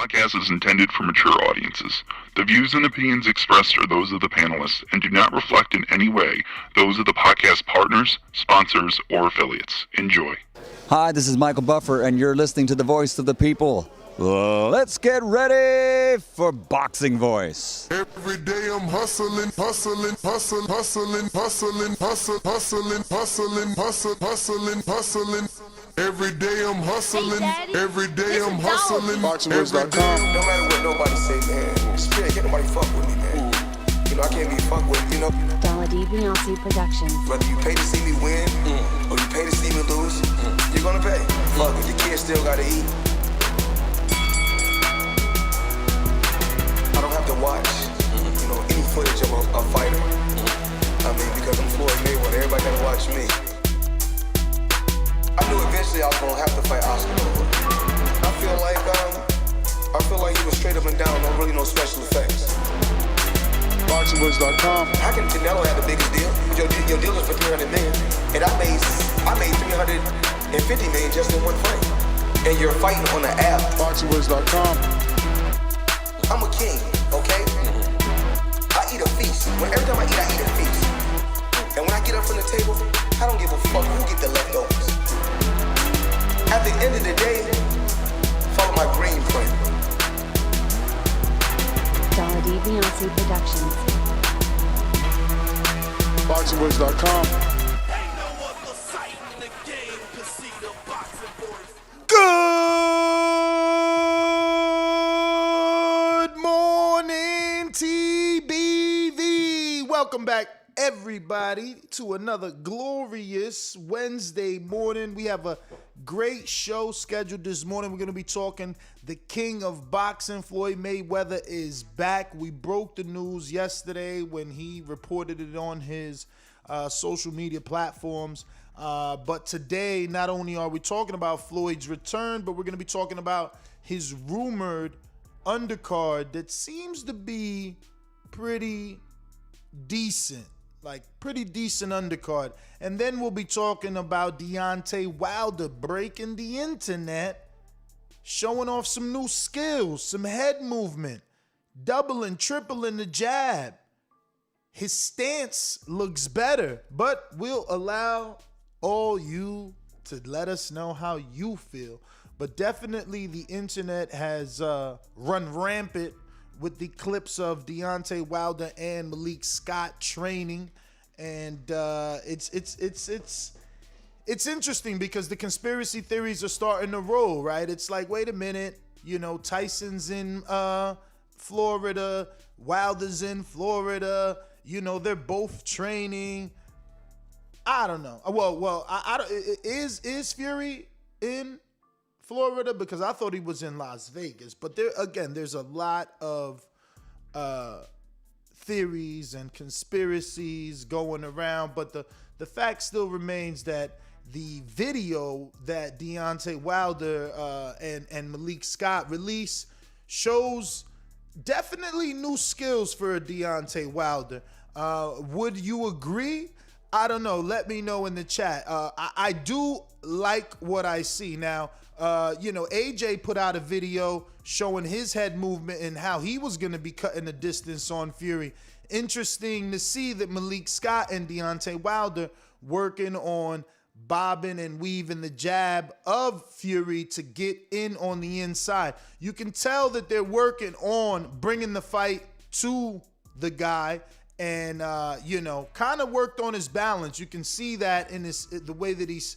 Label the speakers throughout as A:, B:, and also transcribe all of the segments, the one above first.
A: podcast is intended for mature audiences. The views and opinions expressed are those of the panelists and do not reflect in any way those of the podcast partners, sponsors, or affiliates. Enjoy.
B: Hi, this is Michael Buffer, and you're listening to the Voice of the People. Let's get ready for Boxing Voice.
C: Every day I'm hustling, hustling, hustling, hustling, hustling, hustling, hustling, hustling, hustling, hustling, hustling. Every day I'm hustling, every day I'm hustling.
D: BoxingVoice.com. No matter what nobody say, man, spirit, can't nobody fuck with me, man. You know, I can't be fucked with, you know.
E: Dazn Beyonce Productions.
D: Whether you pay to see me win, or you pay to see me lose, you're gonna pay. Fuck it, your kids still gotta eat. I don't have to watch, you know, any footage of a fighter. I mean, because I'm Floyd Mayweather, everybody gotta watch me. I knew eventually I was gonna have to fight Oscar. I feel like he was straight up and down, no really no special effects.
C: BoxingVoice.com.
D: How can Canelo have the biggest deal? Your deal is for 300 million, and I made 350 million just in one fight. And you're fighting on the app.
C: BoxingVoice.com.
D: I'm a king, okay? I eat a feast. Every time I eat a feast. And when I get up from the table, I don't give a fuck who get the leftovers. At the end of the day, follow my green print.
E: Dazn Beyonce Productions.
C: BoxingVoice.com.
F: Good morning, TBV. Welcome back, everybody, to another glorious Wednesday morning. We have a great show scheduled this morning. We're going to be talking the king of boxing. Floyd Mayweather is back. We broke the news yesterday when he reported it on his social media platforms. But today, not only are we talking about Floyd's return, but we're going to be talking about his rumored undercard that seems to be pretty decent. Like, pretty decent undercard. And then we'll be talking about Deontay Wilder breaking the internet, showing off some new skills, some head movement, doubling, tripling the jab. His stance looks better, but we'll allow all you to let us know how you feel. But definitely the internet has run rampant with the clips of Deontay Wilder and Malik Scott training, and it's interesting because the conspiracy theories are starting to roll, right? It's like, wait a minute, you know, Tyson's in Florida, Wilder's in Florida, you know, they're both training. I don't know. Well, I don't. Is Fury in Florida? Because I thought he was in Las Vegas. But there's a lot of theories and conspiracies going around. But the fact still remains that the video that Deontay Wilder and Malik Scott released shows definitely new skills for Deontay Wilder. Would you agree? I don't know. Let me know in the chat. I do like what I see. Now, AJ put out a video showing his head movement and how he was going to be cutting the distance on Fury. Interesting to see that Malik Scott and Deontay Wilder working on bobbing and weaving the jab of Fury to get in on the inside. You can tell that they're working on bringing the fight to the guy and, kind of worked on his balance. You can see that in the way that he's,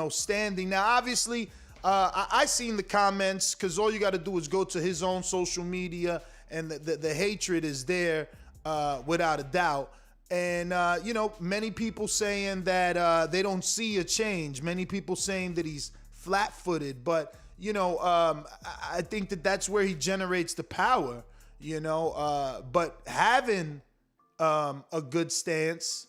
F: standing. Now, obviously, I seen the comments because all you got to do is go to his own social media and the hatred is there without a doubt. And, many people saying that they don't see a change. Many people saying that he's flat-footed. But, I think that that's where he generates the power, But having a good stance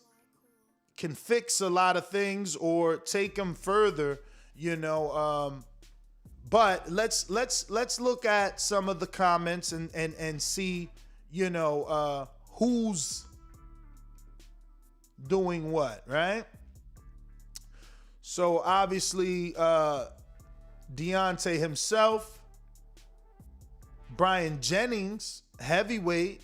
F: can fix a lot of things or take him further, But let's look at some of the comments and see, who's doing what, right? So obviously, Deontay himself Brian Jennings, heavyweight,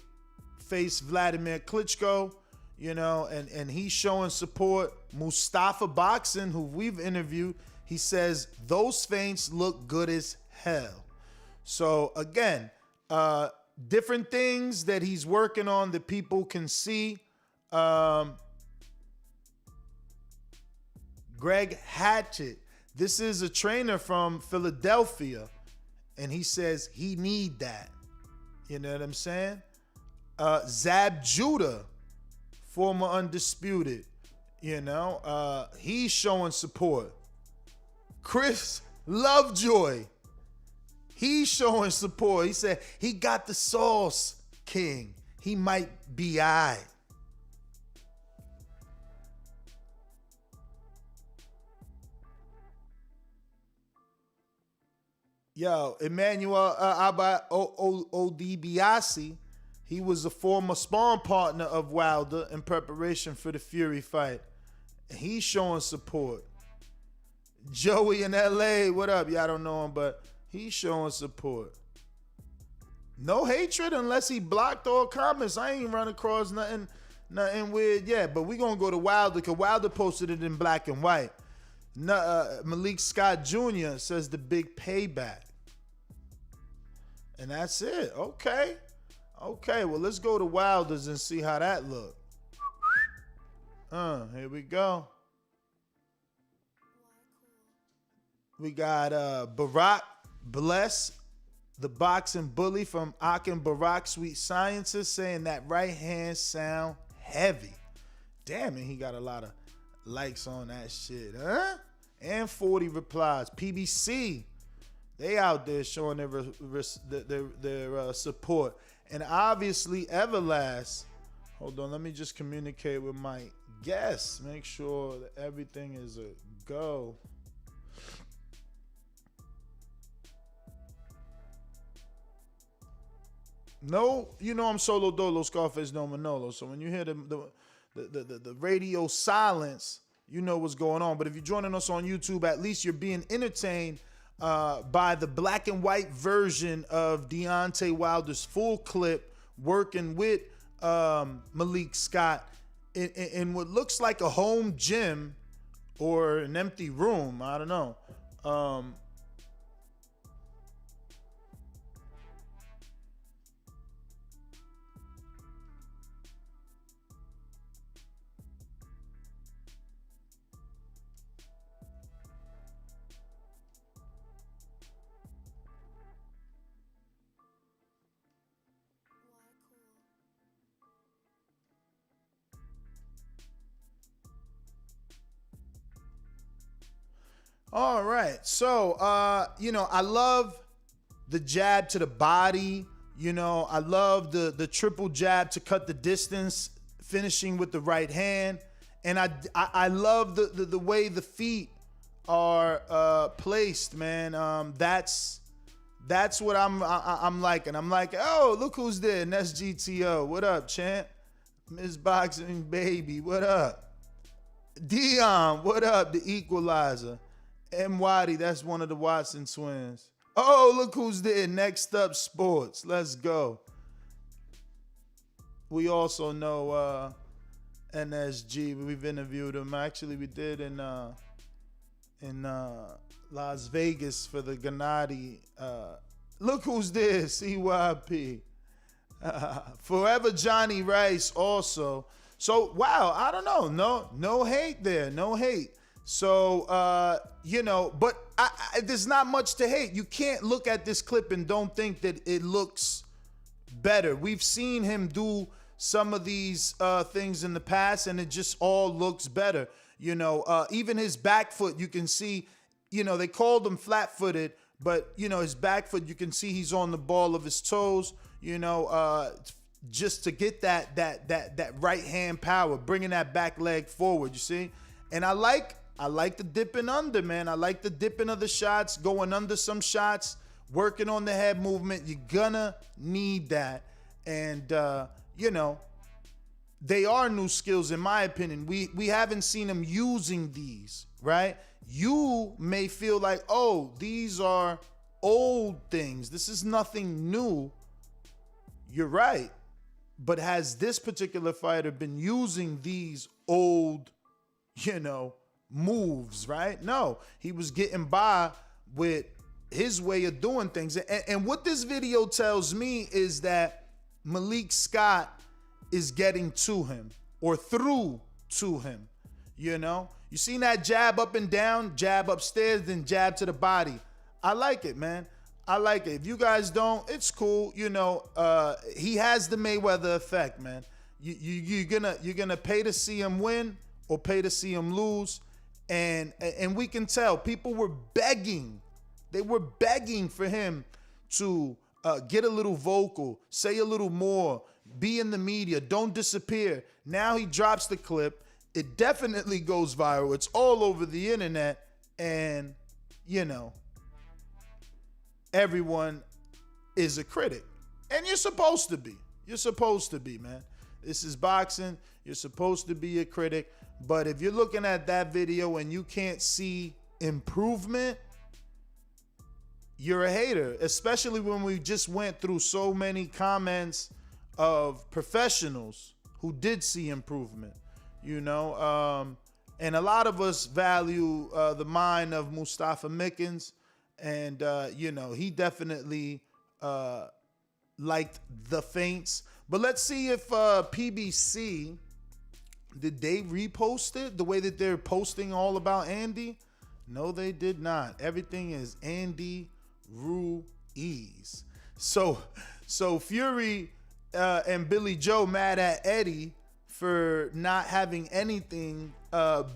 F: faced Vladimir Klitschko, you know, and he's showing support. Mustafa Boxing, who we've interviewed, he says those feints look good as hell. So again, different things that he's working on that people can see. Greg Hatchett, this is a trainer from Philadelphia, and he says he need that. You know what I'm saying? Zab Judah, former Undisputed, you know, he's showing support. Chris Lovejoy, he's showing support. He said he got the sauce, King. He might be aight. Yo, Emmanuel Odibiasi, he was a former sparring partner of Wilder in preparation for the Fury fight. He's showing support. Joey in LA, what up? Yeah, I don't know him, but he's showing support. No hatred unless he blocked all comments. I ain't run across nothing weird yet, but we gonna go to Wilder because Wilder posted it in black and white. Malik Scott Jr. says the big payback. And that's it. Okay, well, let's go to Wilder's and see how that look. Here we go. We got Barack Bless, the boxing bully from Akin Barack Sweet Sciences, saying that right hand sound heavy. Damn it, he got a lot of likes on that shit, huh? And 40 replies. PBC, they out there showing their support. And obviously Everlast, hold on, let me just communicate with my guests. Make sure that everything is a go. No, you know I'm solo dolo, Scarface no Manolo. So when you hear the radio silence, you know what's going on. But if you're joining us on YouTube, at least you're being entertained by the black and white version of Deontay Wilder's full clip working with Malik Scott in what looks like a home gym or an empty room. I don't know. All right. So, you know, I love the jab to the body. You know, I love the triple jab to cut the distance, finishing with the right hand. And I love the way the feet are placed, man. That's what I'm liking. I'm like, oh, look who's there. And that's GTO. What up, champ? Miss Boxing Baby. What up? Dion. What up? The Equalizer. M. Waddy, that's one of the Watson twins. Oh, look who's there. Next up, sports. Let's go. We also know NSG. We've interviewed him. Actually, we did in Las Vegas for the Gennady. Look who's there. CYP. Forever Johnny Rice also. So, wow, I don't know. No hate there. No hate. So, you know, but there's not much to hate. You can't look at this clip and don't think that it looks better. We've seen him do some of these things in the past, and it just all looks better. You know, even his back foot, you can see, you know, they called him flat-footed, but, you know, his back foot, you can see he's on the ball of his toes, you know, just to get that right hand power, bringing that back leg forward, you see? And I like the dipping under, man. I like the dipping of the shots, going under some shots, working on the head movement. You're gonna need that. And, you know, they are new skills, in my opinion. We haven't seen them using these, right? You may feel like, oh, these are old things. This is nothing new. You're right. But has this particular fighter been using these old, moves, right? No, he was getting by with his way of doing things. And what this video tells me is that Malik Scott is getting to him or through to him. You seen that jab up and down, jab upstairs, then jab to the body. I like it, man. I like it. If you guys don't, it's cool. He has the Mayweather effect, man. You're gonna pay to see him win or pay to see him lose, and we can tell people were begging. They were begging for him to get a little vocal, say a little more, be in the media, don't disappear. Now he drops the clip. It definitely goes viral. It's all over the internet, and everyone is a critic. And you're supposed to be. You're supposed to be, man. This is boxing. You're supposed to be a critic. But if you're looking at that video and you can't see improvement, you're a hater, especially when we just went through so many comments of professionals who did see improvement, and a lot of us value the mind of Mustafa Mickens. And, he definitely liked the feints. But let's see if PBC, did they repost it the way that they're posting all about Andy? No, they did not. Everything is Andy Ruiz. So Fury and Billy Joe mad at Eddie for not having anything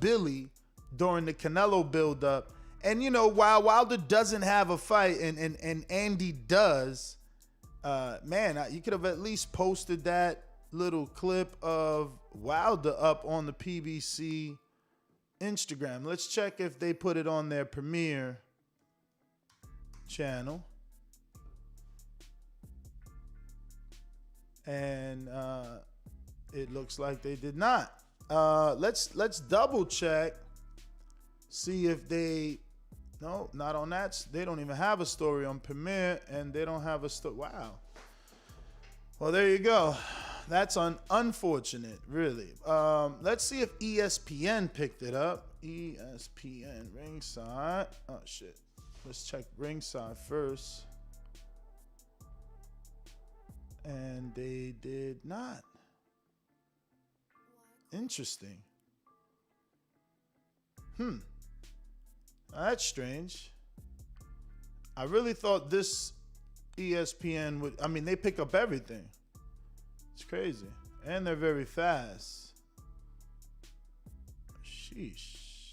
F: Billy during the Canelo buildup. And, while Wilder doesn't have a fight and Andy does, you could have at least posted that little clip of Wilder up on the PBC Instagram. Let's check if they put it on their premiere channel. And it looks like they did not. Let's double check, see if they... No, not on that. They don't even have a story on Premiere, and they don't have a story. Wow. Well, there you go. That's unfortunate, really. Let's see if ESPN picked it up. ESPN Ringside. Oh, shit. Let's check Ringside first. And they did not. Interesting. That's strange. I really thought this ESPN would... I mean, they pick up everything. It's crazy. And they're very fast. Sheesh.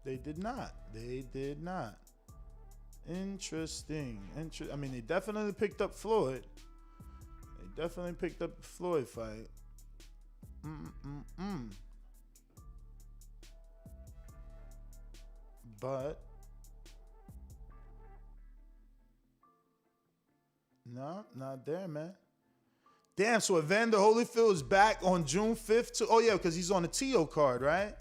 F: They did not. They did not. Interesting. I mean, they definitely picked up Floyd. They definitely picked up the Floyd fight. But no, not there, man. Damn, so Evander Holyfield is back on June 5th too. Oh yeah, because he's on the TO card, right?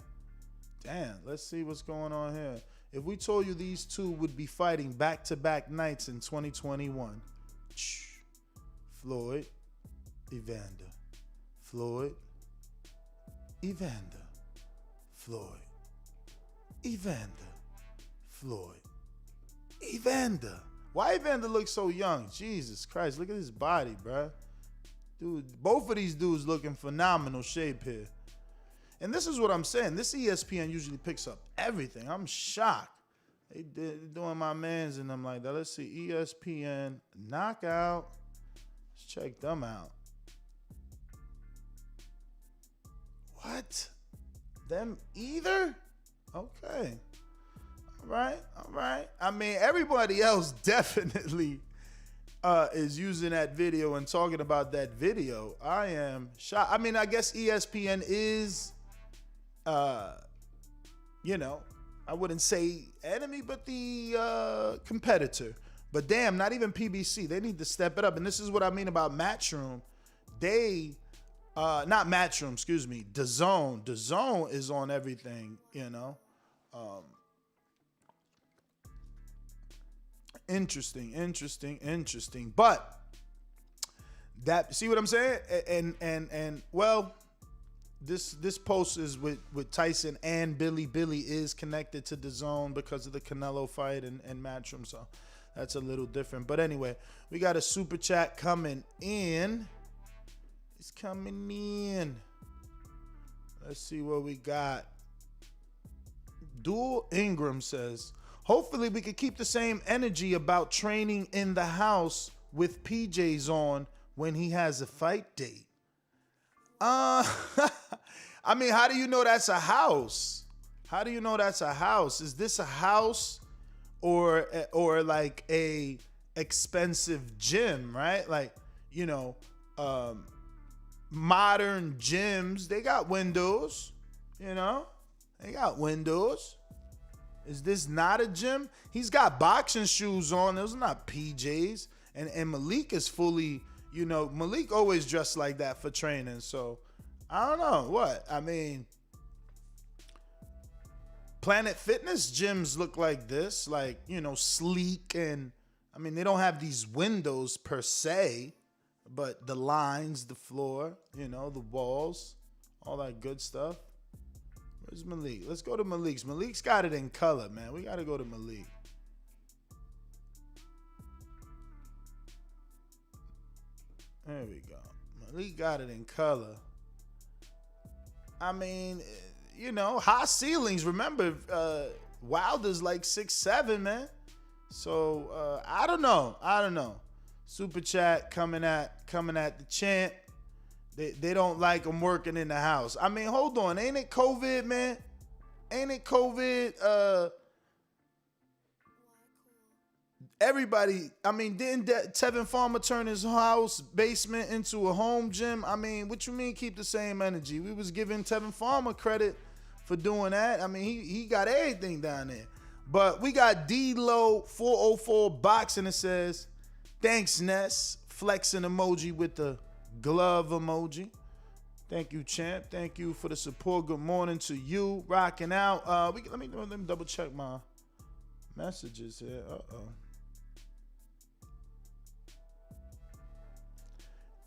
F: Damn, let's see what's going on here. If we told you these two would be fighting back-to-back nights in 2021. Floyd, Evander. Floyd, Evander. Floyd, Evander. Floyd, Evander. Why Evander looks so young? Jesus Christ, look at his body, bruh. Dude, both of these dudes looking phenomenal shape here. And this is what I'm saying. This ESPN usually picks up everything. I'm shocked. They doing my mans and them like that. Let's see. ESPN Knockout. Let's check them out. What? Them either? Okay. All right. I mean, everybody else definitely is using that video and talking about that video. I am shocked. I mean, I guess ESPN is, I wouldn't say enemy, but the competitor. But damn, not even PBC. They need to step it up. And this is what I mean about Matchroom. Not Matchroom, excuse me, Dazn. Dazn is on everything, Interesting. But that, see what I'm saying? And well, this post is with Tyson and Billy. Billy is connected to Dazn because of the Canelo fight and Matchroom, so that's a little different. But anyway, we got a super chat coming in. It's coming in. Let's see what we got. Dual Ingram says, hopefully we could keep the same energy about training in the house with PJs on when he has a fight date. I mean, how do you know that's a house? How do you know that's a house? Is this a house or like a expensive gym, right? Like, you know, modern gyms, they got windows, you know? They got windows. Is this not a gym? He's got boxing shoes on. Those are not PJs. And Malik is fully, you know, Malik always dressed like that for training. So, I don't know. What? I mean, Planet Fitness gyms look like this. Like, you know, sleek. And, I mean, they don't have these windows per se. But the lines, the floor, you know, the walls, all that good stuff. Where's Malik? Let's go to Malik's. Malik's got it in color, man. We got to go to Malik. There we go. Malik got it in color. I mean, you know, high ceilings. Remember, Wilder's like 6'7", man. So, I don't know. Super chat coming at the champ. They don't like him working in the house. I mean, hold on. Ain't it COVID, man? Ain't it COVID? Everybody, I mean, didn't Tevin Farmer turn his house basement into a home gym? I mean, what you mean keep the same energy? We was giving Tevin Farmer credit for doing that. I mean, he got everything down there. But we got D-Lo 404 boxing that says, thanks, Ness. Flexing emoji with the glove emoji. Thank you, champ. Thank you for the support. Good morning to you. Rocking out. Let me double check my messages here.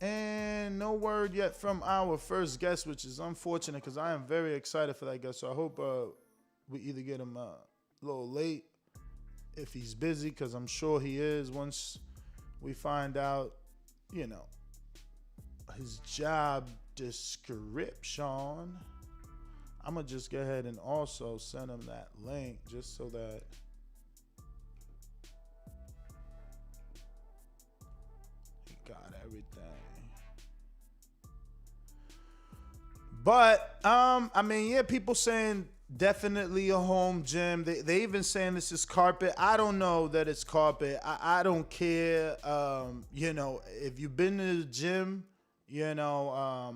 F: And no word yet from our first guest, which is unfortunate because I am very excited for that guest. So I hope we either get him a little late if he's busy, because I'm sure he is once we find out, you know, his job description. I'm going to just go ahead and also send him that link just so that he got everything. But, I mean, yeah, people saying definitely a home gym. They even saying this is carpet. I don't know that it's carpet. I don't care. You know, if you've been to the gym, you know,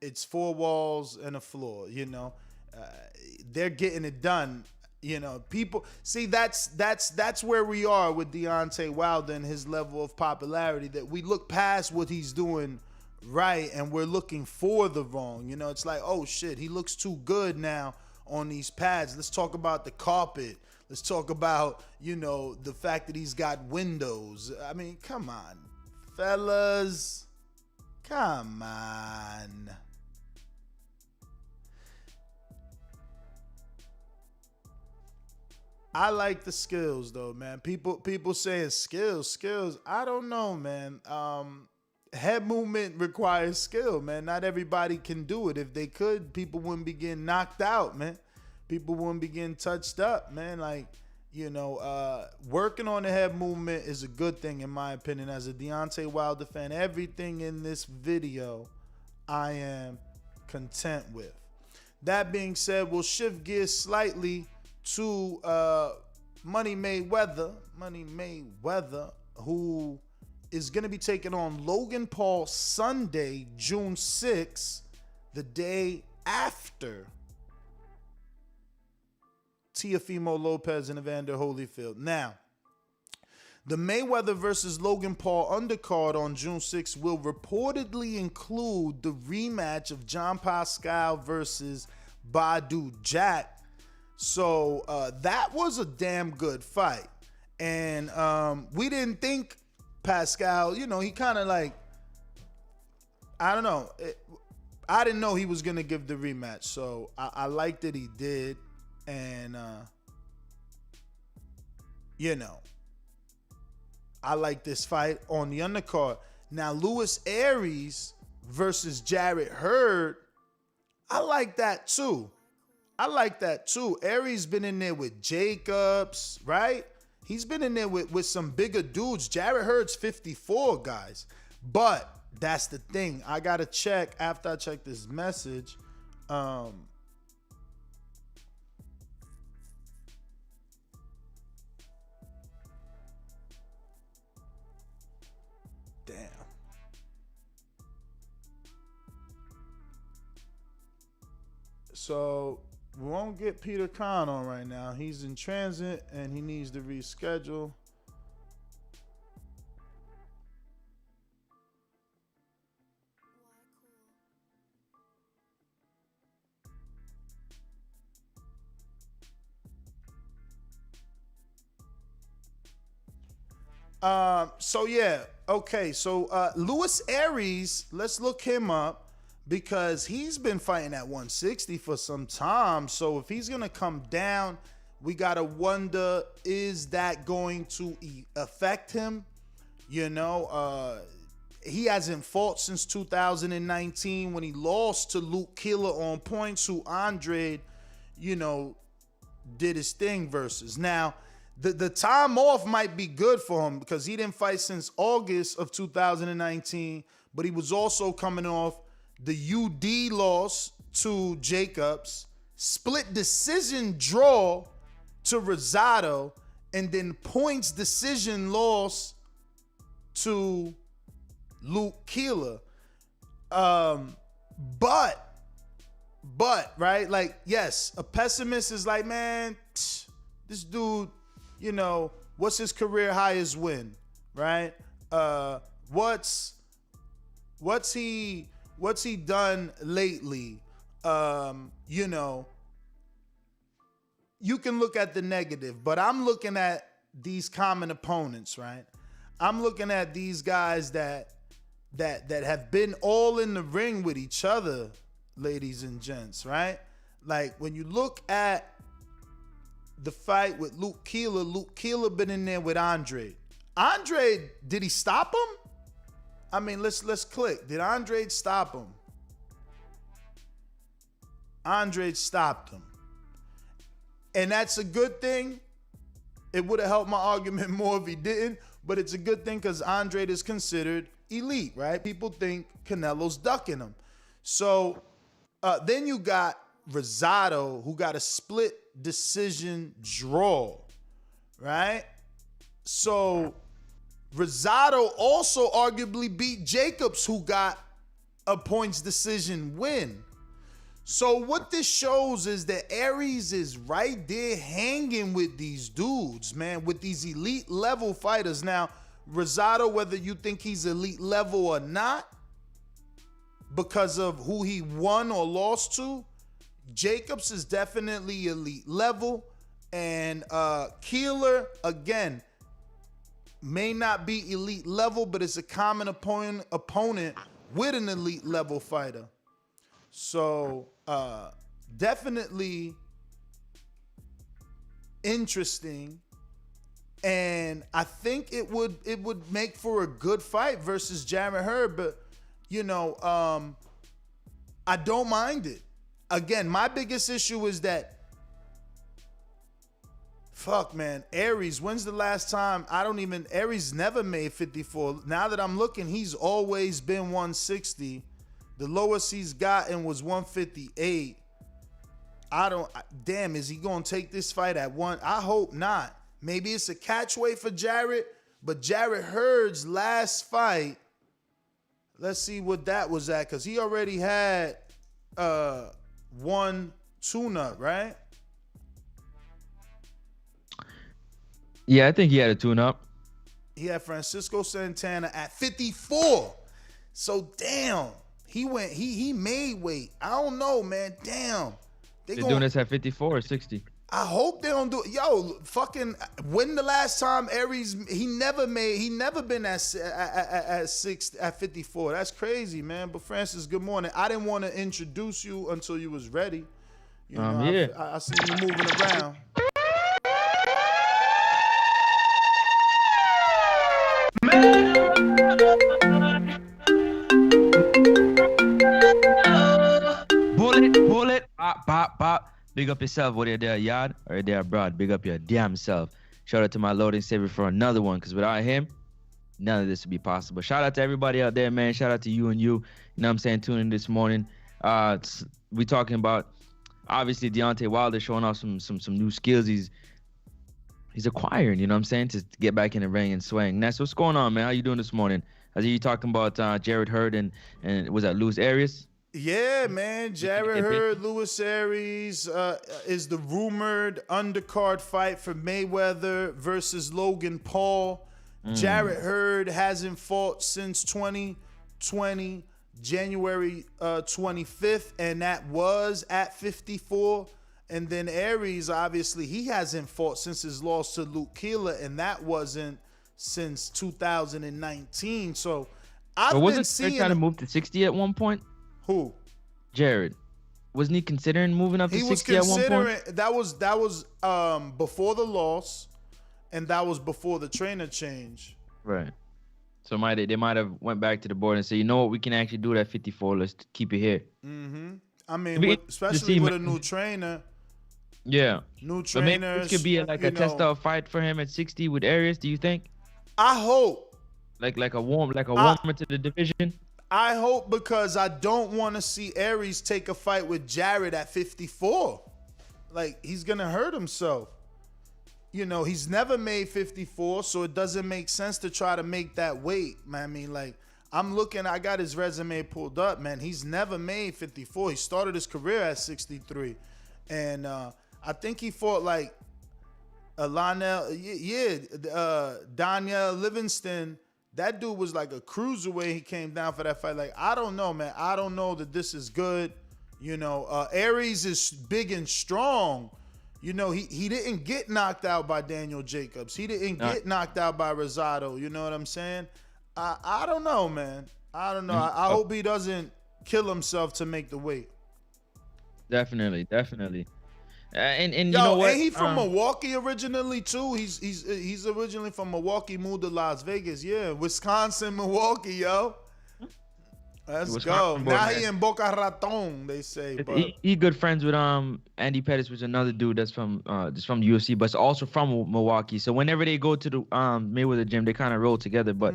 F: it's 4 walls and a floor, you know. They're getting it done. You know, people see that's where we are with Deontay Wilder and his level of popularity, that we look past what he's doing right and we're looking for the wrong. You know, it's like, oh shit, he looks too good now on these pads. Let's talk about the carpet. Let's talk about, you know, the fact that he's got windows. I mean, come on, fellas. Come on. I like the skills though, man. People saying skills. I don't know, man. Head movement requires skill, man. Not everybody can do it. If they could, people wouldn't be getting knocked out, man. People wouldn't be getting touched up, man. Like, you know, working on the head movement is a good thing, in my opinion. As a Deontay Wilder fan, everything in this video, I am content with. That being said, we'll shift gears slightly to Money Mayweather, who is going to be taking on Logan Paul Sunday, June 6th, the day after Teofimo Lopez and Evander Holyfield. Now, the Mayweather versus Logan Paul undercard on June 6th will reportedly include the rematch of Jean Pascal versus Badou Jack. So that was a damn good fight. And we didn't think Pascal, he kind of like, I don't know. I didn't know he was going to give the rematch. So I liked that he did. And, I like this fight on the undercard. Now, Luis Arias versus Jarrett Hurd, I like that too. Arias been in there with Jacobs, right? He's been in there with some bigger dudes. Jarrett Hurd's 54, guys. But that's the thing. I got to check after I check this message. Damn. So we won't get Peter Khan on right now. He's in transit and he needs to reschedule. So Luis Arias, let's look him up because he's been fighting at 160 for some time. So if he's gonna come down, we gotta wonder, is that going to affect him? He hasn't fought since 2019 when he lost to Luke Keeler on points, who Andre, did his thing versus. Now, the time off might be good for him because he didn't fight since August of 2019, but he was also coming off the UD loss to Jacobs, split decision draw to Rosado, and then points decision loss to Luke Keeler. But right, like, yes, a pessimist is like, man, this dude, what's his career highest win, right? What's he done lately? You can look at the negative, but I'm looking at these common opponents, right? I'm looking at these guys that have been all in the ring with each other, ladies and gents, right? Like, when you look at the fight with Luke Keeler been in there with Andre. Andre, did he stop him? I mean, let's click. Did Andre stop him? Andre stopped him. And that's a good thing. It would have helped my argument more if he didn't, but it's a good thing because Andre is considered elite, right? People think Canelo's ducking him. So then you got Rosado, who got a split decision draw, right? So Rosado also arguably beat Jacobs, who got a points decision win. So what this shows is that Arias is right there hanging with these dudes, man, with these elite level fighters. Now, Rosado, whether you think he's elite level or not, because of who he won or lost to, Jacobs is definitely elite level. And Keeler, again, may not be elite level, but it's a common opponent with an elite level fighter. So definitely interesting. And I think it would make for a good fight versus Jarrett Hurd, but I don't mind it. Again, my biggest issue is that, fuck, man, Arias, when's the last time? Arias never made 54. Now that I'm looking, he's always been 160. The lowest he's gotten was 158. Damn, is he going to take this fight at one? I hope not. Maybe it's a catch weight for Jarrett, but Jarrett Hurd's last fight, let's see what that was at, because he already had one tune-up, right?
G: Yeah, I think he had a tune-up.
F: He had Francisco Santana at 54. So, damn. He made weight. I don't know, man. Damn.
G: They're doing this at 54 or 60?
F: I hope they don't do it. Yo, fucking, when the last time Aries, he never been at 54. That's crazy, man. But Francis, good morning. I didn't want to introduce you until you was ready. You know,
G: yeah.
F: I see you moving around.
G: Bullet, pop. Big up yourself, whether you're there yard or there abroad. Big up your damn self. Shout out to my Lord and Savior for another one, because without him, none of this would be possible. Shout out to everybody out there, man. Shout out to you and you. You know what I'm saying? Tuning in this morning. We talking about, obviously, Deontay Wilder showing off some new skills he's acquiring, you know what I'm saying, to get back in the ring and swing. That's what's going on, man. How you doing this morning? I see you talking about Jarrett Hurd and was that Luis Arias?
F: Yeah, man. Jarrett Hurd, Luis Arias is the rumored undercard fight for Mayweather versus Logan Paul. Jarrett Hurd hasn't fought since 2020, January 25th, and that was at 54. And then Aries, obviously, he hasn't fought since his loss to Luke Keeler, and that wasn't since 2019. So I've been seeing.
G: He trying to move to 60 at one point?
F: Who?
G: Jared. Wasn't he considering moving up to 60 at one point?
F: That was before the loss, and that was before the trainer change.
G: Right. So they might have went back to the board and said, you know what, we can actually do that 54. Let's keep it here.
F: Mm-hmm. I mean, especially with a new trainer.
G: Yeah.
F: New
G: trainers. But maybe this could be a test-out fight for him at 60 with Arias. Do you think?
F: I hope.
G: Like a warmer to the division.
F: I hope, because I don't want to see Aries take a fight with Jarrett at 54. Like, he's gonna hurt himself. You know, he's never made 54, so it doesn't make sense to try to make that weight, man. I mean, like, I got his resume pulled up, man. He's never made 54. He started his career at 63. And I think he fought like Daniel Livingston. That dude was like a cruiserweight. He came down for that fight. Like, I don't know, man. I don't know that this is good. You know, Aries is big and strong. You know, he didn't get knocked out by Daniel Jacobs. He didn't get knocked out by Rosado. You know what I'm saying? I don't know, man. I don't know. I hope he doesn't kill himself to make the weight.
G: Definitely. And you know what?
F: Ain't he from Milwaukee originally too? He's originally from Milwaukee, moved to Las Vegas. Yeah, Wisconsin, Milwaukee, yo. Let's go. Now he in Boca Raton, they say. But
G: he good friends with Andy Pettis, which is another dude that's from the UFC, but also from Milwaukee. So whenever they go to the Mayweather gym, they kind of roll together. But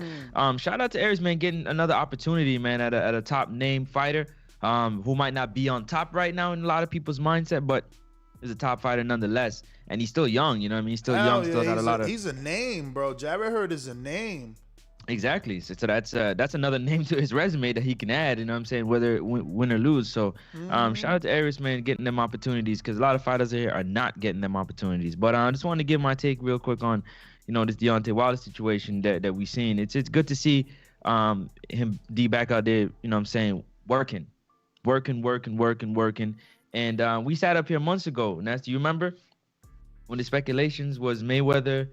G: shout out to Aries, man, getting another opportunity, man, at a top name fighter, who might not be on top right now in a lot of people's mindset, but is a top fighter nonetheless. And he's still young, you know what I mean? He's still young, still got a lot of.
F: He's a name, bro. Jarrett Hurd is a name.
G: Exactly. So that's another name to his resume that he can add, you know what I'm saying, whether win or lose. So shout out to Aries, man, getting them opportunities, because a lot of fighters here are not getting them opportunities. But I just wanted to give my take real quick on, you know, this Deontay Wilder situation that we seen. It's good to see him back out there, you know what I'm saying, working. And we sat up here months ago, Ness, do you remember when the speculations was Mayweather?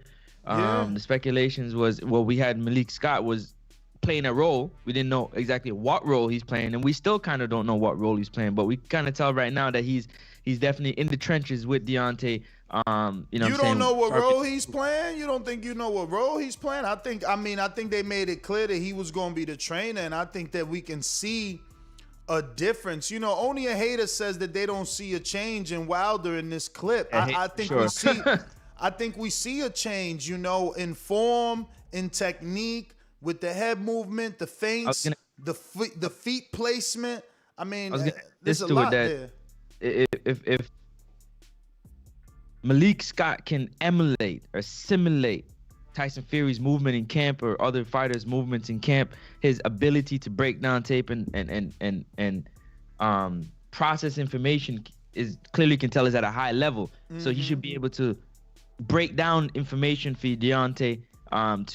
G: The speculations was, well, we had Malik Scott was playing a role. We didn't know exactly what role he's playing, and we still kind of don't know what role he's playing, but we kind of tell right now that he's definitely in the trenches with Deontay. You
F: don't know what role he's playing? You don't think you know what role he's playing? I think they made it clear that he was going to be the trainer, and I think that we can see a difference. You know, only a hater says that they don't see a change in Wilder in this clip. I think we see I think we see a change, you know, in form, in technique, with the head movement, the feints, the feet placement. I mean, there's a lot there.
G: If Malik Scott can emulate or simulate Tyson Fury's movement in camp or other fighters' movements in camp, his ability to break down tape and process information is clearly can tell is at a high level. So he should be able to break down information for Deontay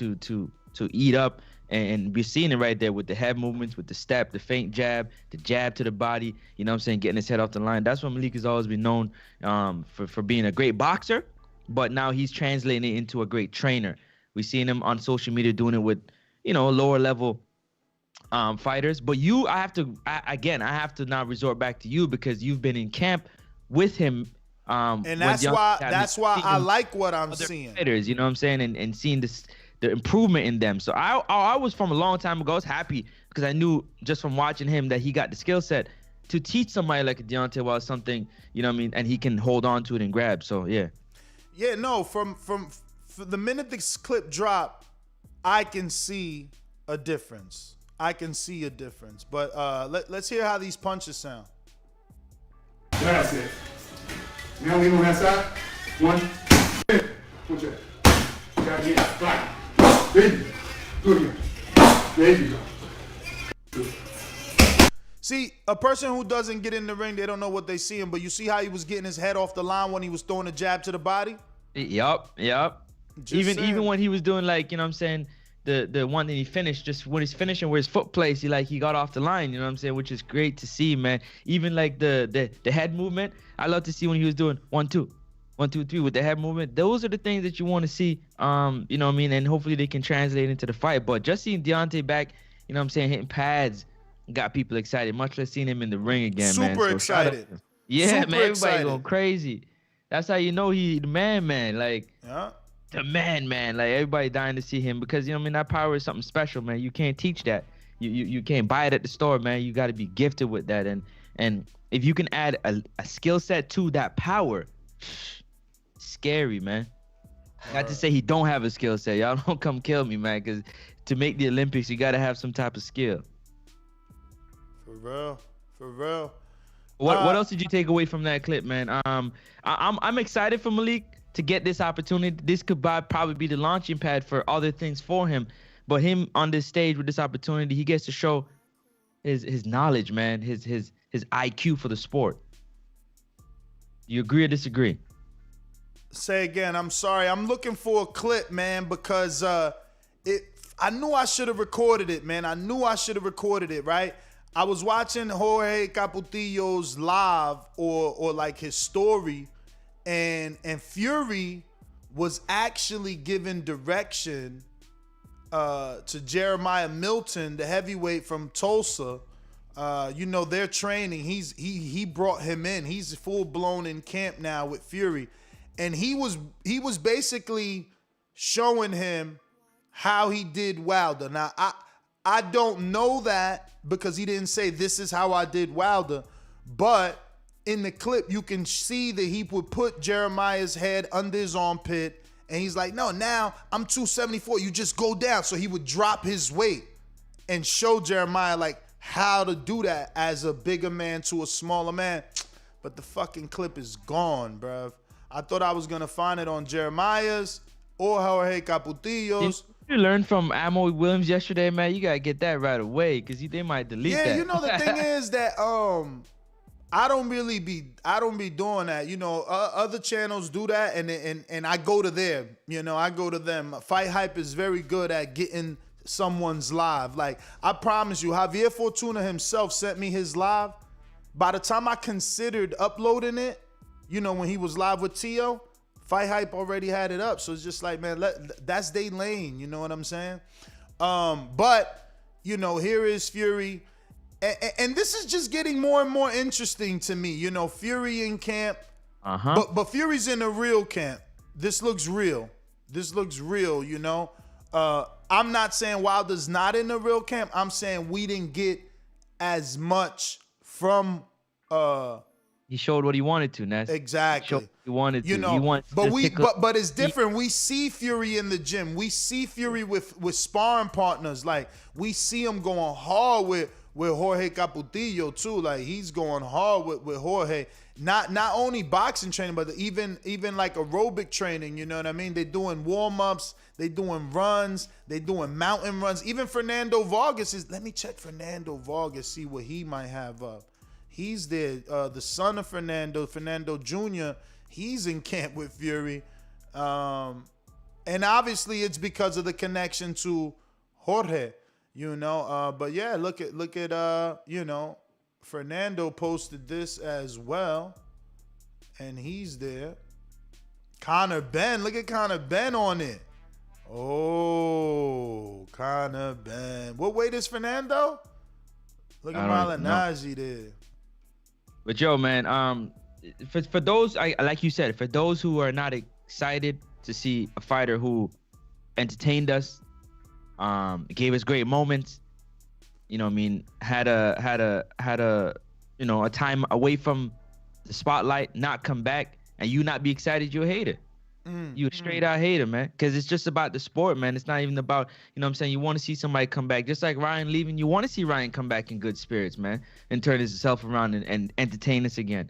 G: to eat up And we're seeing it right there with the head movements, with the step, the feint jab, the jab to the body, you know what I'm saying, getting his head off the line. That's what Malik has always been known for being a great boxer, but now he's translating it into a great trainer. We've seen him on social media doing it with, lower level fighters. But I have to now resort back to you because you've been in camp with him.
F: And that's why I like what I'm seeing.
G: Fighters, you know what I'm saying, and seeing the improvement in them. So I was, from a long time ago, I was happy because I knew just from watching him that he got the skill set to teach somebody like a Deontay Wilder something, you know what I mean, and he can hold on to it and grab. So yeah.
F: Yeah, no, from the minute this clip dropped, I can see a difference. But let's hear how these punches sound.
H: That's it. Now lean on that side. One. Push it. You gotta get flat. There you go. Good. There you go.
F: See, a person who doesn't get in the ring, they don't know what they seeing. But you see how he was getting his head off the line when he was throwing a jab to the body?
G: Yup. Even when he was doing, like, you know what I'm saying, the one that he finished, just when he's finishing where his foot placed, he got off the line, you know what I'm saying, which is great to see, man. Even like the head movement, I love to see when he was doing 1, 2, 1, 2, 3 with the head movement. Those are the things that you want to see, you know what I mean, and hopefully they can translate into the fight. But just seeing Deontay back, you know what I'm saying, hitting pads got people excited, much less seeing him in the ring again, man.
F: Super excited.
G: Yeah,
F: Super
G: man, everybody
F: excited.
G: going crazy. That's how you know he the man, like.
F: Yeah.
G: The man, like everybody dying to see him because, you know what I mean, that power is something special, man. You can't teach that. You can't buy it at the store, man. You got to be gifted with that. And if you can add a skill set to that power, scary, man. Not to say he don't have a skill set. Y'all don't come kill me, man, because to make the Olympics, you got to have some type of skill.
F: For real.
G: What else did you take away from that clip, man? I'm excited for Malik to get this opportunity. This could probably be the launching pad for other things for him. But him on this stage with this opportunity, he gets to show his knowledge, man, his IQ for the sport. You agree or disagree?
F: Say again. I'm sorry. I'm looking for a clip, man, because I knew I should have recorded it, man. Right? I was watching Jorge Caputillo's live or like his story. And Fury was actually given direction to Jeremiah Milton, the heavyweight from Tulsa. They're training. He brought him in. He's full blown in camp now with Fury, and he was basically showing him how he did Wilder. Now I don't know that because he didn't say this is how I did Wilder, but in the clip, you can see that he would put Jeremiah's head under his armpit, and he's like, no, now I'm 274. You just go down. So he would drop his weight and show Jeremiah, like, how to do that as a bigger man to a smaller man. But the fucking clip is gone, bruv. I thought I was going to find it on Jeremiah's or Jorge Caputillo's.
G: You learned from Amo Williams yesterday, man. You got to get that right away because they might delete that.
F: Yeah, the thing is that I don't be doing that. Other channels do that, and I go to them. I go to them. Fight Hype is very good at getting someone's live. Like, I promise you, Javier Fortuna himself sent me his live. By the time I considered uploading it, when he was live with Tio, Fight Hype already had it up. So it's just like, man, that's they lane. You know what I'm saying? But here is Fury. And this is just getting more and more interesting to me. Fury in camp. But Fury's in a real camp. This looks real. I'm not saying Wilder's not in a real camp. I'm saying we didn't get as much from
G: he showed what he wanted to, Ness.
F: Exactly.
G: He showed what he wanted to.
F: But it's different. We see Fury in the gym. We see Fury with sparring partners. Like, we see him going hard with Jorge Caputillo too. Like, he's going hard with Jorge. Not only boxing training, but even like aerobic training, you know what I mean? They're doing warm-ups, they doing runs, they doing mountain runs. Even Fernando Vargas let me check Fernando Vargas, see what he might have up. He's there, the son of Fernando Jr., he's in camp with Fury. And obviously it's because of the connection to Jorge, you know. But yeah, look at you know, Fernando posted this as well, and he's there. Conor Ben, look at Conor Ben on it. Oh, Conor Ben. What weight is Fernando? Look at Malignaggi there.
G: But yo, man, for those, like you said, for those who are not excited to see a fighter who entertained us, gave us great moments, you know what I mean, had a you know, a time away from the spotlight, not come back, and you not be excited, you're a hater. You a straight out hater, man. Because it's just about the sport, man. It's not even about, you know what I'm saying, you want to see somebody come back. Just like Ryan leaving, you want to see Ryan come back in good spirits, man, and turn himself around and entertain us again.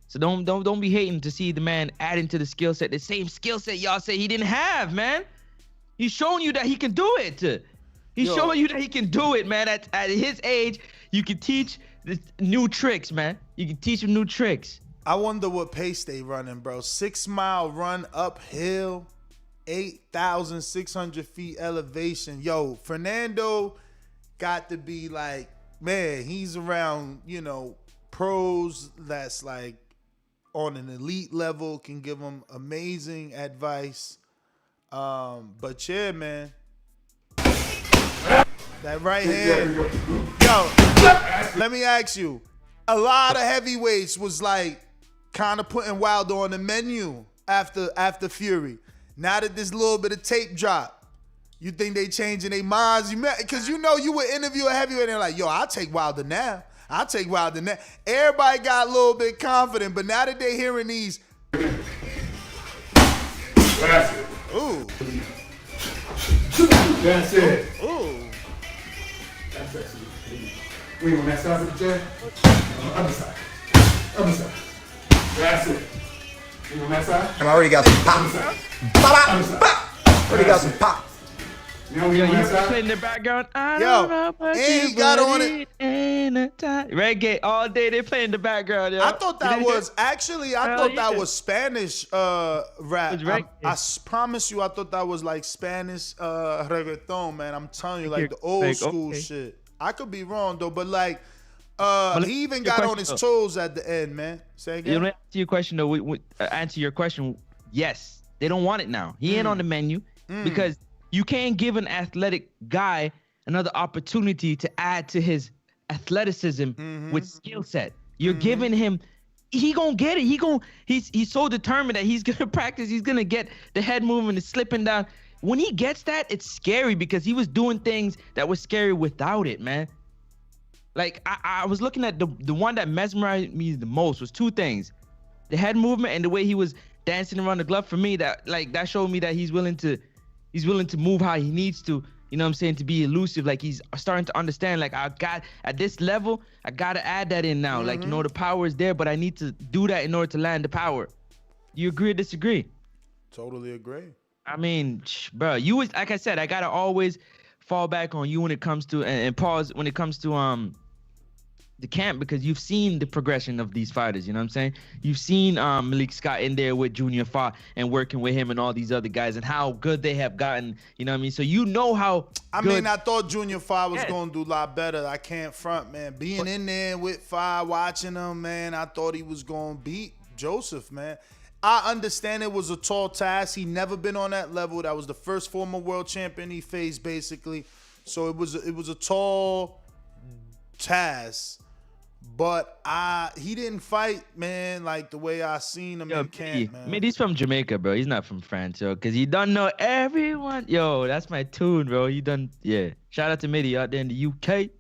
G: So don't be hating to see the man adding to the skill set, the same skill set y'all say he didn't have, man. He's showing you that he can do it. He's showing you that he can do it, man. At his age, you can teach new tricks, man. You can teach him new tricks.
F: I wonder what pace they running, bro. 6 mile run uphill, 8,600 feet elevation. Yo, Fernando got to be like, man, he's around, you know, pros that's like on an elite level, can give him amazing advice. But yeah, man. That right hand. Yo, let me ask you. A lot of heavyweights was like kind of putting Wilder on the menu after Fury. Now that this little bit of tape drop, you think they changing their minds? Because you know you would interview a heavyweight and they're like, yo, I'll take Wilder now. I'll take Wilder now. Everybody got a little bit confident, but now that they hearing these.
H: That's it.
F: Ooh.
H: That's it.
F: Ooh.
H: That's it. We on that side of the jab? Other side. Other side. That's it. We on that side?
D: And I already got some pop. Already got some pop.
H: You know we on that side?
G: Play in the background. I
F: Yo,
G: don't know about
F: and he
G: you,
F: got
G: but
F: on it.
G: Ain't a time. Reggae all day. They play in the background. Yo.
F: I thought that was actually. I thought that
G: yeah.
F: was Spanish rap.
G: It's reggae.
F: I promise you, I thought that was like Spanish reggaeton, man. I'm telling you, like the old
G: Like,
F: school
G: okay.
F: shit. I could be wrong though, but like, he even
G: your
F: got on
G: question,
F: his toes at the end, man. Say again.
G: You know, answer your question though. Answer your question. Yes, they don't want it now. He ain't on the menu because you can't give an athletic guy another opportunity to add to his athleticism with skill set. You're giving him. He gonna get it. He's so determined that he's gonna practice. He's gonna get the head movement, the slipping down. When he gets that, it's scary because he was doing things that were scary without it, man. Like I was looking at the one that mesmerized me the most was two things: the head movement and the way he was dancing around the glove. For me, that showed me that he's willing to move how he needs to. You know what I'm saying? To be elusive. Like he's starting to understand. Like I got at this level, I gotta add that in now. Like, you know, the power is there, but I need to do that in order to land the power. You agree or disagree?
F: Totally agree.
G: I mean, bro, you was, like I said, I gotta always fall back on you when it comes to and pause when it comes to the camp, because you've seen the progression of these fighters. You know what I'm saying? You've seen Malik Scott in there with Junior Fa and working with him and all these other guys and how good they have gotten. You know what I mean? So you know how.
F: I mean, I thought Junior Fa was gonna do a lot better. I can't front, man. Being in there with Fa, watching him, man, I thought he was gonna beat Joseph, man. I understand it was a tall task. He never been on that level. That was the first former world champion he faced, basically. So it was a tall task. But he didn't fight, man, like the way I seen him in camp, man.
G: I mean, he's from Jamaica, bro. He's not from France, yo. Because he don't know everyone. Yo, that's my tune, bro. He done, yeah. Shout out to Mitty out there in the UK.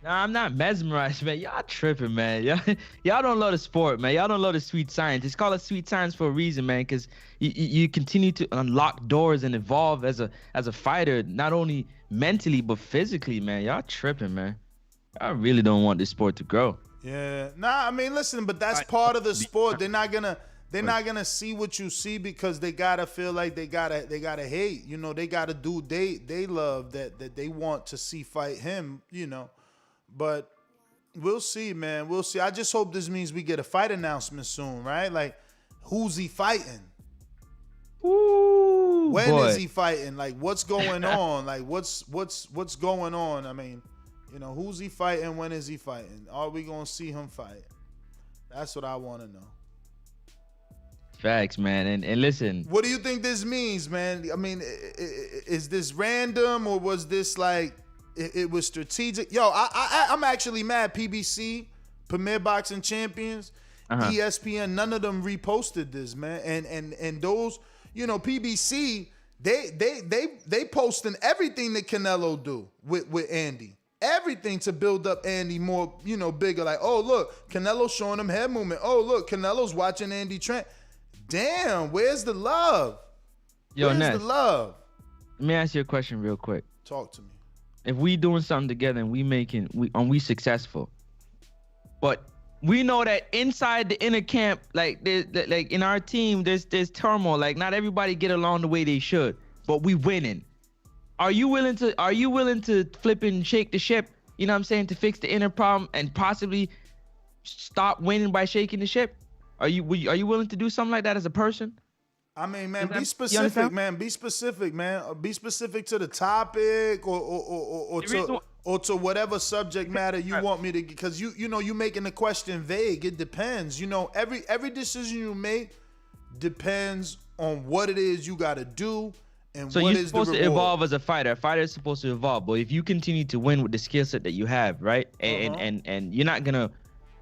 G: Nah, I'm not mesmerized, man. Y'all tripping, man. Y'all don't love the sport, man. Y'all don't love the sweet science. It's called a sweet science for a reason, man, because you continue to unlock doors and evolve as a fighter, not only mentally, but physically, man. Y'all tripping, man. I really don't want this sport to grow.
F: Yeah. Nah, I mean, listen, but that's part of the sport. They're not gonna see what you see because they gotta feel like they gotta hate. You know, they gotta do they love that they want to see fight him, you know. But we'll see, man. We'll see. I just hope this means we get a fight announcement soon, right? Like, who's he fighting?
G: Ooh.
F: When
G: boy.
F: is he fighting? Like, what's going on? Like, what's going on? I mean, you know, who's he fighting? When is he fighting? Are we gonna see him fight? That's what I want to know.
G: Facts, man. And listen,
F: What do you think this means, man? I mean, is this random or was this like it was strategic? Yo, I'm actually mad. PBC, Premier Boxing Champions, ESPN, none of them reposted this, man. And those, you know, PBC, they posting everything that Canelo do with Andy. Everything to build up Andy more, you know, bigger. Like, oh, look, Canelo's showing him head movement. Oh, look, Canelo's watching Andy Trent. Damn, where's the love?
G: Yo,
F: Where's
G: Ness,
F: the love?
G: let me ask you a question real quick.
F: Talk to me.
G: If we doing something together and we successful, but we know that inside the inner camp, like like in our team, there's turmoil. Like not everybody get along the way they should, but we winning. Are you willing to flip and shake the ship? You know what I'm saying, to fix the inner problem and possibly stop winning by shaking the ship? Are you willing to do something like that as a person?
F: I mean, man, be specific, man. Be specific, man. Be specific to the topic or to whatever subject matter you want me to, because you know, you making the question vague. It depends. You know, every decision you make depends on what it is you got to do and
G: so
F: what
G: you're
F: is the
G: supposed to evolve as a fighter. A fighter is supposed to evolve, but if you continue to win with the skill set that you have, right, and you're not gonna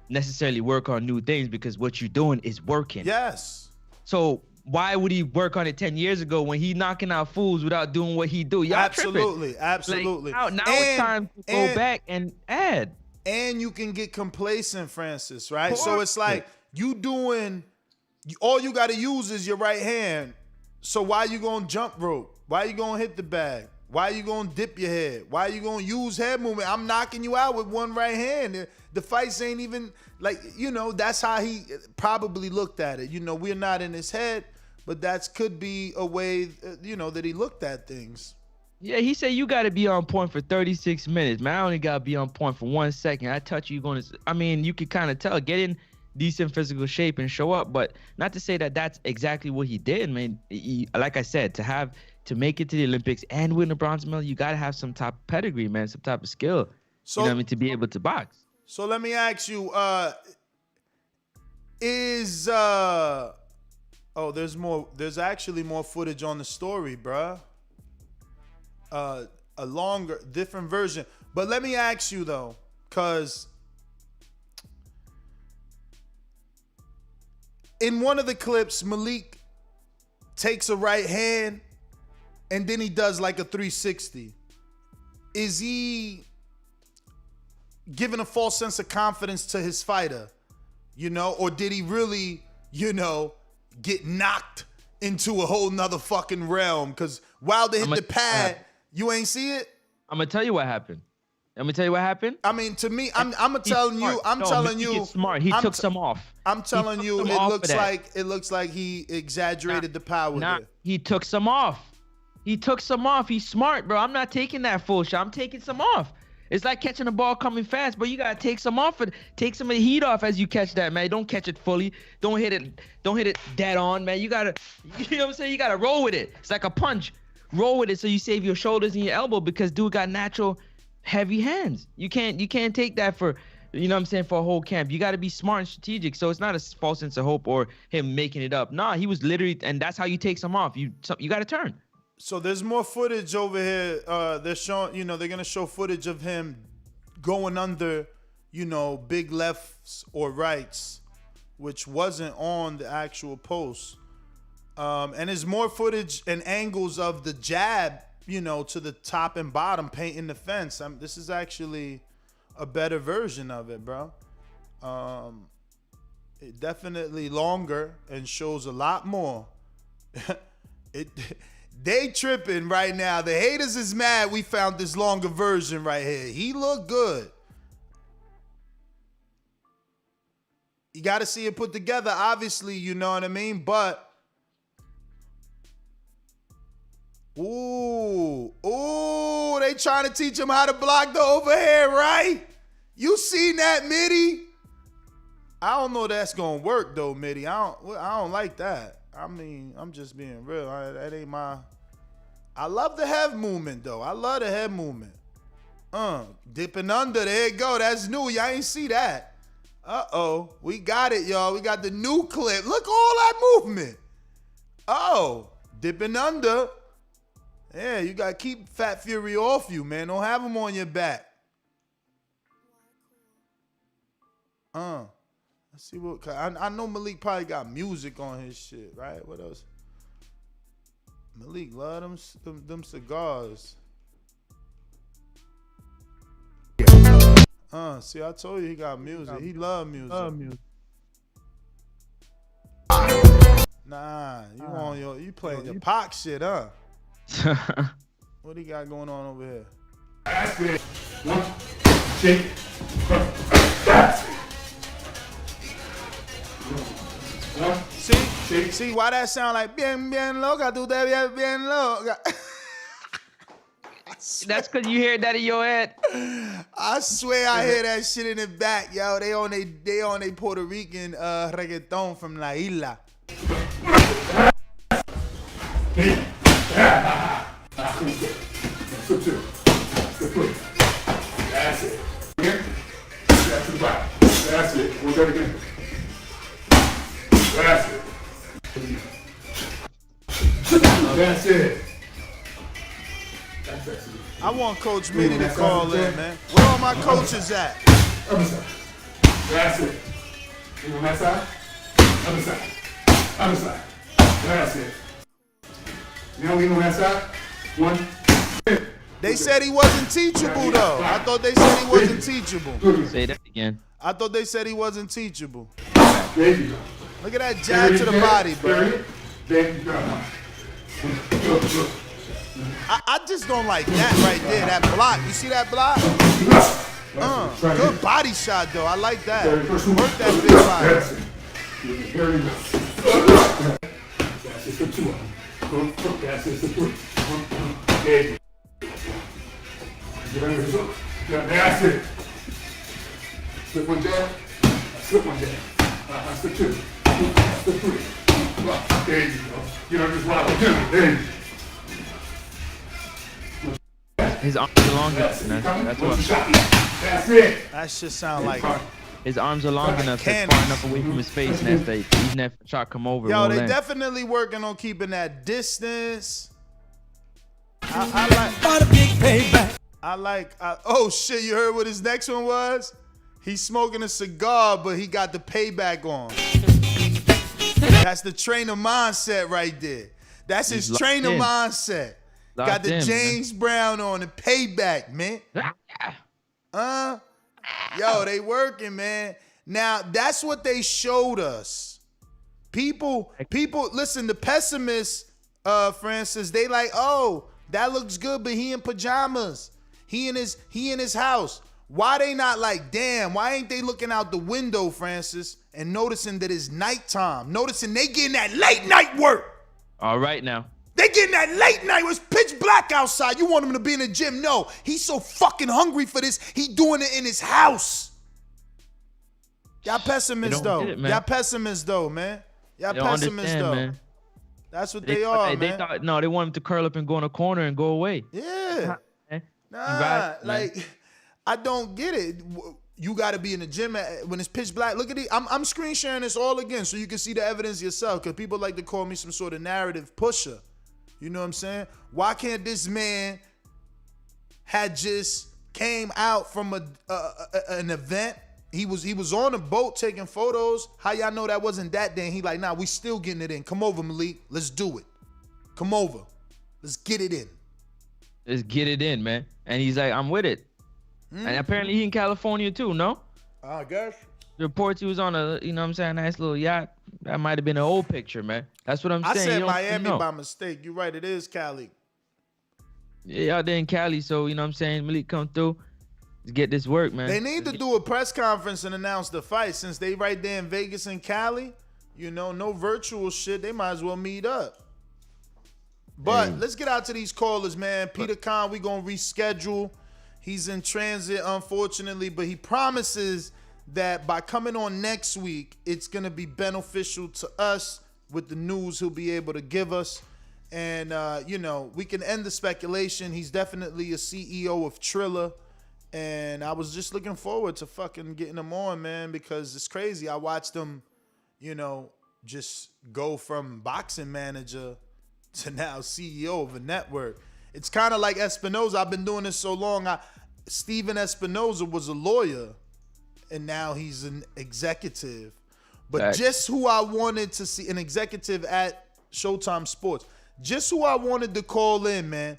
G: necessarily work on new things because what you're doing is working.
F: Yes.
G: So why would he work on it 10 years ago when he knocking out fools without doing what he do? Y'all
F: Absolutely,
G: tripping.
F: absolutely.
G: Like, now it's time to go back and add.
F: And you can get complacent, Francis, right? So it's like all you got to use is your right hand. So why you going to jump rope? Why you going to hit the bag? Why you going to dip your head? Why you going to use head movement? I'm knocking you out with one right hand. The fights ain't even, like, you know, that's how he probably looked at it. You know, we're not in his head, but that could be a way, you know, that he looked at things.
G: Yeah, he said you got to be on point for 36 minutes. Man, I only got to be on point for 1 second. I touch you going to, I mean, you could kind of tell, get in decent physical shape and show up. But not to say that that's exactly what he did, man. Like I said, to make it to the Olympics and win a bronze medal, you got to have some type of pedigree, man, some type of skill,
F: so,
G: you know what I mean, to be able to box.
F: So let me ask you, there's actually more footage on the story, bruh. A longer, different version. But let me ask you though, cause in one of the clips, Malik takes a right hand and then he does like a 360. Is he giving a false sense of confidence to his fighter, you know, or did he really, you know, get knocked into a whole nother fucking realm? Because Wilder hit the pad, you ain't see it?
G: I'm gonna tell you what happened.
F: I mean, to me, I'm telling you,
G: smart. He took some off.
F: I'm telling you, it looks like he exaggerated the power there.
G: He took some off. He's smart, bro. I'm not taking that full shot. I'm taking some off. It's like catching a ball coming fast, but you gotta take some off. Take some of the heat off as you catch that, man. Don't catch it fully. Don't hit it dead on, man. You gotta, you know what I'm saying? You gotta roll with it. It's like a punch. Roll with it so you save your shoulders and your elbow, because dude got natural heavy hands. You can't take that for, you know what I'm saying, for a whole camp. You gotta be smart and strategic. So it's not a false sense of hope or him making it up. Nah, he was literally, and that's how you take some off. You gotta turn.
F: So there's more footage over here. They're showing, you know, they're gonna show footage of him going under, you know, big lefts or rights, which wasn't on the actual post. And there's more footage and angles of the jab, you know, to the top and bottom, painting the fence. This is actually a better version of it, bro. It definitely longer and shows a lot more. They tripping right now. The haters is mad we found this longer version right here. He looked good. You got to see it put together, obviously, you know what I mean? But, ooh, they trying to teach him how to block the overhead, right? You seen that, Mitty? I don't know that's going to work, though, Mitty. I don't like that. I mean, I'm just being real. That ain't my I love the head movement, though. I love the head movement. Dipping under. There you go. That's new. Y'all ain't see that. Uh-oh. We got it, y'all. We got the new clip. Look, all that movement. Oh, dipping under. Yeah, you got to keep Fat Fury off you, man. Don't have him on your back. Let's see what. I know Malik probably got music on his shit, right? What else? Malik love them cigars. See, I told you he got music. He love music. Nah, you playing your Pac shit, huh? What he got going on over here?
H: That's it. One, shake it.
F: See why that sound like bien loca, tú te ves bien loca.
G: That's because you hear that in your head.
F: I swear I hear that shit in the back, yo. They on they Puerto Rican reggaeton from La Isla.
H: That's it. Again. That's to the back. That's it. We'll do it again. That's it. That's it. That's it.
F: I want Coach Mitty to call in, man. Where all my coaches at?
H: Other side. That's it. You on that side? Other side. Other side. That's it. Now we on that side. One.
F: They said he wasn't teachable, though. I thought they said he wasn't teachable.
G: Say that again.
F: I thought they said he wasn't teachable.
H: There you go.
F: Look at that jab to the body, bro.
H: There you go.
F: I just don't like that right there, that block. You see that block? Good body shot, though. I like that. Work that big body.
H: That's it. There you go. That's it for two of them. That's it for three. There you go. That's it. Slip one jab. Slip one jab. That's the two. That's the three. There you go. You know, just rock it. There you go.
G: His arms are long enough. That's what.
H: That's it.
F: That shit sound like.
G: His arms are long enough, that's far enough away from his face, and that's even if a shot come over.
F: Yo, they definitely working on keeping that distance. I like. Oh shit! You heard what his next one was? He's smoking a cigar, but he got the payback on. That's the trainer mindset right there. That's his trainer mindset. Got the James Brown on the payback, man. Yo, they working, man. Now, that's what they showed us. People, listen, the pessimists, Francis, they like, oh, that looks good, but he in pajamas. He in his house. Why they not like, damn, why ain't they looking out the window, Francis, and noticing that it's nighttime? Noticing they getting that late night work.
G: All right now.
F: They getting that late night. It was pitch black outside. You want him to be in the gym? No, he's so fucking hungry for this. He doing it in his house. Y'all pessimists though. Y'all pessimists though, man. Y'all pessimists though. Man. That's what they are, man.
G: They thought they want him to curl up and go in a corner and go away.
F: Yeah.
G: Right,
F: like I don't get it. You got to be in the gym when it's pitch black. Look at it. I'm screen sharing this all again so you can see the evidence yourself. Because people like to call me some sort of narrative pusher. You know what I'm saying? Why can't this man had just came out from an event? He was on a boat taking photos. How y'all know that wasn't that day? And he like, nah, we still getting it in. Come over, Malik. Let's do it. Come over. Let's get it in.
G: Let's get it in, man. And he's like, I'm with it. And apparently he in California too, no?
F: I guess.
G: The reports he was on a, you know what I'm saying, nice little yacht. That might have been an old picture, man. That's what I'm saying.
F: I said Miami by mistake. You're right. It is Cali.
G: Yeah, out there in Cali. So, you know what I'm saying? Malik come through. Let's get this work, man.
F: They need to do a press conference and announce the fight since they right there in Vegas and Cali. You know, no virtual shit. They might as well meet up. But let's get out to these callers, man. Peter Khan, we going to reschedule. He's in transit, unfortunately, but he promises that by coming on next week, it's going to be beneficial to us with the news he'll be able to give us. And, we can end the speculation. He's definitely a CEO of Triller. And I was just looking forward to fucking getting him on, man, because it's crazy. I watched him, just go from boxing manager to now CEO of a network. It's kind of like Espinoza. I've been doing this so long. Steven Espinoza was a lawyer, and now he's an executive. But just who I wanted to see, an executive at Showtime Sports. Just who I wanted to call in, man.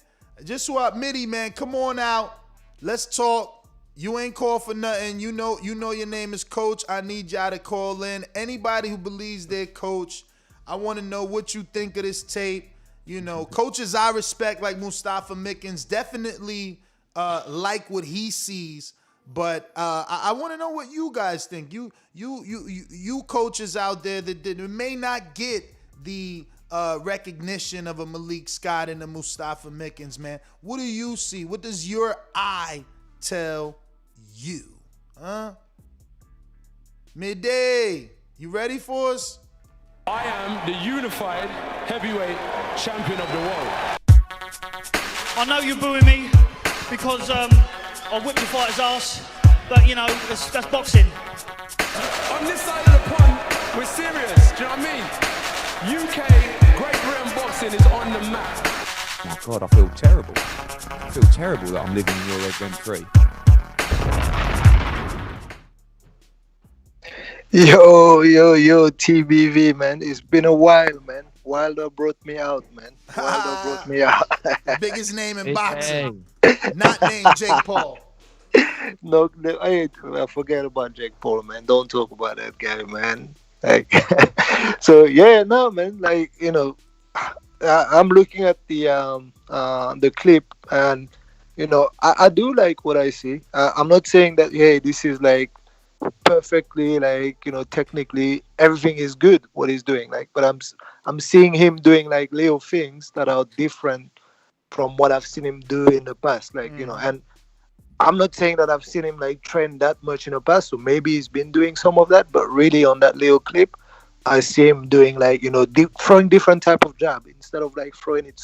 F: Mitty, man, come on out. Let's talk. You ain't called for nothing. You know your name is Coach. I need y'all to call in. Anybody who believes they're Coach, I want to know what you think of this tape. Coaches I respect, like Mustafa Mickens, definitely like what he sees. But I want to know what you guys think. You coaches out there that may not get the recognition of a Malik Scott and a Mustafa Mickens, man. What do you see? What does your eye tell you? Midday, you ready for us?
I: I am the unified heavyweight champion of the world.
J: I know you're booing me because I'll whip your fighter's ass, but that's boxing.
I: On this side of the pond, we're serious, do you know what I mean? UK Great Britain boxing is on the map.
K: My God, I feel terrible. I feel terrible that I'm living in your Rent 3.
L: Yo, TBV, man. It's been a while, man. Wilder brought me out, man.
F: Biggest name in boxing. Not named Jake Paul.
L: No, I forget about Jake Paul, man. Don't talk about that guy, man. So yeah, no, man. I'm looking at the clip, and I do like what I see. I'm not saying that this is perfectly technically everything is good what he's doing, but I'm seeing him doing little things that are different from what I've seen him do in the past, and I'm not saying that I've seen him train that much in the past, so maybe he's been doing some of that, but really on that little clip I see him doing throwing different type of jab instead of throwing it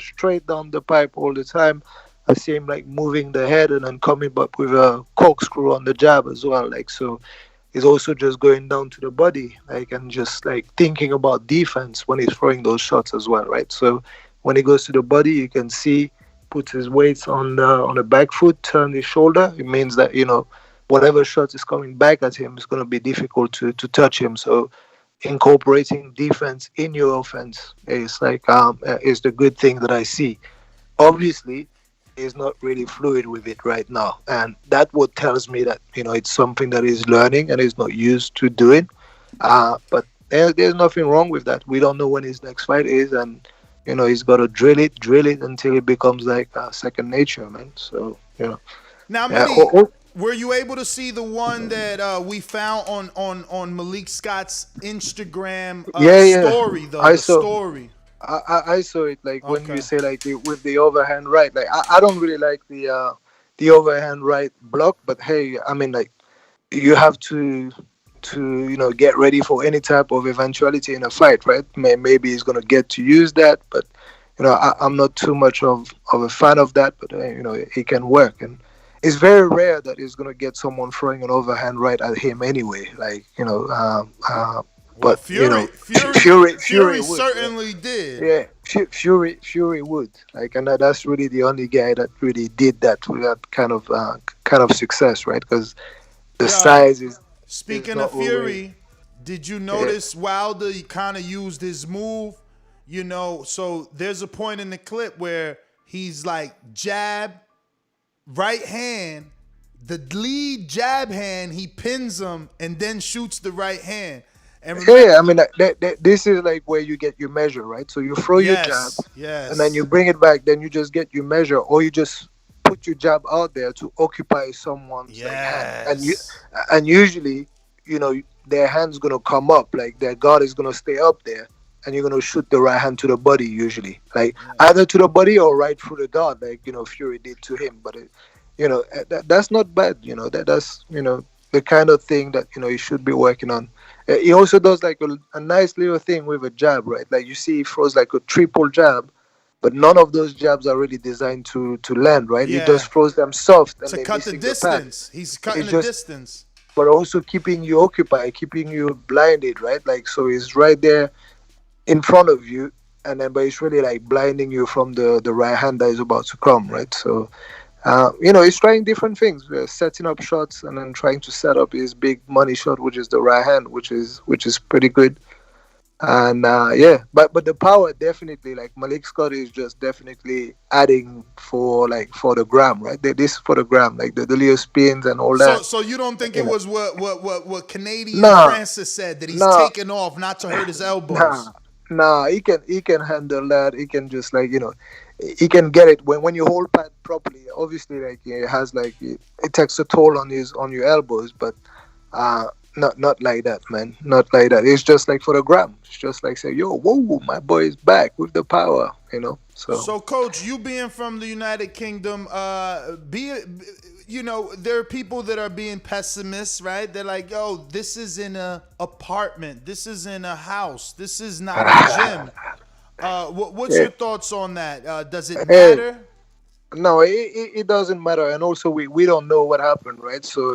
L: straight down the pipe all the time. I see him moving the head and then coming up with a corkscrew on the jab as well. So he's also just going down to the body, and just thinking about defense when he's throwing those shots as well, right? So when he goes to the body, you can see puts his weight on the back foot, turn his shoulder. It means that whatever shot is coming back at him is going to be difficult to touch him. So incorporating defense in your offense is is the good thing that I see. Obviously, is not really fluid with it right now, and that what tells me that it's something that he's learning and he's not used to doing, but there's nothing wrong with that. We don't know when his next fight is, and he's got to drill it until it becomes second nature, man. So
F: now were you able to see the one that we found on Malik Scott's Instagram story though? I
L: saw it when you say with the overhand right. I don't really like the overhand right block, but hey, I mean you have to get ready for any type of eventuality in a fight, right? Maybe he's gonna get to use that, but I'm not too much of a fan of that. But it can work, and it's very rare that he's gonna get someone throwing an overhand right at him anyway. But
F: Fury
L: would,
F: certainly did.
L: Yeah, Fury would. And that's really the only guy that really did that with that kind of success, right? Because the size is.
F: Speaking of Fury, did you notice Wilder kind of used his move? So there's a point in the clip where he's jab, right hand, the lead jab hand, he pins him and then shoots the right hand. And
L: this is where you get your measure, right? So you throw your jab,
F: and
L: then you bring it back, then you just get your measure, or you just put your jab out there to occupy someone's hand. And usually, their hand's gonna come up, their guard is gonna stay up there, and you're gonna shoot the right hand to the body usually, either to the body or right through the guard, Fury did to him. But that's not bad, that's the kind of thing that you should be working on. He also does like a nice little thing with a jab, right? Like you see, he throws like a triple jab, but none of those jabs are really designed to land, right? He just throws them soft and
F: to
L: they
F: cut the
L: missing
F: distance. He's cutting
L: It's
F: the
L: just-
F: distance.
L: but also keeping you occupied, keeping you blinded, right? Like so, he's right there in front of you, and then but it's really like blinding you from the right hand that is about to come, right? So. He's trying different things. We're setting up shots and then trying to set up his big money shot, which is the right hand, which is pretty good. And but the power definitely, like Malik Scott is just definitely adding for the gram, right? This for the gram, like the little spins and all that.
F: So you don't think it was what Canadian
L: Nah,
F: Francis said, that he's
L: nah.
F: taking off not to hurt his elbows?
L: Nah, he can handle that. He can just he can get it when you hold pad properly. Obviously, like it has it takes a toll on your elbows, but not like that, man. Not like that. It's just like for the gram. It's just like say, yo, whoa, my boy is back with the power, So
F: Coach, you being from the United Kingdom, there are people that are being pessimists, right? They're like, yo, this is in a apartment. This is in a house. This is not a gym. What's your thoughts on that? Does it matter?
L: No, it doesn't matter, and also we don't know what happened, right? So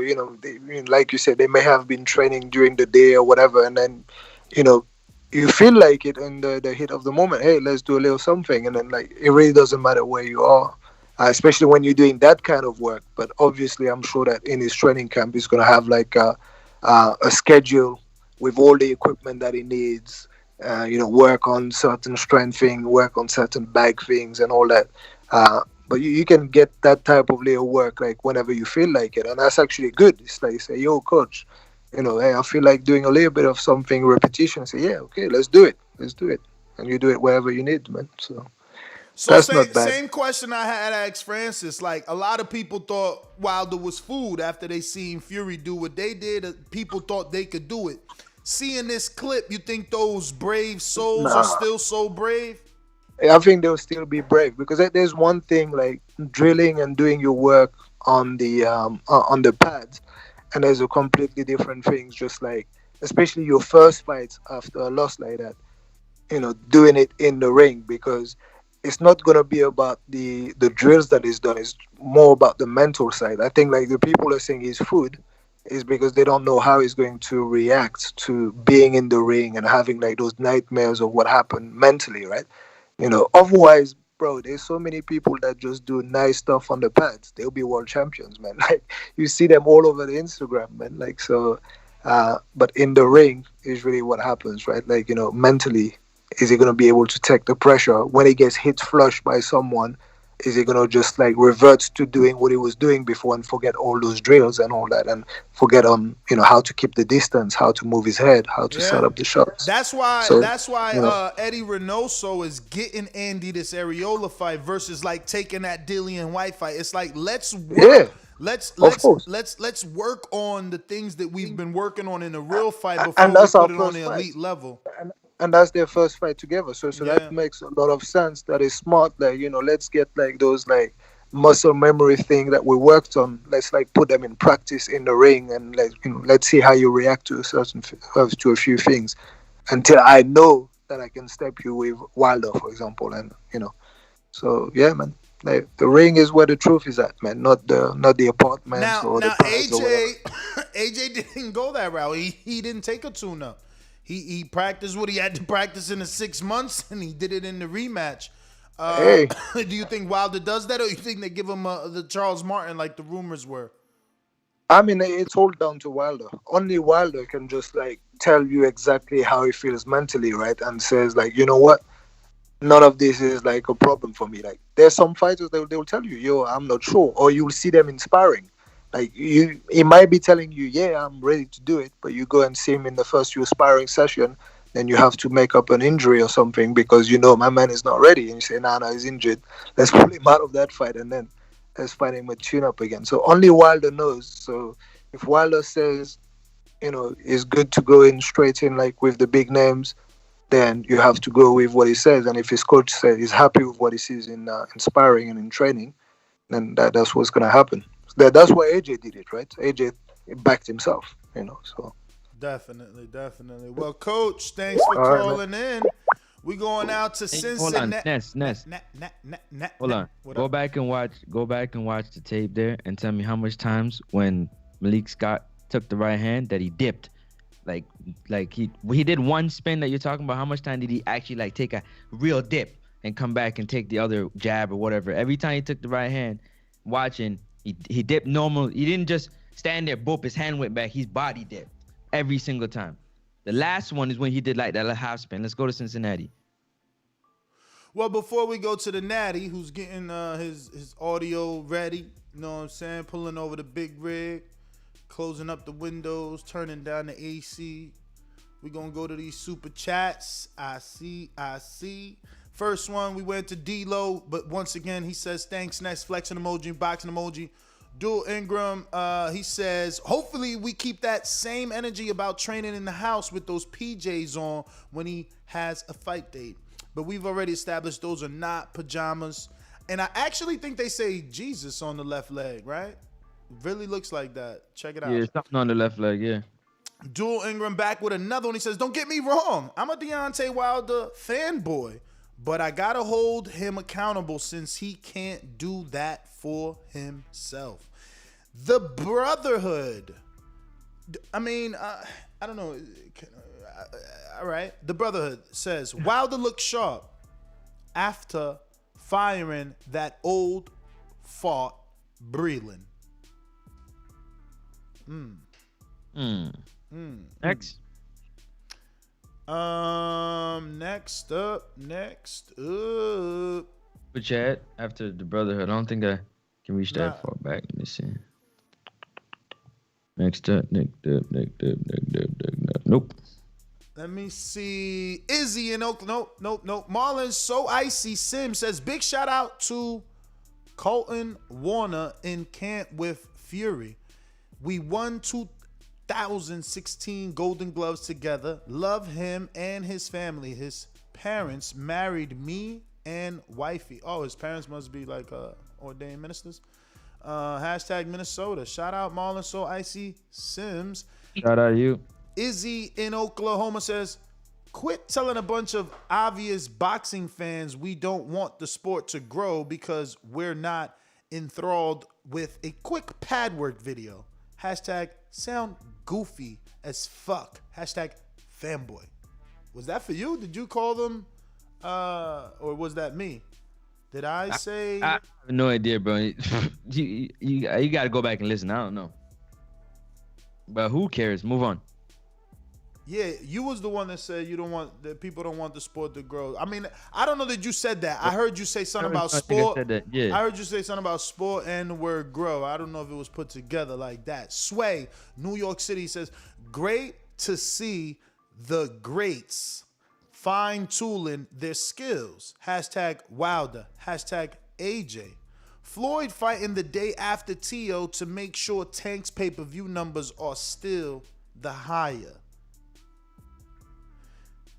L: like you said, they may have been training during the day or whatever, and then you feel like it in the heat of the moment. Hey, let's do a little something, and then it really doesn't matter where you are, especially when you're doing that kind of work. But obviously, I'm sure that in his training camp, he's gonna have a schedule with all the equipment that he needs. Work on certain strength thing, work on certain bag things, and all that. But you can get that type of little work whenever you feel like it, and that's actually good. It's like say, yo, coach, hey, I feel like doing a little bit of something repetition. Say, yeah, okay, let's do it, and you do it wherever you need, man. So that's not bad.
F: Same question I had asked Francis. Like a lot of people thought Wilder was fooled after they seen Fury do what they did. People thought they could do it. Seeing this clip, you think those brave souls are still so brave?
L: I think they'll still be brave because there's one thing like drilling and doing your work on the pads, and there's a completely different thing. Just like, especially your first fight after a loss like that, doing it in the ring, because it's not gonna be about the drills that is done. It's more about the mental side. I think the people are saying he's food is because they don't know how he's going to react to being in the ring and having those nightmares of what happened mentally, right? Otherwise, bro, there's so many people that just do nice stuff on the pads. They'll be world champions, man. You see them all over the Instagram, man. But in the ring is really what happens, right? Mentally, is he gonna be able to take the pressure when he gets hit flush by someone? Is he gonna just revert to doing what he was doing before and forget all those drills and all that, and forget on how to keep the distance, how to move his head, how to set up the shots?
F: That's why Eddie Reynoso is getting Andy this Areola fight versus taking that Dillian White fight. It's let's work.
L: Yeah.
F: Let's work on the things that we've been working on in a real fight before
L: And that's
F: we
L: our
F: put it on
L: first
F: the
L: fight.
F: elite level.
L: And that's their first fight together. So that makes a lot of sense. That is smart. Let's get those muscle memory thing that we worked on. Let's put them in practice in the ring, and let's see how you react to a few things until I know that I can step you with Wilder, for example. And so yeah, man. The ring is where the truth is at, man. Not the apartments or the pads or whatever.
F: AJ didn't go that route. He didn't take a tune-up. He practiced what he had to practice in the 6 months, and he did it in the rematch. Do you think Wilder does that, or you think they give him the Charles Martin like the rumors were?
L: I mean, it's all down to Wilder. Only Wilder can just tell you exactly how he feels mentally, right? And says you know what? None of this is a problem for me. There's some fighters they'll tell you, yo, I'm not sure, or you'll see them inspiring. He might be telling you, yeah, I'm ready to do it, but you go and see him in the first few sparring session, then you have to make up an injury or something because my man is not ready, and you say, nah, he's injured. Let's pull him out of that fight, and then let's find him a tune-up again. So only Wilder knows. So if Wilder says, it's good to go in straight in with the big names, then you have to go with what he says. And if his coach says he's happy with what he sees in sparring and in training, then that's what's gonna happen. That's why AJ did it, right? AJ backed himself. So.
F: Definitely. Well, Coach, thanks for
L: All right,
F: calling in. We going out to
G: Hold on,
F: Cincinnati.
G: Ness. Hold on.
F: What
G: Go
F: up?
G: back and watch the tape there and tell me how much times when Malik Scott took the right hand that he dipped. Like he did one spin that you're talking about. How much time did he actually like take a real dip and come back and take the other jab or whatever? Every time he took the right hand, watching, he dipped normal. He didn't just stand there, boop, his hand went back. He's body dipped every single time. The last one is when he did like that half spin. Let's go to Cincinnati.
F: Well, before we go to the Natty, who's getting his audio ready, you know what I'm saying? Pulling over the big rig, closing up the windows, turning down the AC. We're going to go to these super chats. I see. First one, we went to D-Lo, but once again, he says, thanks, next flexing emoji, boxing emoji. Dual Ingram, he says, hopefully we keep that same energy about training in the house with those PJs on when he has a fight date. But we've already established those are not pajamas. And I actually think they say Jesus on the left leg, right? Really looks like that. Check it out.
G: Yeah, something on the left leg, yeah.
F: Dual Ingram back with another one. He says, don't get me wrong. I'm a Deontay Wilder fanboy, but I got to hold him accountable since he can't do that for himself. The Brotherhood. I mean, I don't know. All right. The Brotherhood says, Wilder looked sharp after firing that old fart Breland.
G: Next.
F: Next up.
G: But Chad, after the Brotherhood, I don't think I can reach that far back. Let me see. Next up. Nope.
F: Let me see. Izzy in Oakland. Nope. Marlon So Icy Sim says, big shout out to Colton Warner in camp with Fury. We won 2016 Golden Gloves together. Love him and his family. His parents married me and wifey. Oh, his parents must be like ordained ministers. Hashtag Minnesota. Shout out Marlon So Icy Sims.
G: Shout out you.
F: Izzy in Oklahoma says, quit telling a bunch of obvious boxing fans we don't want the sport to grow because we're not enthralled with a quick pad work video. Hashtag sound goofy as fuck. Hashtag fanboy. Was that for you? Did you call them? Or was that me? Did I say?
G: I have no idea, bro. You got to go back and listen. I don't know. But who cares? Move on.
F: Yeah, you was the one that said you don't want that people don't want the sport to grow. I mean, I don't know that you said that. I heard you say something about sport.
G: I said that. Yeah.
F: I heard you say something about sport and the word grow. I don't know if it was put together like that. Sway, New York City says, great to see the greats fine-tuning their skills. Hashtag Wilder. Hashtag AJ. Floyd fighting the day after Tio to make sure Tank's pay-per-view numbers are still the higher.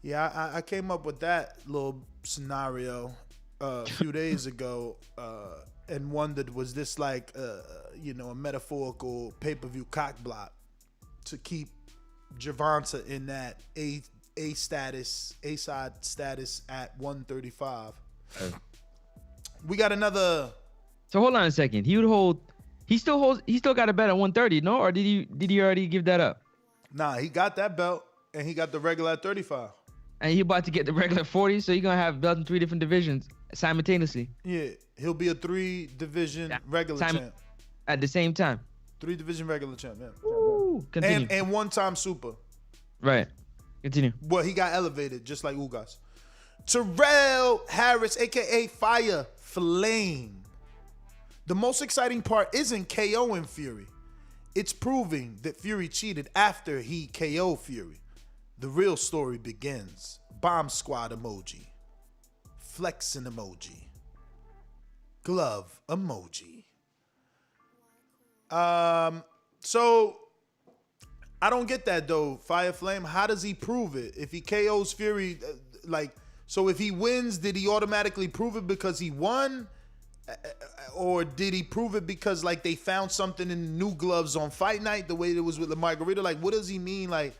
F: Yeah, I came up with that little scenario a few days ago and wondered, was this like, a metaphorical pay-per-view cock block to keep Gervonta in that A-side status at 135. We got another.
G: So hold on a second. He still got a bet at 130, no? Or did he already give that up?
F: Nah, he got that belt and he got the regular at 35.
G: And he about to get the regular 40, so you're going to have belt in 3 different divisions simultaneously.
F: Yeah, he'll be a 3-division regular champ.
G: At the same time.
F: 3-division regular champ, yeah.
G: Ooh, continue.
F: And one-time super.
G: Right. Continue.
F: Well, he got elevated, just like Ugas. Terrell Harris, a.k.a. Fire Flame. The most exciting part isn't KOing Fury. It's proving that Fury cheated after he KO'd Fury. The real story begins. Bomb squad emoji. Flexing emoji. Glove emoji. So I don't get that though, Fire Flame. How does he prove it? If he KOs Fury, so if he wins, did he automatically prove it because he won? Or did he prove it because like they found something in new gloves on fight night, the way it was with the Margarita? Like, what does he mean? Like,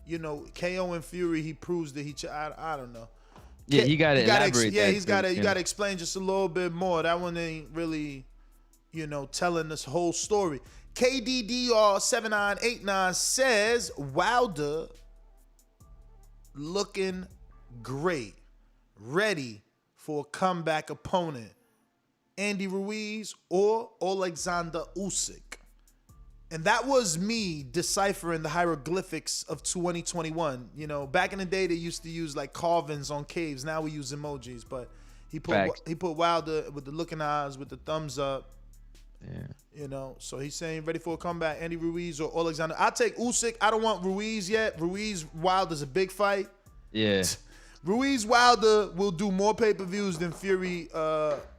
F: you know, KO and Fury, he proves that I don't know.
G: Yeah, you gotta elaborate.
F: He's got to explain just a little bit more. That one ain't really, you know, telling this whole story. KDDR7989 says Wilder looking great, ready for a comeback opponent. Andy Ruiz or Alexander Usyk. And that was me deciphering the hieroglyphics of 2021. You know, back in the day, they used to use like carvings on caves. Now we use emojis. But he put Wilder with the looking eyes, with the thumbs up.
G: Yeah.
F: You know, so he's saying ready for a comeback. Andy Ruiz or Alexander. I'll take Usyk. I don't want Ruiz yet. Ruiz Wilder's a big fight.
G: Yeah.
F: Ruiz Wilder will do more pay-per-views than Fury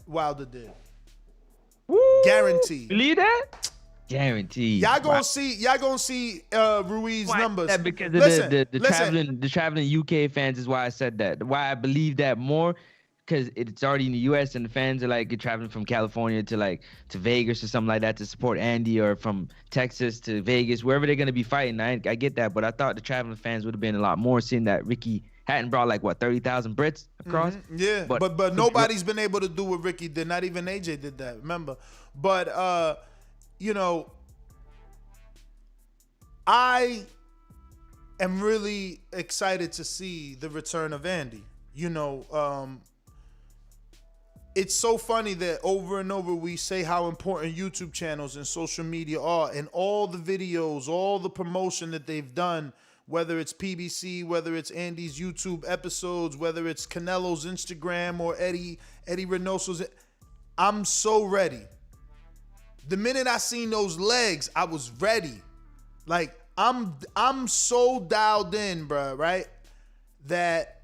F: Wilder did.
G: Woo!
F: Guaranteed.
G: Believe that? Guaranteed.
F: Y'all gonna see Ruiz numbers.
G: That because of the traveling UK fans is why I said that. Why I believe that more, because it's already in the US and the fans are like traveling from California to Vegas or something like that to support Andy, or from Texas to Vegas, wherever they're gonna be fighting. I get that, but I thought the traveling fans would have been a lot more, seeing that Ricky hadn't brought 30,000 Brits across.
F: Mm-hmm. Yeah, but nobody's been able to do what Ricky did. Not even AJ did that. Remember, but you know, I am really excited to see the return of Andy. You know, it's so funny that over and over we say how important YouTube channels and social media are, and all the videos, all the promotion that they've done, whether it's PBC, whether it's Andy's YouTube episodes, whether it's Canelo's Instagram or Eddie Reynoso's. I'm so ready. The minute I seen those legs, I was ready. Like, I'm so dialed in, bro, right? That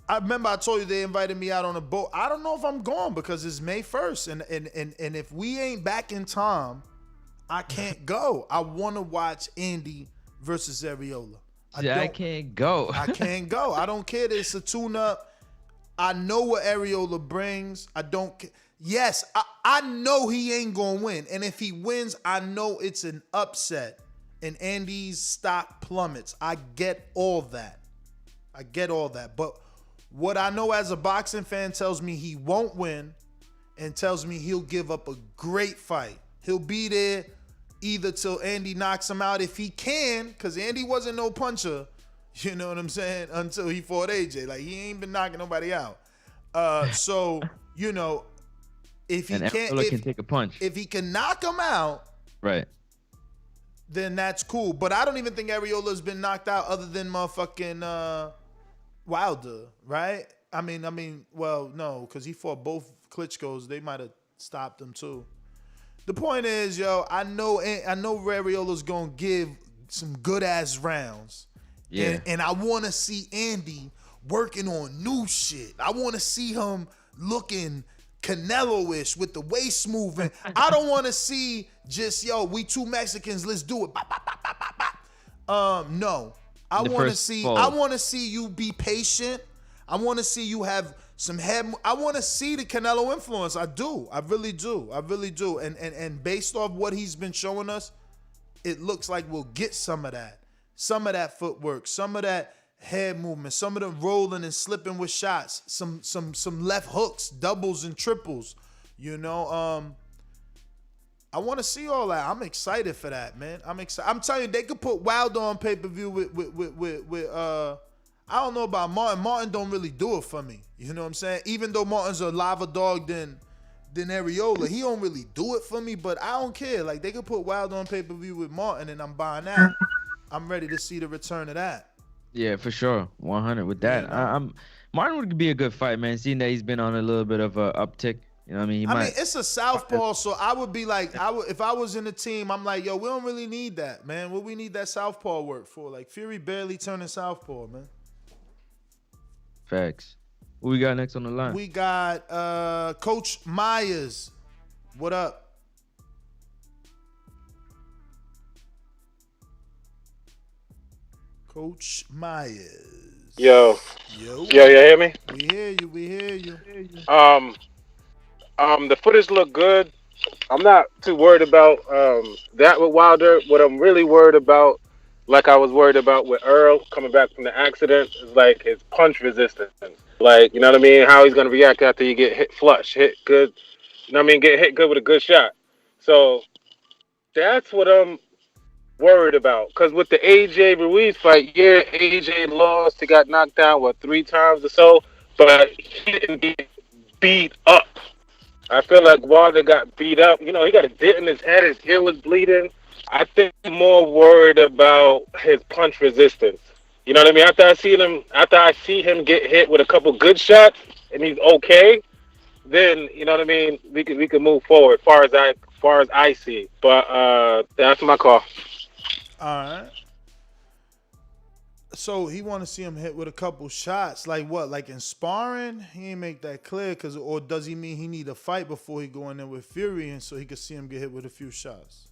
F: I remember I told you they invited me out on a boat. I don't know if I'm going because it's May 1st. And if we ain't back in time, I can't go. I want to watch Andy versus Areola.
G: I can't go.
F: I can't go. I don't care that it's a tune-up. I know what Areola brings. I don't care. Yes, I know he ain't going to win. And if he wins, I know it's an upset. And Andy's stock plummets. I get all that. But what I know as a boxing fan tells me he won't win, and tells me he'll give up a great fight. He'll be there either till Andy knocks him out if he can, because Andy wasn't no puncher, you know what I'm saying, until he fought AJ. Like, he ain't been knocking nobody out. So, you know, if he
G: can take a punch.
F: If he can knock him out,
G: right,
F: then that's cool. But I don't even think Areola's been knocked out other than motherfucking Wilder, right? I mean, well, no, because he fought both Klitschko's. They might have stopped him too. The point is, yo, I know Areola's gonna give some good ass rounds.
G: Yeah.
F: And I want to see Andy working on new shit. I want to see him looking Canelo-ish with the waist moving. I don't want to see just, yo, we two Mexicans, let's do it. Bop, bop, bop, bop, bop, bop. No. I want to see you be patient. I want to see you have some head. I want to see the Canelo influence. I do. I really do. And based off what he's been showing us, it looks like we'll get some of that. Some of that footwork, some of that head movement, some of the rolling and slipping with shots, some left hooks, doubles and triples. You know, I want to see all that. I'm excited for that, man. I'm excited. I'm telling you, they could put Wilder on pay-per-view with I don't know about Martin. Martin don't really do it for me. You know what I'm saying? Even though Martin's a liver dog than Areola, he don't really do it for me, but I don't care. Like, they could put Wilder on pay-per-view with Martin, and I'm buying that. I'm ready to see the return of that.
G: Yeah, for sure. 100 with that. Yeah, Martin would be a good fight, man, seeing that he's been on a little bit of a uptick. You know what I mean? I mean,
F: it's a southpaw, so I would be like, if I was in the team, I'm like, yo, we don't really need that, man. What we need that southpaw work for? Like, Fury barely turning southpaw, man.
G: Facts. Who we got next on the line?
F: We got Coach Myers. What up? Coach Myers.
M: Yo, you hear me?
F: We hear you.
M: The footage looked good. I'm not too worried about that with Wilder. What I'm really worried about, like I was worried about with Earl coming back from the accident, is like his punch resistance. Like, you know what I mean? How he's gonna react after you get hit flush, hit good. You know what I mean? Get hit good with a good shot. So that's what I'm worried about. Cause with the AJ Ruiz fight, yeah, AJ lost. He got knocked down 3 times or so, but he didn't get beat up. I feel like Wilder got beat up. You know, he got a dent in his head. His ear was bleeding. I think I'm more worried about his punch resistance. You know what I mean? After I see him get hit with a couple good shots and he's okay, then you know what I mean. We can move forward. Far as I see. But that's my call.
F: All right. So he want to see him hit with a couple shots, like what? Like in sparring? He ain't make that clear, or does he mean he need a fight before he go in there with Fury, and so he could see him get hit with a few shots?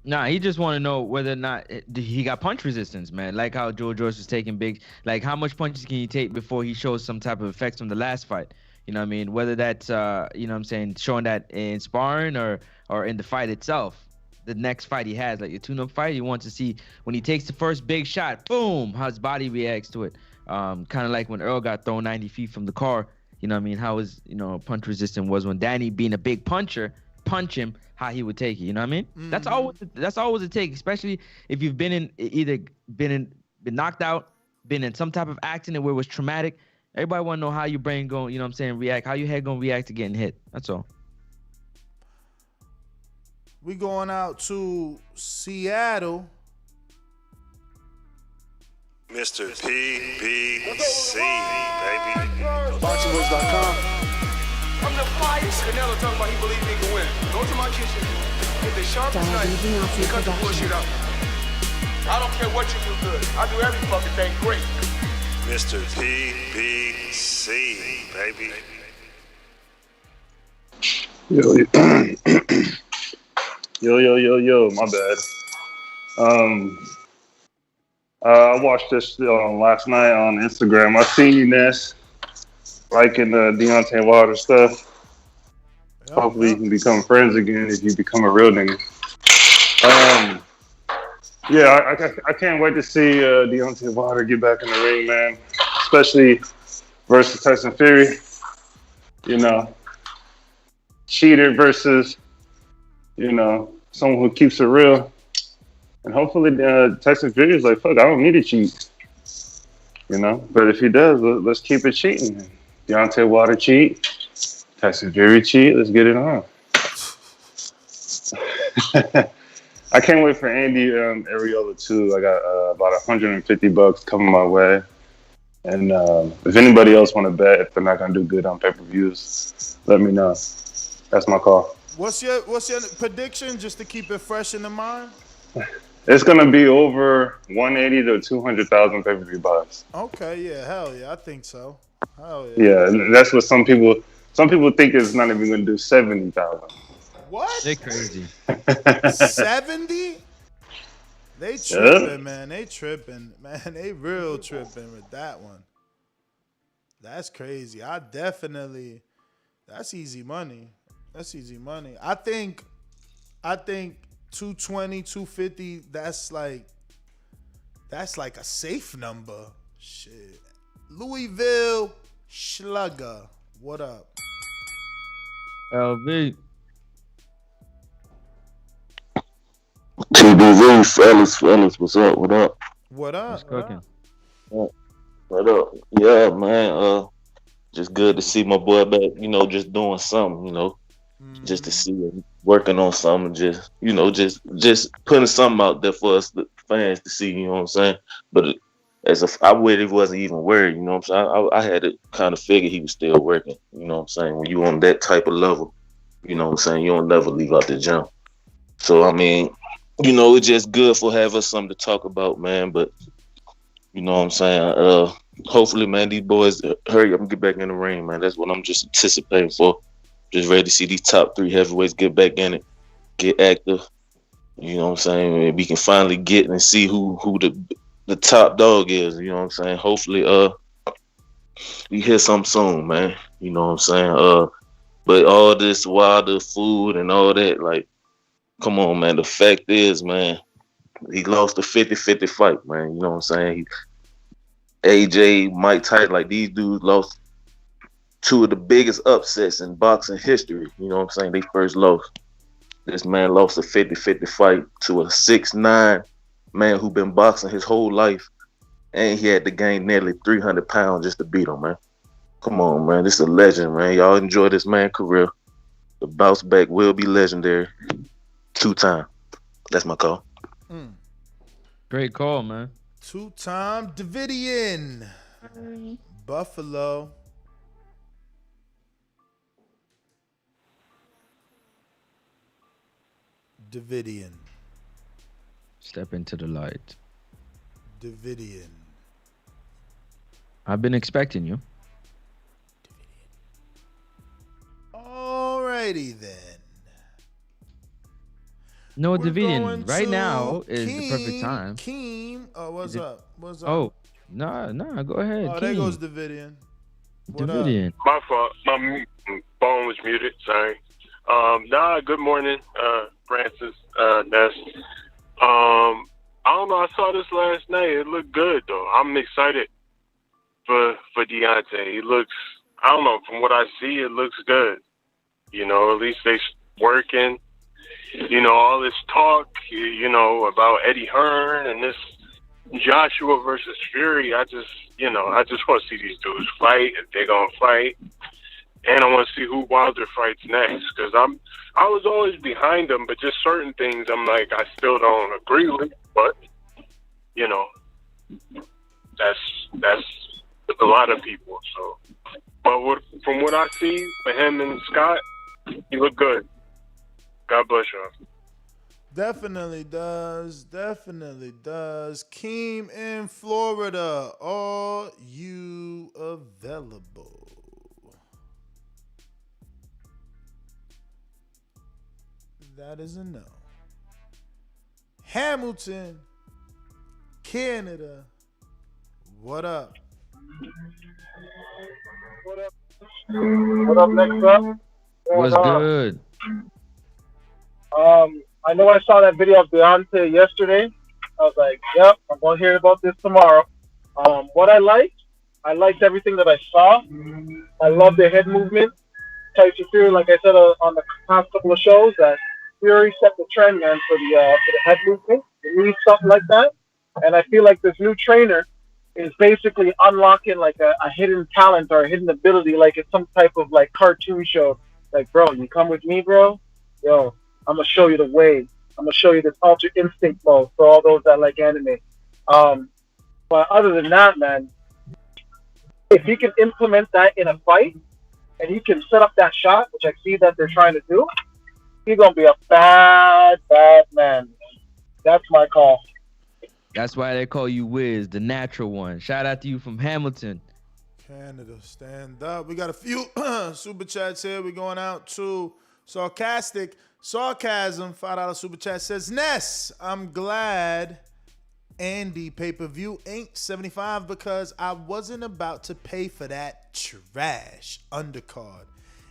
G: Nah, he just want to know whether or not he got punch resistance, man. Like how Joe Joyce was taking big, like how much punches can he take before he shows some type of effects from the last fight? You know what I mean? Whether that's, you know what I'm saying, showing that in sparring or in the fight itself. The next fight he has, like your tune-up fight, he wants to see when he takes the first big shot, boom, how his body reacts to it. Kind of like when Earl got thrown 90 feet from the car, you know what I mean, how his, punch resistant was when Danny, being a big puncher, punch him, how he would take it, you know what I mean? Mm-hmm. That's always a take, especially if you've been knocked out, been in some type of accident where it was traumatic. Everybody want to know how your brain going, you know what I'm saying, react, how your head going to react to getting hit. That's all.
F: We going out to Seattle.
N: Mr. PBC, baby.
I: BoxingWords.com. I'm the finest. Canelo talking about he believes he can win. Go to my kitchen. Get the sharpest knife and cut the bullshit up. I don't care what you do good. I do every fucking thing great.
N: Mr. PBC, baby.
O: Yo, my bad. I watched this last night on Instagram. I seen you, Ness, liking the Deontay Wilder stuff. Hopefully you can become friends again if you become a real nigga. I can't wait to see Deontay Wilder get back in the ring, man. Especially versus Tyson Fury. You know, cheater versus, someone who keeps it real. And hopefully Tyson Fury is like, fuck, I don't need to cheat. But if he does, let's keep it cheating. Deontay Wilder cheat. Tyson Fury cheat. Let's get it on. I can't wait for Andy Ariola too. I got about $150 coming my way. And if anybody else want to bet, if they're not going to do good on pay-per-views, let me know. That's my call.
F: What's your prediction, just to keep it fresh in the mind?
O: It's gonna be over 180 to 200,000 pay-per-view buys.
F: Okay, yeah, hell yeah, I think so. Hell
O: yeah. Yeah, that's what some people think it's not even gonna do 70,000.
F: What?
G: They crazy.
F: 70? They tripping, man. They tripping, man. They real tripping with that one. That's crazy. That's easy money. That's easy money. I think 220, 250, that's like a safe number. Shit. Louisville Slugger. What up?
G: LV.
P: TBV, fellas, what's up? What up?
F: What up?
G: What's cooking?
P: What up? Yeah, man. Just good to see my boy back, just doing something, just to see him working on something, just putting something out there for us, the fans, to see, you know what I'm saying? But I really wasn't even worried, you know what I'm saying? I had to kind of figure he was still working, you know what I'm saying? When you on that type of level, you know what I'm saying? You don't never leave out the gym. So, I mean, it's just good for having something to talk about, man. But, you know what I'm saying? Hopefully, man, these boys hurry up and get back in the ring, man. That's what I'm just anticipating for. Just ready to see these top 3 heavyweights get back in it, get active. You know what I'm saying? We can finally get and see who the top dog is. You know what I'm saying? Hopefully, we hear something soon, man. You know what I'm saying? But all this Wilder food and all that, like, come on, man. The fact is, man, he lost a 50-50 fight, man. You know what I'm saying? AJ, Mike Tyson, like these dudes lost two of the biggest upsets in boxing history. You know what I'm saying? They first lost. This man lost a 50-50 fight to a 6'9" man who been boxing his whole life, and he had to gain nearly 300 pounds just to beat him, man. Come on, man. This is a legend, man. Y'all enjoy this man's career. The bounce back will be legendary. 2-time. That's my call.
G: Great call, man.
F: 2-time Davidian. Buffalo. Davidian.
G: Step into the light.
F: Davidian.
G: I've been expecting you.
F: Alrighty then.
G: No,
F: We're
G: Davidian,
F: going
G: right
F: to
G: now is the perfect time.
F: Keem. Oh, what's up? What's up?
G: Oh, nah, go ahead.
F: Oh, there
G: Keem.
F: goes Davidian. What
G: Davidian.
Q: My fault. My phone was muted. Sorry. Good morning, Francis, Ness. I don't know. I saw this last night. It looked good, though. I'm excited for Deontay. He looks, I don't know, from what I see, it looks good. You know, at least they working. You know, all this talk, you know, about Eddie Hearn and this Joshua versus Fury. I just want to see these dudes fight if they're going to fight. And I want to see who Wilder fights next, because I was always behind them, but just certain things I'm like, I still don't agree with. But, you know, that's a lot of people. So, but from what I see for him and Scott, he look good. God bless y'all.
F: Definitely does. Definitely does. Keem in Florida. Are you available? That is a no. Hamilton, Canada. What up?
M: What up? What up, next up?
G: What's good?
M: I know I saw that video of Deontay yesterday. I was like, yep, I'm going to hear about this tomorrow. What I liked everything that I saw. I love the head movement. Tyson Fury, like I said on the past couple of shows, that Fury set the trend, man, for the head movement. It needs something like that. And I feel like this new trainer is basically unlocking like a hidden talent or a hidden ability, like it's some type of like cartoon show. Like, bro, you come with me, bro? Yo, I'm going to show you the way. I'm going to show you this Ultra Instinct mode for all those that like anime. But other than that, man, if he can implement that in a fight and he can set up that shot, which I see that they're trying to do, he's going to be a bad, bad man. That's my call.
G: That's why they call you Wiz, the natural one. Shout out to you from Hamilton.
F: Canada, stand up. We got a few super chats here. We're going out to Sarcasm, $5 super chat says, Ness, I'm glad Andy pay-per-view ain't 75 because I wasn't about to pay for that trash undercard.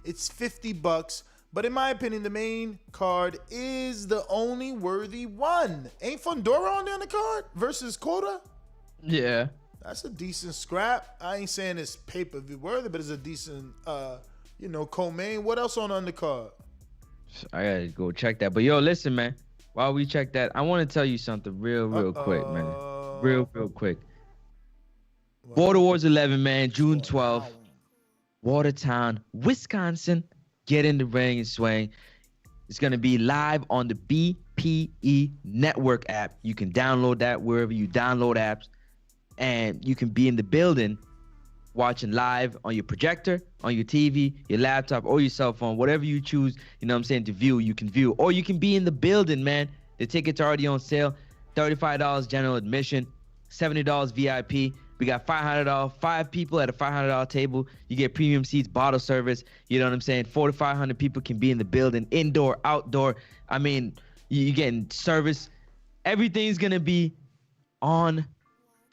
F: It's $50, but in my opinion, the main card is the only worthy one. Ain't Fundora on the undercard versus Cota?
G: Yeah.
F: That's a decent scrap. I ain't saying it's pay-per-view worthy, but it's a decent, co-main. What else on the undercard?
G: I gotta go check that. But yo, listen, man. While we check that, I want to tell you something real quick, man. Real quick. Border Wars 11, man. June 12th. Watertown, Wisconsin. Get in the ring and swing. It's gonna be live on the BPE Network app. You can download that wherever you download apps, and you can be in the building watching live on your projector, on your TV, your laptop, or your cell phone, whatever you choose, you know what I'm saying, to view, you can view. Or you can be in the building, man. The tickets are already on sale. $35 general admission, $70 VIP. We got $500, 5 people at a $500 table. You get premium seats, bottle service. You know what I'm saying? 400 to 500 people can be in the building, indoor, outdoor. I mean, you're getting service. Everything's going to be on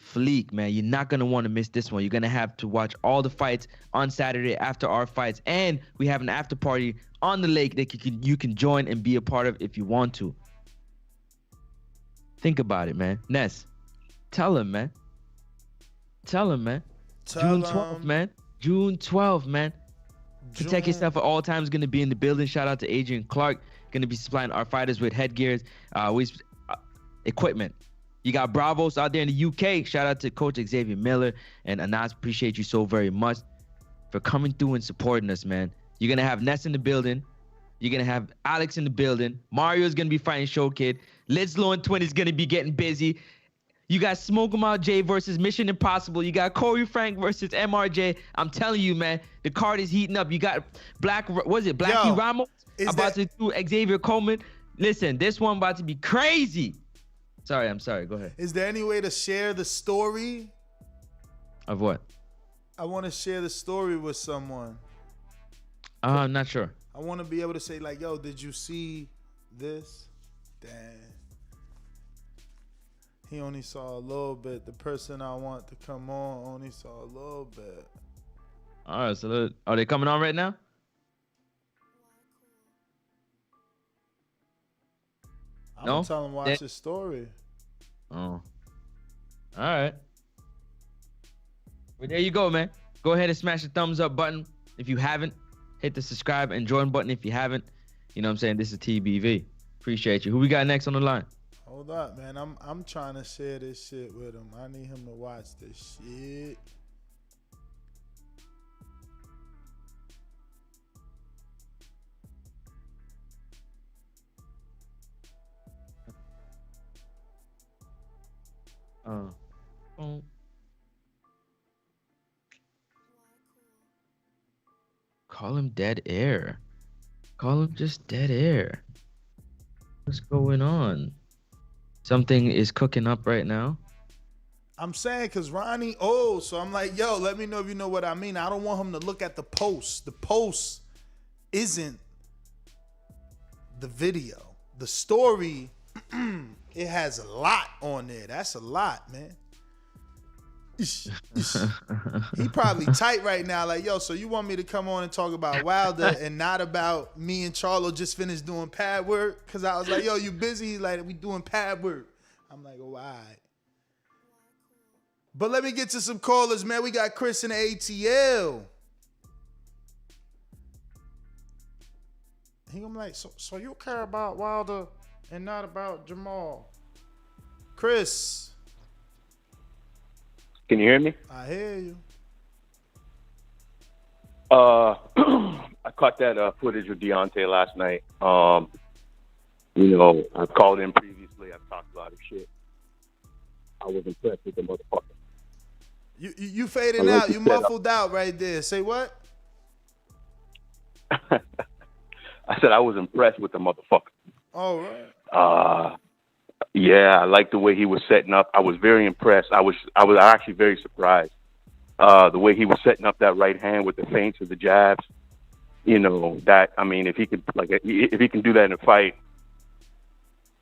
G: Fleek, man. You're not going to want to miss this one. You're going to have to watch all the fights on Saturday after our fights. And we have an after party on the lake that you can join and be a part of if you want to. Think about it, man. Ness, tell him, man. Tell him, man. June 12th, man. June 12th, man. Protect yourself at all times. Going to be in the building. Shout out to Adrian Clark. Going to be supplying our fighters with headgears, equipment. You got Bravos out there in the UK. Shout out to Coach Xavier Miller and Anas. Appreciate you so very much for coming through and supporting us, man. You're going to have Ness in the building. You're going to have Alex in the building. Mario's going to be fighting Show Kid. Liz Low and Twin is going to be getting busy. You got Smoke 'em Out Jay versus Mission Impossible. You got Corey Frank versus MRJ. I'm telling you, man, the card is heating up. You got Blackie Ramos about to do Xavier Coleman. Listen, this one about to be crazy. I'm sorry. Go ahead.
F: Is there any way to share the story?
G: Of what?
F: I want to share the story with someone.
G: I'm not sure.
F: I want to be able to say, like, yo, did you see this? Damn. He only saw a little bit. The person I want to come on only saw a little bit.
G: All right, so are they coming on right now?
F: I'm gonna tell him watch his story.
G: Oh. All right. Well, there you go, man. Go ahead and smash the thumbs up button if you haven't. Hit the subscribe and join button if you haven't. You know what I'm saying? This is TBV. Appreciate you. Who we got next on the line?
F: Hold up, man. I'm trying to share this shit with him. I need him to watch this shit.
G: Call him dead air. Call him just dead air. What's going on? Something is cooking up right now.
F: I'm saying because Ronnie, so I'm like, yo, let me know if you know what I mean. I don't want him to look at the post. The post isn't the video. The story, it has a lot on there. That's a lot, man. He probably tight right now, like, yo, so you want me to come on and talk about Wilder and not about me and Charlo just finished doing pad work? Because I was like, yo, you busy? Like, we doing pad work. I'm like, oh, all right. But let me get to some callers, man. We got Chris in the ATL. He gonna be like, so you care about Wilder and not about Jamal? Chris.
R: Can you hear me?
F: I hear you.
R: I caught that footage of Deontay last night. You know, I called in previously. I've talked a lot of shit. I was impressed with the motherfucker.
F: You fading out. You muffled out right there. Say what?
R: I said I was impressed with the motherfucker.
F: All right.
R: Yeah, I like the way he was setting up. I was very impressed. I was actually very surprised. The way he was setting up that right hand with the feints and the jabs. You know, that, I mean, if he can do that in a fight,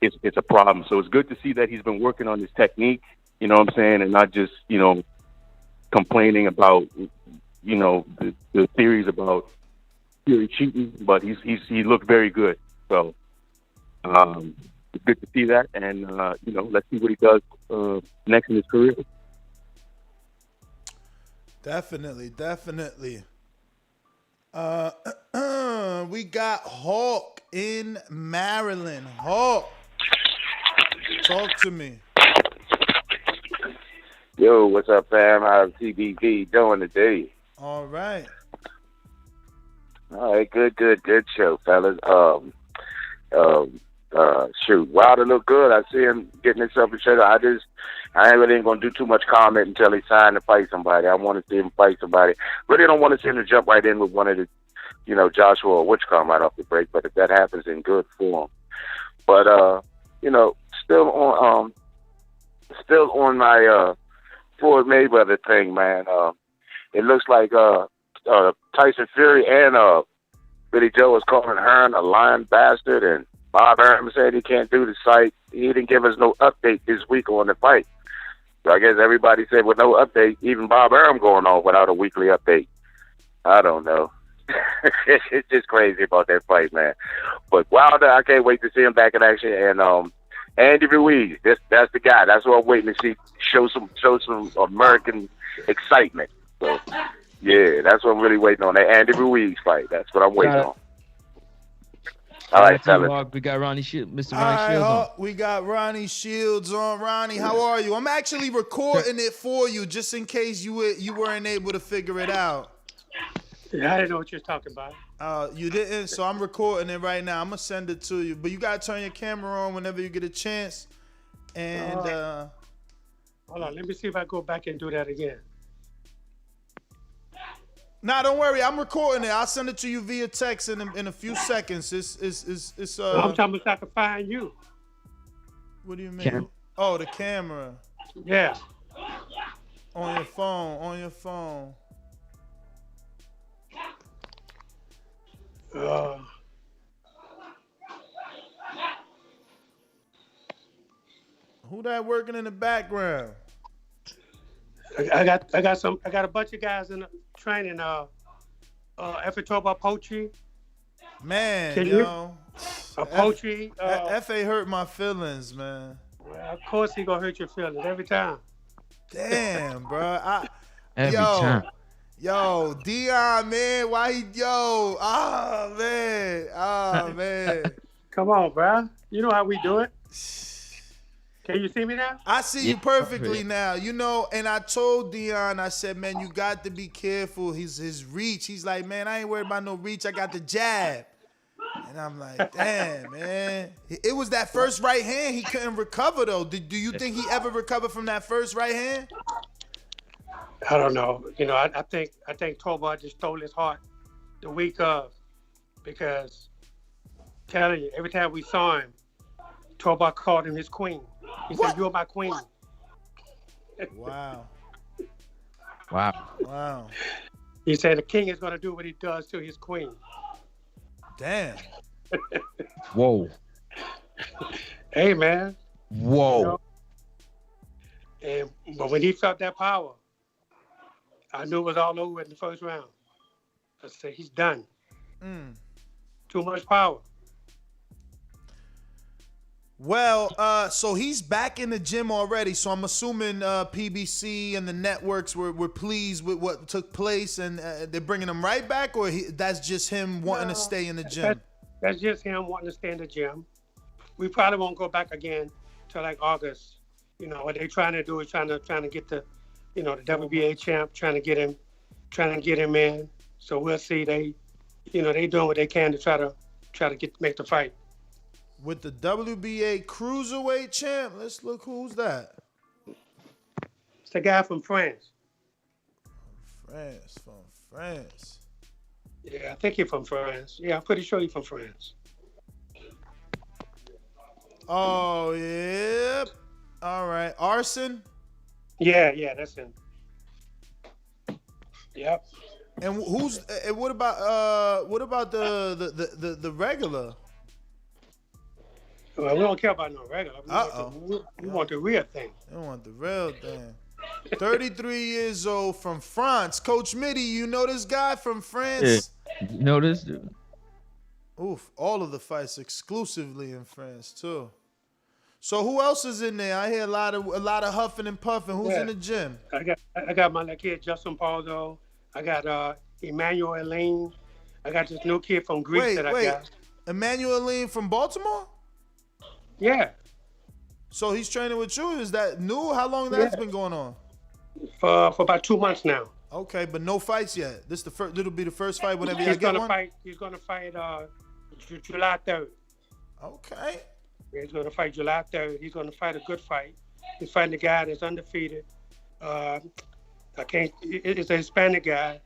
R: it's a problem. So it's good to see that he's been working on his technique, you know what I'm saying, and not just, you know, complaining about, you know, the theories about Fury cheating, but he looked very good. So it's good to see that, and you know, let's see what he does next in his career.
F: Definitely. We got Hawk in Maryland. Hawk, talk to me.
S: Yo, what's up, fam? How's TBV doing today?
F: All right.
S: All right, good show, fellas. Shoot, Wilder look good. I see him getting himself in shape. I ain't really gonna do too much comment until he signed to fight somebody. I want to see him fight somebody. Really don't want to see him to jump right in with one of the, you know, Joshua or Whichcomb right off the break. But if that happens, in good form. But you know, still on my Floyd Mayweather thing, man. It looks like Tyson Fury and Billy Joe is calling Hearn a lying bastard, and Bob Arum said he can't do the fight. He didn't give us no update this week on the fight. So I guess everybody said with no update, even Bob Arum going on without a weekly update. I don't know. It's just crazy about that fight, man. But Wilder, I can't wait to see him back in action. And Andy Ruiz, that's the guy. That's what I'm waiting to see. Show some American excitement. So yeah, that's what I'm really waiting on. That Andy Ruiz fight. That's what I'm waiting on. All right, fellas.
G: We got Ronnie Shields, Mr.
F: All
G: Ronnie
F: right,
G: Shields on.
F: we got Ronnie Shields on. Ronnie, how are you? I'm actually recording it for you just in case you weren't able to figure it out.
T: Yeah, I didn't know what you're talking about.
F: You didn't, so I'm recording it right now. I'm gonna send it to you, but you gotta turn your camera on whenever you get a chance. And
T: hold on, let me see if I go back and do that again.
F: Nah, don't worry. I'm recording it. I'll send it to you via text in a few seconds. It's
T: I'm talking about I can find you.
F: What do you mean? Oh, the camera.
T: Yeah.
F: On your phone. On your phone. Who that working in the background?
T: I got a bunch of guys in the training. If talk about poetry.
F: Man,
T: Can
F: yo.
T: Poetry.
F: F.A. hurt my feelings, man.
T: Well, of course he gonna hurt your feelings every time.
F: Damn, bro.
G: Every time.
F: Yo, Dion, man, why he, man.
T: Come on, bro. You know how we do it. Can you see me now?
F: I see you perfectly now. You know, and I told Dion, I said, man, you got to be careful. His reach. He's like, man, I ain't worried about no reach. I got the jab. And I'm like, damn, man. It was that first right hand he couldn't recover, though. Do you think he ever recovered from that first right hand?
T: I don't know. You know, I think Toba just stole his heart the week of, because telling you, every time we saw him, Toba called him his queen. He said, "You're my queen."
F: Wow.
G: Wow.
T: He said the king is going to do what he does to his queen.
F: Damn.
G: Whoa.
T: Hey, man.
G: Whoa.
T: You know? But when he felt that power, I knew it was all over in the first round. I said, he's done. Too much power.
F: Well, so he's back in the gym already. So I'm assuming PBC and the networks were pleased with what took place, and they're bringing him right back, or that's just him wanting to stay in the gym?
T: That's just him wanting to stay in the gym. We probably won't go back again till like August. You know, what they're trying to do is trying to get the, you know, the WBA champ, trying to get him in. So we'll see. They doing what they can to try to make the fight.
F: With the WBA cruiserweight champ, let's look who's that.
T: It's the guy from France.
F: From France.
T: Yeah, I think he's from France. Yeah, I'm pretty sure he's from France.
F: Oh, yeah. All right. Arson?
T: Yeah, that's him. Yep.
F: And what about the regular?
T: Well, we don't care about no regular. We want the real thing.
F: We want the real thing. 33 years old from France. Coach Mitty, you know this guy from France?
G: Yeah. You know this dude?
F: Oof, all of the fights exclusively in France too. So who else is in there? I hear a lot of huffing and puffing. Who's in the gym?
T: I got my kid Justin Paldo. I got Emmanuel Elaine. I got this new kid from Greece I got.
F: Emmanuel Elaine from Baltimore?
T: Yeah.
F: So he's training with you? Is that new? How long that's been going on?
T: For about 2 months now.
F: Okay, but no fights yet. This the first. It'll be the first fight whenever you get one.
T: He's gonna fight July 3rd.
F: Okay.
T: He's gonna fight July 3rd. He's gonna fight a good fight. He's fighting a guy that's undefeated. It's a Hispanic guy,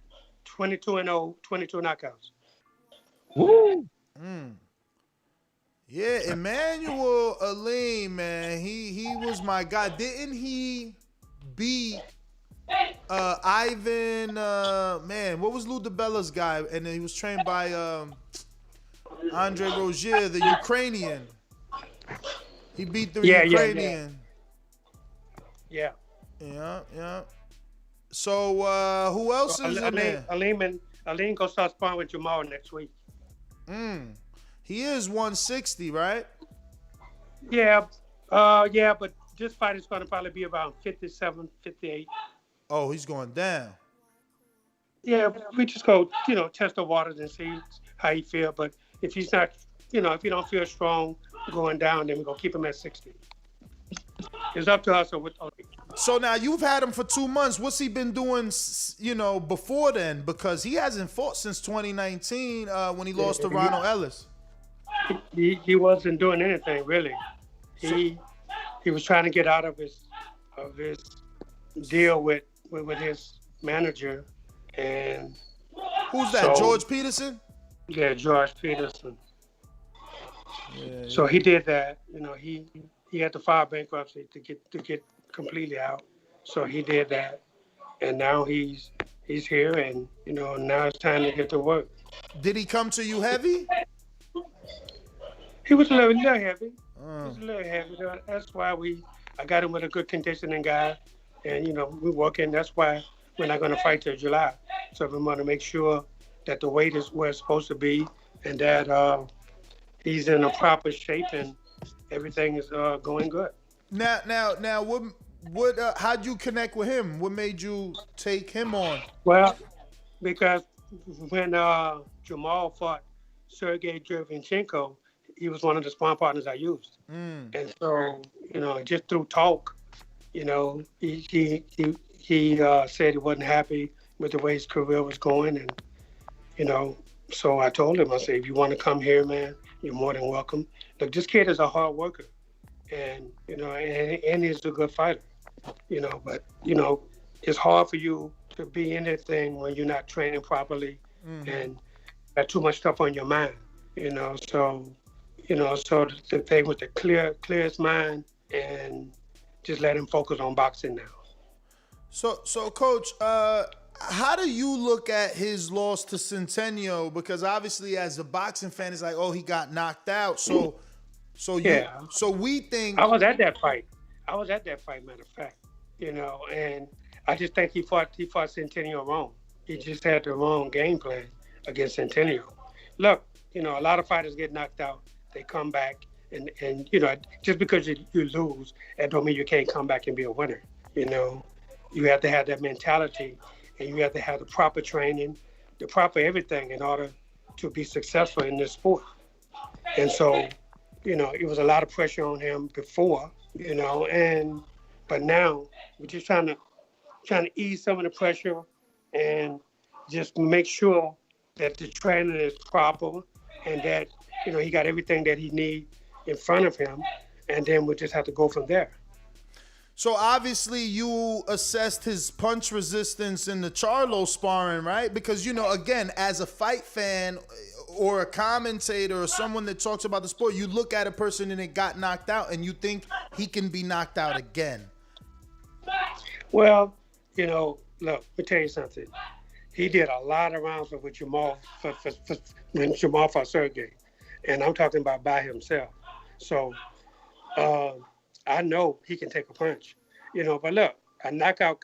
T: 22-0, 22 knockouts.
G: Woo!
F: Yeah, Emmanuel Elaine, man, he was my guy. Didn't he beat Ivan? Man, what was Lou DiBella's guy? And then he was trained by Andre Rozier, the Ukrainian. He beat the Ukrainian.
T: Yeah.
F: Yeah. So who else is in there?
T: Aleem gonna start sparring with Jamal next week.
F: He is 160, right?
T: Yeah, but this fight is gonna probably be around 57, 58.
F: Oh, he's going down.
T: Yeah, we just go, test the waters and see how he feel. But if he's not, if he don't feel strong going down, then we're gonna keep him at 60. It's up to us or with Aleem.
F: So now you've had him for 2 months. What's he been doing, before then? Because he hasn't fought since 2019 when he lost to Ronald Ellis.
T: He wasn't doing anything really. He was trying to get out of his deal with his manager, and
F: who's that? George Peterson?
T: Yeah, George Peterson.
F: Yeah,
T: so he did that. He had to file bankruptcy to get completely out. So he did that, and now he's here, and now it's time to get to work.
F: Did he come to you heavy?
T: He was a little heavy. He was a little heavy. That's why I got him with a good conditioning guy, and we're working. That's why we're not going to fight till July. So we want to make sure that the weight is where it's supposed to be, and that he's in a proper shape, and everything is going good.
F: Now, what? How'd you connect with him? What made you take him on?
T: Well, because when Jamal fought Sergey Derevyanchenko, he was one of the sparring partners I used, and so just through talk, he said he wasn't happy with the way his career was going, and so I told him, I said, if you want to come here, man, you're more than welcome. Look, this kid is a hard worker, and and he's a good fighter, but it's hard for you to be in that thing when you're not training properly and got too much stuff on your mind, so the thing with the clear his mind and just let him focus on boxing now.
F: So Coach, how do you look at his loss to Centennial? Because obviously, as a boxing fan, it's like, oh, he got knocked out. So we think
T: I was at that fight. Matter of fact, and I just think he fought Centennial wrong. He just had the wrong game plan against Centennial. Look, a lot of fighters get knocked out. They come back, and just because you lose, that don't mean you can't come back and be a winner. You have to have that mentality, and you have to have the proper training, the proper everything in order to be successful in this sport. And so, it was a lot of pressure on him before, but now we're just trying to ease some of the pressure and just make sure that the training is proper and that he got everything that he needs in front of him, and then we'll just have to go from there.
F: So obviously you assessed his punch resistance in the Charlo sparring, right? Because, again, as a fight fan or a commentator or someone that talks about the sport, you look at a person and it got knocked out and you think he can be knocked out again.
T: Well, look, let me tell you something. He did a lot of rounds with Jamal when Jamal fought Sergey. And I'm talking about by himself. So I know he can take a punch, but look, a knockout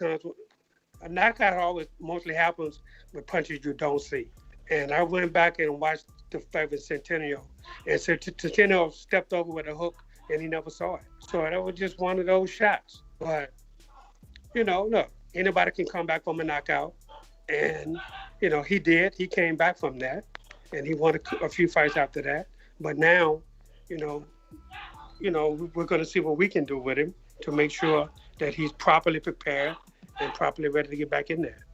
T: always mostly happens with punches you don't see. And I went back and watched the fight with Centennial, and Centennial stepped over with a hook and he never saw it. So that was just one of those shots. But, look, anybody can come back from a knockout. And, he did. He came back from that, and he won a few fights after that. But now, we're going to see what we can do with him to make sure that he's properly prepared and properly ready to get back in there.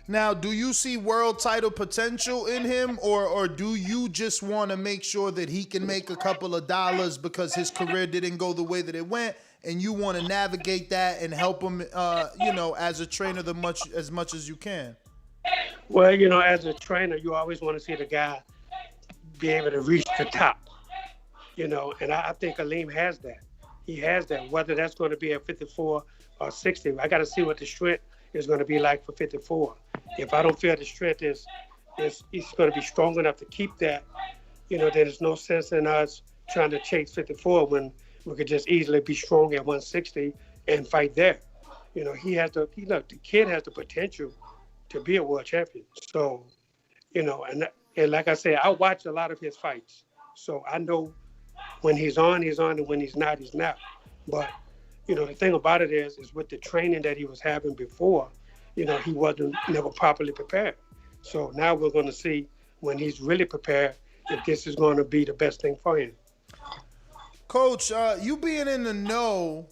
F: Now, do you see world title potential in him, or do you just want to make sure that he can make a couple of dollars because his career didn't go the way that it went, and you want to navigate that and help him, as a trainer as much as you can?
T: Well, as a trainer, you always want to see the guy be able to reach the top, and I think Aleem has that. He has that, whether that's going to be at 54 or 60. I got to see what the strength is going to be like for 54. If I don't feel the strength is he's going to be strong enough to keep that, then there's no sense in us trying to chase 54 when we could just easily be strong at 160 and fight there. he has the the kid has the potential to be a world champion. So, and like I said, I watch a lot of his fights, so I know when he's on, and when he's not, he's not. But the thing about it is with the training that he was having before, he wasn't never properly prepared. So now we're going to see when he's really prepared if this is going to be the best thing for him.
F: Coach, you being in the know,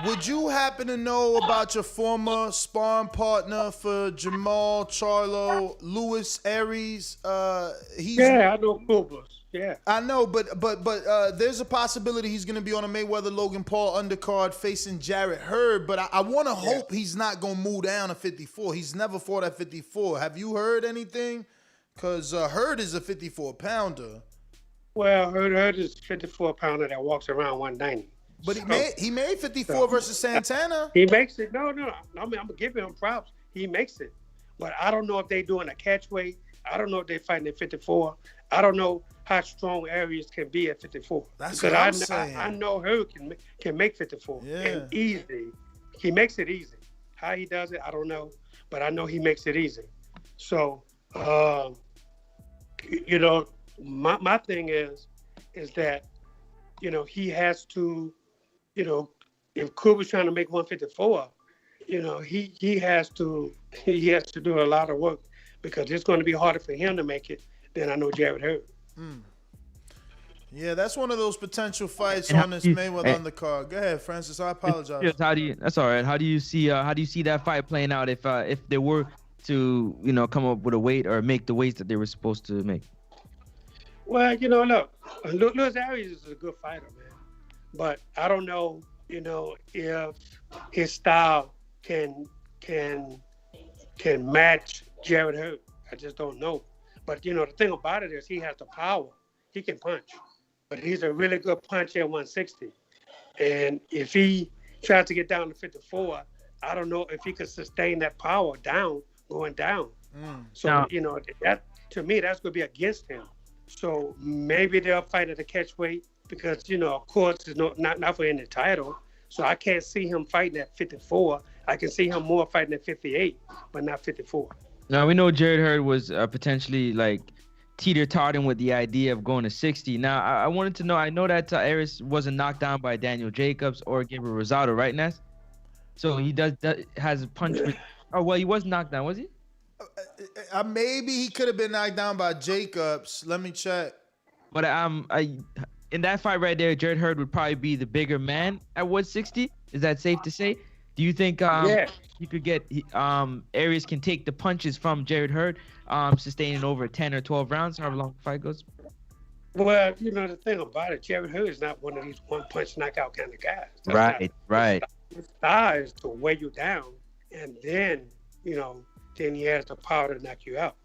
F: would you happen to know about your former sparring partner for Jamal Charlo, Luis Arias?
T: Yeah, I know Kubas. Yeah,
F: I know, but there's a possibility he's going to be on a Mayweather Logan Paul undercard facing Jarrett Hurd. But I want to hope he's not going to move down to 54. He's never fought at 54. Have you heard anything? Because Hurd is a 54-pounder.
T: Well, Hurd is a 54-pounder that walks around 190.
F: But he made 54 versus Santana.
T: He makes it. No. I mean, I'm gonna give him props. He makes it. But I don't know if they're doing a catch weight. I don't know if they're fighting at 54. I don't know how strong Arias can be at 54.
F: That's
T: because
F: what I'm saying.
T: I know Hurd can make 54.
F: Yeah.
T: And easy. He makes it easy. How he does it, I don't know. But I know he makes it easy. So, my thing is that, he has to, if Kuba's trying to make 154, he has to do a lot of work because it's going to be harder for him to make it than I know Jarrett Hurd.
F: Yeah, that's one of those potential fights on this Mayweather undercard. Go ahead, Francis. I apologize.
G: That's all right. How do you see that fight playing out if they were to come up with a weight or make the weights that they were supposed to make?
T: Well, look, Luis Arias is a good fighter, man. But I don't know, if his style can match Jarrett Hurd. I just don't know. But the thing about it is he has the power. He can punch. But he's a really good puncher at 160. And if he tries to get down to 54, I don't know if he could sustain that power going down. So, that to me, that's going to be against him. So maybe they'll fight at a catch weight because, of course, it's not for any title. So I can't see him fighting at 54. I can see him more fighting at 58, but not 54.
G: Now, we know Jarrett Hurd was potentially teeter-totting with the idea of going to 60. Now, I wanted to know, I know that Arias wasn't knocked down by Daniel Jacobs or Gabriel Rosado, right, Ness? So he has a punch. He was knocked down, was he?
F: Maybe he could have been knocked down by Jacobs. Let me check.
G: But in that fight right there, Jarrett Hurd would probably be the bigger man at 160. Is that safe to say? Do you think he could get Arias can take the punches from Jarrett Hurd, sustaining over 10 or 12 rounds, however long the fight goes?
T: Well, the thing about it, Jarrett Hurd is not one of these one-punch knockout kind of guys.
G: Right.
T: His style is to weigh you down, and then then he has the power to knock you out.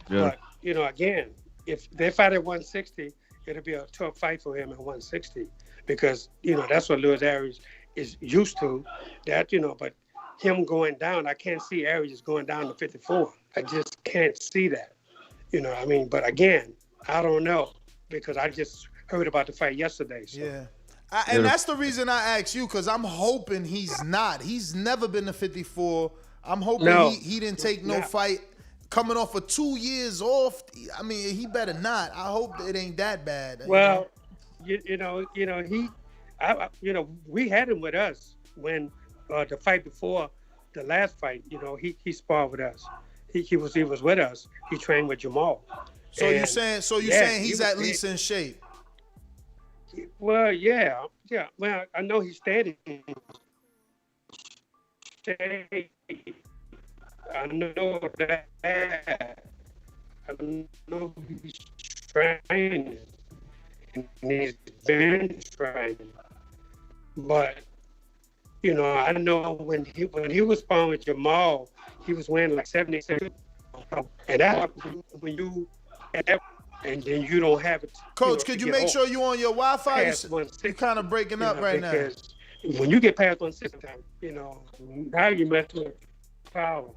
T: Yeah. But, again, if they fight at 160, it'll be a tough fight for him at 160 because, that's what Luis Arias is used to. That, but him going down, I can't see Arias going down to 54. I just can't see that. But again, I don't know because I just heard about the fight yesterday. So.
F: Yeah. And that's the reason I asked you because I'm hoping he's not. He's never been to 54. I'm hoping he didn't take no fight coming off of 2 years off. I mean, he better not. I hope it ain't that bad.
T: Well, we had him with us when the fight before the last fight. He sparred with us. He was with us. He trained with Jamal.
F: So you're saying he's at least in shape?
T: Well, yeah. Well, I know he's steady. I know that. I know he's training. And he's been training. But, I know when he was sparring with Jamal, he was weighing like 76. And that when you and then you don't have it.
F: Coach, could you make sure you on your Wi-Fi? You're kind of breaking up right now.
T: When you get past 160, now you mess with power.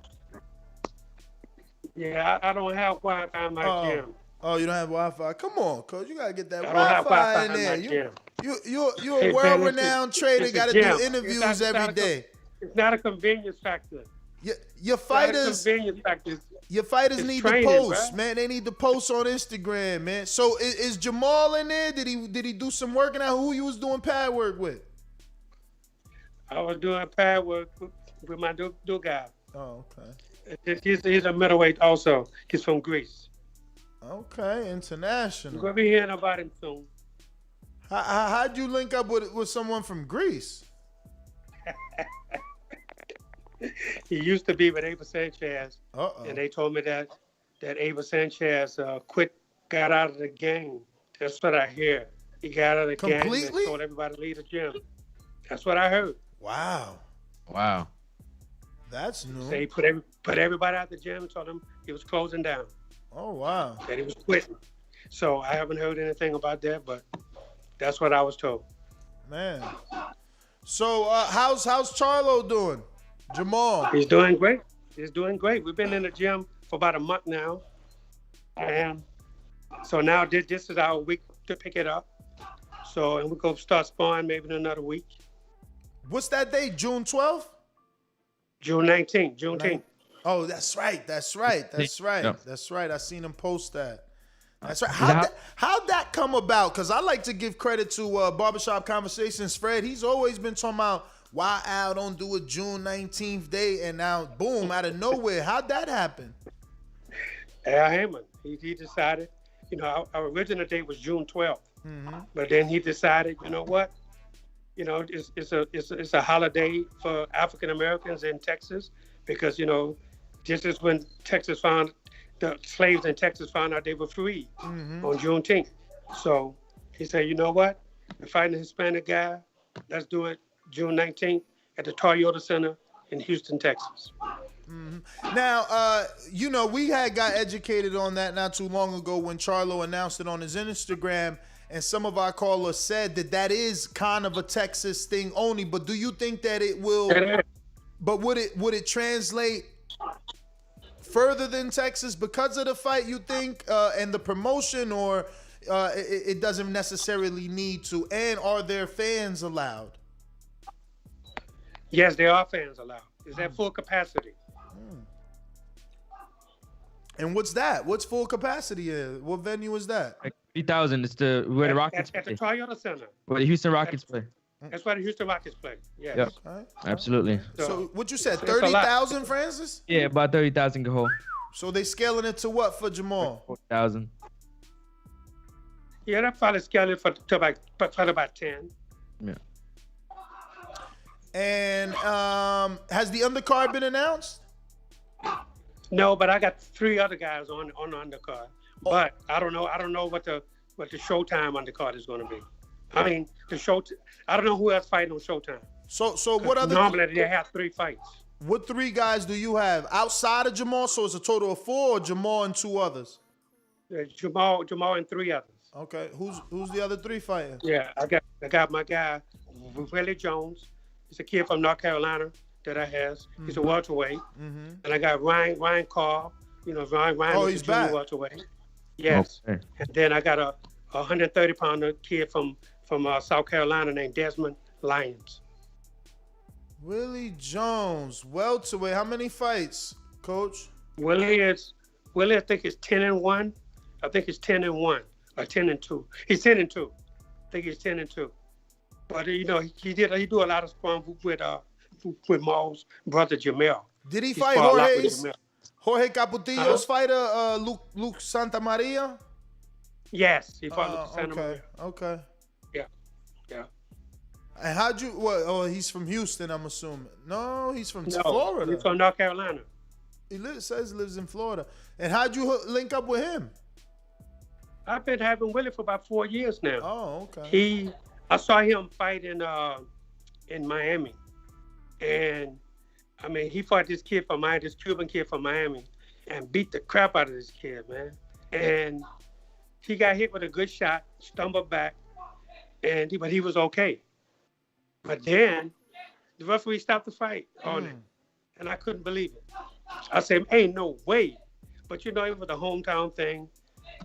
T: Yeah, I don't have Wi-Fi in my gym.
F: Oh, you don't have Wi-Fi? Come on, Coach. You got to get that
T: Wi-Fi
F: in there. You're a world-renowned trader. Got to do interviews every day.
T: It's not a convenience factor.
F: Your fighters, your fighters need to post, man. They need to post on Instagram, man. So is Jamal in there? Did he do some working out? Who you was doing pad work with?
T: I was doing pad work with my do guy.
F: Oh, okay.
T: He's a middleweight also. He's from Greece.
F: Okay, international.
T: You're gonna be hearing about him soon.
F: How'd you link up with someone from Greece?
T: He used to be with Ava Sanchez, and they told me that Ava Sanchez got out of the game. That's what I hear. He got out of the game and told everybody to leave the gym. That's what I heard.
F: Wow. That's new.
T: So he put everybody out the gym and told them he was closing down.
F: Oh, wow.
T: That he was quitting. So I haven't heard anything about that, but that's what I was told.
F: Man. So how's Charlo doing? Jamal.
T: He's doing great. We've been in the gym for about a month now. And so now this is our week to pick it up. So, and we're going to start sparring maybe in another week.
F: What's that date? June 12th?
T: June 19th. Juneteenth.
F: Oh, that's right.
G: Yep.
F: That's right. I seen him post that. That's right. How'd that come about? Because I like to give credit to Barbershop Conversations, Fred. He's always been talking about why Al don't do a June 19th day, and now, boom, out of nowhere. How'd that happen?
T: Al Hammond. He decided, our original date was June 12th.
F: Mm-hmm.
T: But then he decided, you know what? It's a holiday for African Americans in Texas because, this is when the slaves in Texas found out they were free on Juneteenth. So he said, you know what? We're fighting a Hispanic guy. Let's do it June 19th at the Toyota Center in Houston, Texas.
F: Mm-hmm. Now, we got educated on that not too long ago when Charlo announced it on his Instagram, and some of our callers said that is kind of a Texas thing only. But do you think that it will? But would it translate further than Texas because of the fight? You think and the promotion, or it doesn't necessarily need to? And are there fans allowed?
T: Yes, there are fans allowed. It's at full capacity.
F: And what's that? What's full capacity? What venue is that?
G: 3,000. It's where the Rockets
T: at the Toyota Center.
G: Where the Houston Rockets play.
T: That's why the Houston Rockets play. Yes.
G: Yep.
F: Okay.
G: Absolutely.
F: So what you said? 30,000, Francis?
G: Yeah, about 30,000 can hold.
F: So they scaling it to what for Jamal?
G: 4,000.
T: Yeah, that probably scaling to about 10.
G: Yeah.
F: And has the undercard been announced?
T: No, but I got 3 other guys on the undercard. But I don't know what the Showtime undercard is going to be. I mean, I don't know who else fighting on Showtime.
F: So what other?
T: Normally they have 3 fights.
F: What 3 guys do you have outside of Jamal? So it's a total of 4, or Jamal and 2 others?
T: Jamal and 3 others.
F: Okay, who's the other 3 fighting?
T: Yeah, I got my guy Willie Jones. He's a kid from North Carolina that I has. He's a welterweight. Mm-hmm. And I got Ryan Carr. Ryan.
F: Oh,
T: is
F: he's
T: a junior
F: back.
T: Welterweight. Yes. Okay. And then I got a 130-pounder kid from South Carolina named Dazn Lyons.
F: Willie Jones, welterweight. How many fights, Coach?
T: Willie, I think it's 10-1. I think it's 10-1 or 10-2. He's 10-2. I think he's 10-2. But he do a lot of sparring with Maul's brother Jamel.
F: Did he fight Jorge Caputillo's fighter, Luke Santamaria?
T: Yes, he fought Luke Santamaria.
F: Okay.
T: Yeah.
F: And he's from Houston, I'm assuming. No, he's from Florida.
T: He's from North Carolina.
F: He lives in Florida. And how'd you link up with him?
T: I've been having Willie for about 4 years now.
F: Oh, okay.
T: I saw him fight in Miami. And I mean, he fought this Cuban kid from Miami, and beat the crap out of this kid, man. And he got hit with a good shot, stumbled back, but he was okay. But then the referee stopped the fight on it, and I couldn't believe it. I said, ain't no way. But it was a hometown thing,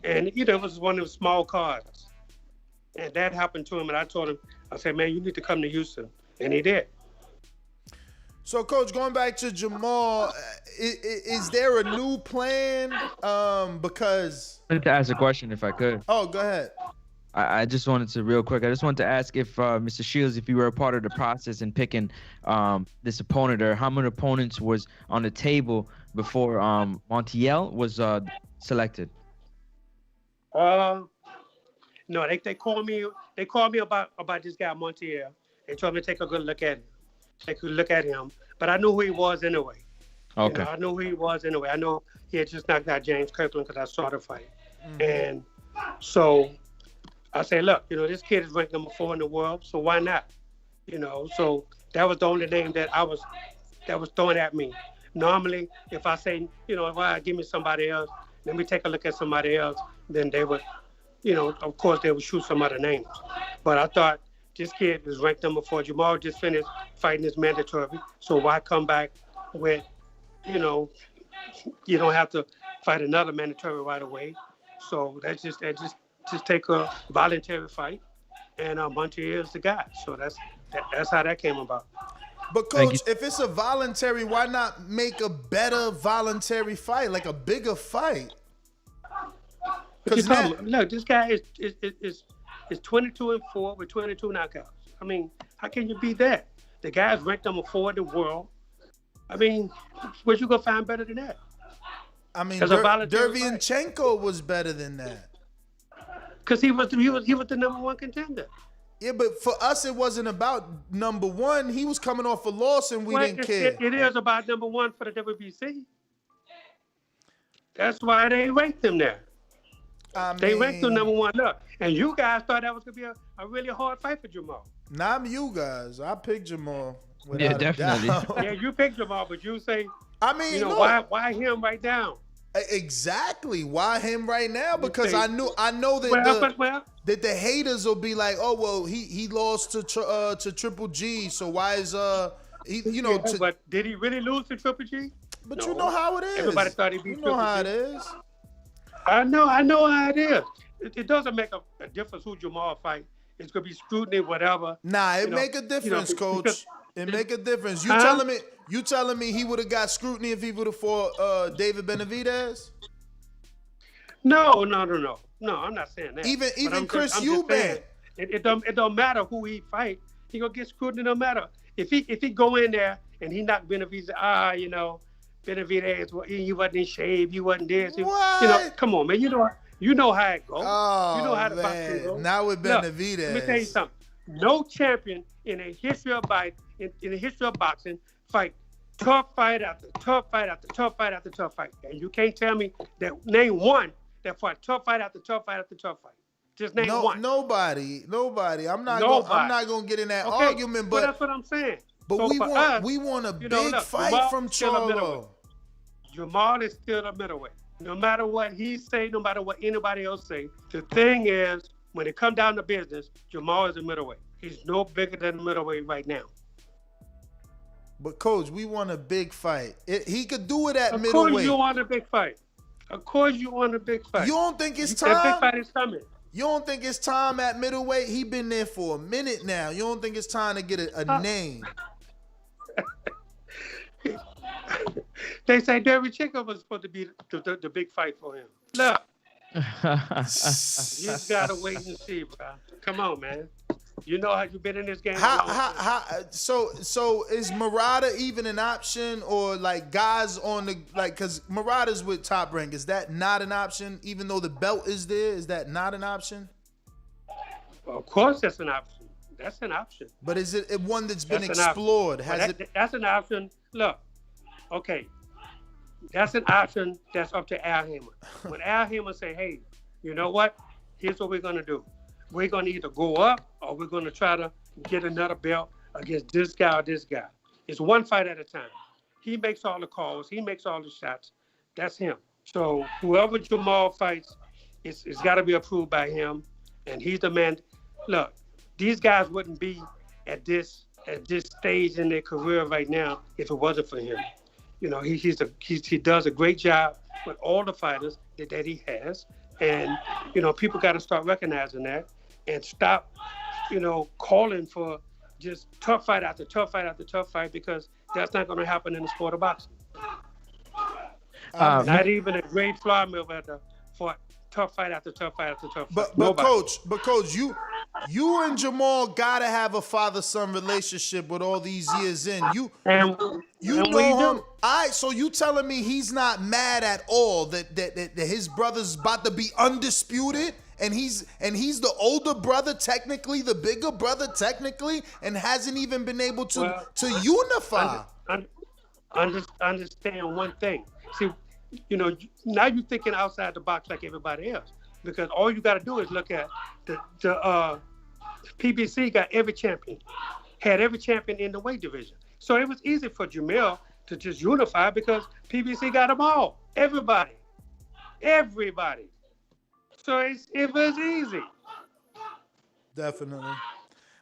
T: and it was one of those small cards. And that happened to him, and I told him, I said, man, you need to come to Houston. And he did.
F: So, Coach, going back to Jamal, is there a new plan? Because
G: I wanted to ask a question if I could.
F: Oh, go ahead.
G: I just wanted to real quick. I just wanted to ask if Mr. Shields, if you were a part of the process in picking this opponent, or how many opponents was on the table before Montiel was selected.
T: No, they called me. They called me about this guy Montiel. They told me to take a good look at him. Take a look at him. But I knew who he was anyway.
G: Okay.
T: You know, I knew who he was anyway. I know he had just knocked out James Kirkland because I saw the fight. And so I said, look, you know, this kid is ranked number 4 in the world, so why not? You know, so that was the only name that was thrown at me. Normally, if I say, you know, if I give me somebody else, let me take a look at somebody else, then they would, you know, of course they would shoot some other names. But I thought this kid is ranked number 4. Jamal just finished fighting his mandatory, so why come back with, you know, you don't have to fight another mandatory right away. So that's just take a voluntary fight, and Montiel is the guy. So that's how that came about.
F: But Coach, if it's a voluntary, why not make a better voluntary fight, like a bigger fight?
T: Because look, this guy is 22-4 with 22 knockouts. I mean, how can you beat that? The guy's ranked number 4 in the world. I mean, what you gonna find better than that?
F: I mean, Derevyanchenko was better than that.
T: Because he was the number 1 contender.
F: Yeah, but for us, it wasn't about number 1. He was coming off a loss, and we didn't care.
T: It is about number 1 for the WBC. That's why they ranked him there. They ranked him number 1. Look, and you guys thought that was gonna be a really hard fight for Jamal.
F: Not you guys. I picked Jamal.
G: Yeah, definitely.
T: Yeah, you picked Jamal, but you say,
F: I mean,
T: you know,
F: look,
T: why him right now?
F: Exactly. Why him right now? Because I know that that the haters will be like, oh well, he lost to Triple G, so why is
T: but did he really lose to Triple G?
F: But
T: No.
F: you know how it is.
T: Everybody thought he'd beat
F: You know
T: Triple
F: how
T: G.
F: it is.
T: I know how it is. It doesn't make a difference who Jamal fight. It's gonna be scrutiny, whatever.
F: Nah, it
T: You know,
F: make a difference, Coach. It make a difference. You
T: Huh?
F: telling me he would have got scrutiny if he would have fought David Benavidez?
T: No, I'm not saying that.
F: Even Chris
T: I'm just saying,
F: Eubank.
T: it don't matter who he fight. He gonna get scrutiny no matter. If he go in there and he knocked Benavidez, you know, Benavidez, he wasn't in shape, he wasn't this.
F: What?
T: You know, come on, man. You know how it goes.
F: Oh,
T: you know how the
F: man.
T: boxing goes.
F: Now with
T: Look,
F: Benavidez.
T: let me tell you something. No champion in the history of boxing fight tough fight after tough fight after tough fight after tough fight. And you can't tell me that name one that fought tough fight after tough fight after tough fight. Just name one.
F: Nobody. I'm not gonna get in that
T: Okay,
F: argument, but
T: that's what I'm saying.
F: But
T: So for us,
F: we want a
T: you know,
F: big
T: look,
F: fight
T: Jamal's
F: from
T: still a middleweight.
F: Charlo.
T: Jamal is still a middleweight. No matter what he say, no matter what anybody else say, the thing is, when it comes down to business, Jamal is a middleweight. He's no bigger than a middleweight right now.
F: But Coach, we want a big fight. He could do it at
T: Of
F: middleweight.
T: course you want a big fight. Of course you want a big fight.
F: You don't think it's
T: That big
F: time?
T: fight is coming.
F: You don't think it's time at middleweight? He been there for a minute now. You don't think it's time to get a name?
T: They say Derevyanchenko was supposed to be the big fight for him. Look, you just gotta wait and see, bro. Come on, man. You know how you've been in this game.
F: So is Murata even an option, or like guys on the because Murata's with Top Rank? Is that not an option? Even though the belt is there, is that not an option?
T: Of course, that's an option. That's an option.
F: But is it one that's been
T: That's an
F: explored?
T: option. That's an option. Look, okay, that's an option that's up to Al Haymon. When Al Haymon say, hey, you know what? Here's what we're going to do. We're going to either go up or we're going to try to get another belt against this guy or this guy. It's one fight at a time. He makes all the calls. He makes all the shots. That's him. So whoever Jamal fights, it's got to be approved by him. And he's the man. Look, these guys wouldn't be at this stage in their career right now if it wasn't for him. You know, he does a great job with all the fighters that he has. And, you know, people got to start recognizing that and stop, you know, calling for just tough fight after tough fight after tough fight, because That's not going to happen in the sport of boxing.
G: Um,
T: Not even a great Floyd Mayweather fought tough fight after tough fight after tough fight.
F: But coach, you and Jamal gotta have a father-son relationship with all these years in. You know him. So you telling me he's not mad at all that his brother's about to be undisputed, and he's the older brother technically, the bigger brother technically, and hasn't even been able to unify.
T: Understand one thing. See, now you're thinking outside the box like everybody else, because all you got to do is look at the PBC got every champion, had every champion in the weight division. So it was easy for Jamil to just unify because PBC got them all, everybody. So it was easy.
F: Definitely.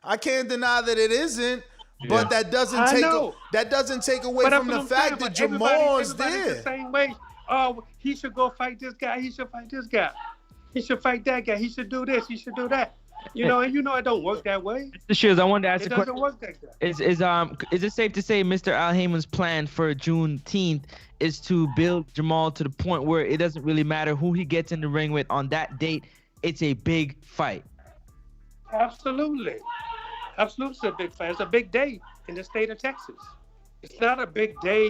F: I can't deny that it isn't, but that doesn't take away from the fact that Jamal is there.
T: The same way. Oh, he should go fight this guy. He should fight this guy. He should fight that guy. He should do this. He should do that. And it don't work that way.
G: Mr. Shields, I wanted to ask
T: it
G: a question.
T: Doesn't work like that.
G: Is it safe to say Mr. Al Heyman's plan for Juneteenth is to build Jamal to the point where it doesn't really matter who he gets in the ring with on that date? It's a big fight.
T: Absolutely. Absolutely, it's a big fight. It's a big day in the state of Texas. It's not a big day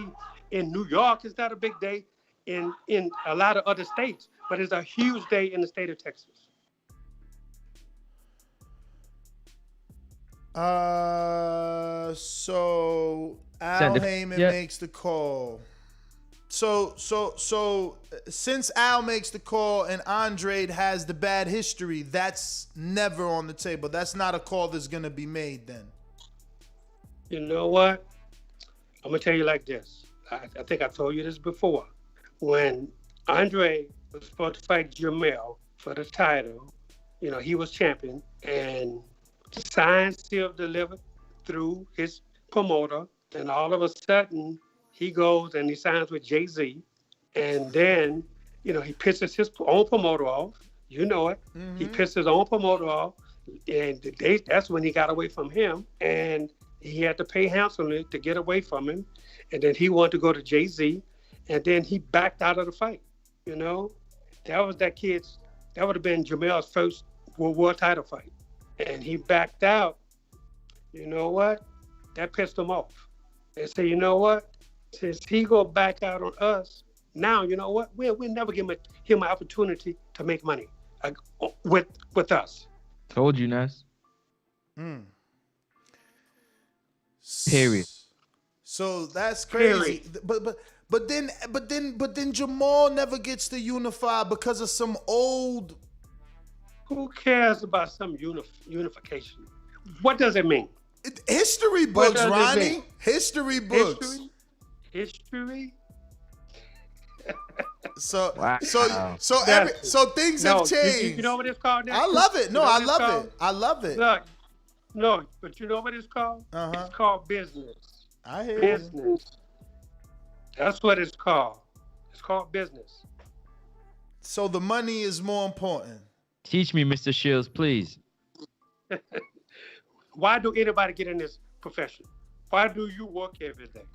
T: in New York. It's not a big day in a lot of other states, but it's a huge day in the state of Texas.
F: So Al Heyman makes the call. So since Al makes the call and Andre has the bad history, that's never on the table. That's not a call that's gonna be made then.
T: You know what? I'm gonna tell you like this. I think I told you this before. When Andre was supposed to fight Jamel for the title, he was champion, and signed, sealed, delivered through his promoter, and all of a sudden he goes and he signs with Jay-Z, and then he pisses his own promoter off. You know it. Mm-hmm. He pissed his own promoter off, and that's when he got away from him, and he had to pay handsomely to get away from him, and then he wanted to go to Jay-Z, and then he backed out of the fight. That was that would have been Jamel's first World War title fight. And he backed out. You know what? That pissed him off. They say, you know what? Since he go back out on us, now you know what? We'll never give him an opportunity to make money with us.
G: Told you, Ness. Period.
F: So that's crazy. But then Jamal never gets to unify because of some old.
T: Who cares about some unification? What does it mean?
F: History books, Ronnie. History books.
T: History.
F: So things have changed.
T: You know what it's called now?
F: I love it. No, I love it.
T: Look, no, but you know what it's called? It's called business.
F: I hear
T: business. That's what it's called. It's called business.
F: So the money is more important.
G: Teach me, Mr. Shields, please.
T: Why do anybody get in this profession? Why do you work every day?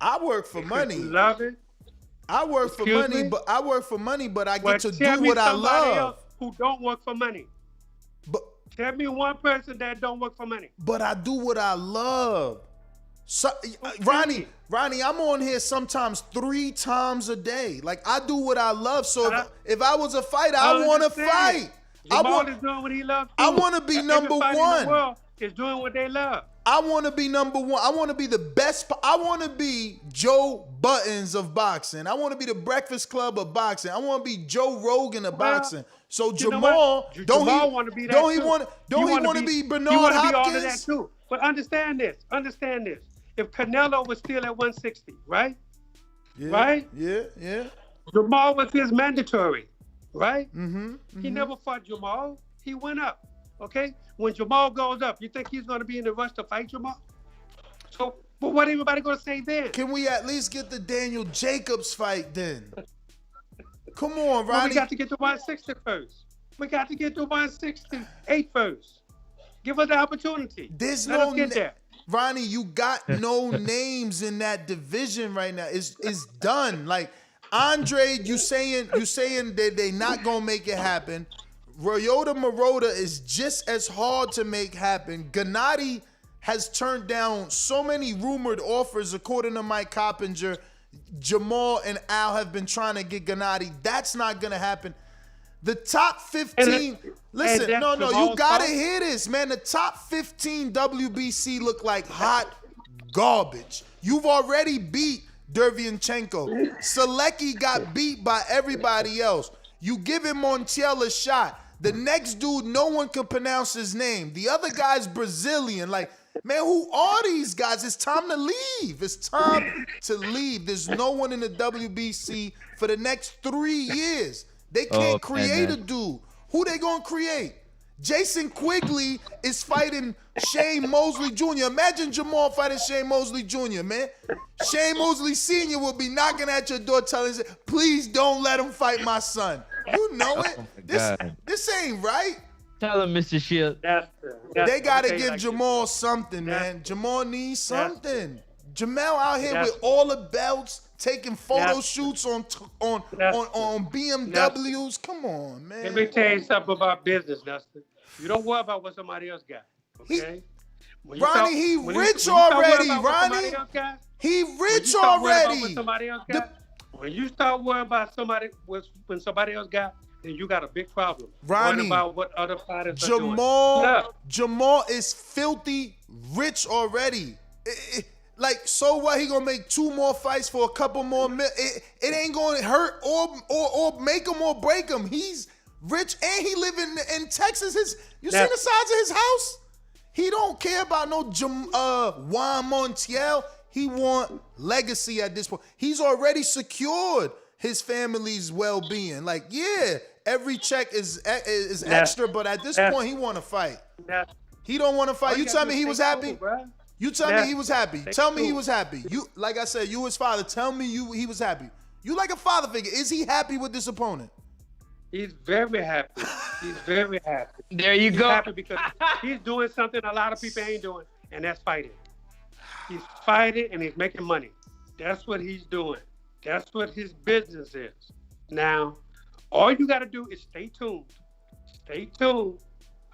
F: I work for money.
T: You love it.
F: I work for money, but I get to do what I love.
T: Who don't work for money?
F: But
T: tell me one person that don't work for money.
F: But I do what I love. So, Ronnie, I'm on here sometimes 3 times a day. Like, I do what I love. So if I was a fighter, I want to fight.
T: Jamal is doing what he loves.
F: I want to be number one.
T: In the world is doing what they love.
F: I want to be number one. I want to be the best. I want to be Joe Buttons of boxing. I want to be the Breakfast Club of boxing. I want to be Joe Rogan of boxing. So Jamal, don't he want to be Bernard Hopkins?
T: All of that too. But understand this. If Canelo was still at 160, right?
F: Yeah,
T: right?
F: Yeah.
T: Jamal was his mandatory, right?
F: Mm-hmm.
T: He never fought Jamal. He went up, okay? When Jamal goes up, you think he's going to be in the rush to fight Jamal? So, but what everybody going to say then?
F: Can we at least get the Daniel Jacobs fight then? Come on, Ronnie.
T: Well, we got to get to 160 first. We got to get to 168 first. Give us the opportunity.
F: Let us
T: get there.
F: Ronnie, you got no names in that division right now. It's done. Like Andre, you saying that they not gonna make it happen. Ryota Maroda is just as hard to make happen. Gennady has turned down so many rumored offers, according to Mike Coppinger. Jamal and Al have been trying to get Gennady. That's not gonna happen. The top 15. Listen, no, you gotta hear this, man. The top 15 WBC look like hot garbage. You've already beat Derevyanchenko. Selecki got beat by everybody else. You giving Montiel a shot. The next dude, no one can pronounce his name. The other guy's Brazilian. Like, man, who are these guys? It's time to leave. It's time to leave. There's no one in the WBC for the next 3 years. They can't create a dude. Who they gonna create? Jason Quigley is fighting Shane Mosley Jr. Imagine Jamal fighting Shane Mosley Jr., man. Shane Mosley Sr. will be knocking at your door telling you, please don't let him fight my son. You know it. This ain't right.
G: Tell him, Mr. Shield.
F: They gotta give Jamal something, man. Jamal needs something. Jamal out here with all the belts, taking photo shoots on BMWs. Come on, man.
T: Let me tell you something about business, Dustin. You don't worry about what somebody else got. Okay?
F: Ronnie, he rich already. Ronnie, he rich already.
T: When you start worrying about when somebody else got, then you got a big problem.
F: Ronnie,
T: worrying about what other fighters are doing.
F: Jamal is filthy rich already. Like, so what? He gonna make 2 more fights for a couple more mil. It ain't gonna hurt or make him or break him. He's rich and he live in Texas. You seen the size of his house? He don't care about no Juan Montiel. He want legacy at this point. He's already secured his family's well-being. Like, yeah, every check is extra, but at this point, he want to fight. He don't want to fight. You tell me he was happy? You tell me he was happy. Tell me he was happy. You, like I said, you his father. Tell me he was happy. You like a father figure. Is he happy with this opponent?
T: He's very happy. He's very happy.
G: There you
T: He's
G: go.
T: happy because he's doing something a lot of people ain't doing, and that's fighting. He's fighting and he's making money. That's what he's doing. That's what his business is. Now, all you got to do is stay tuned. Stay tuned.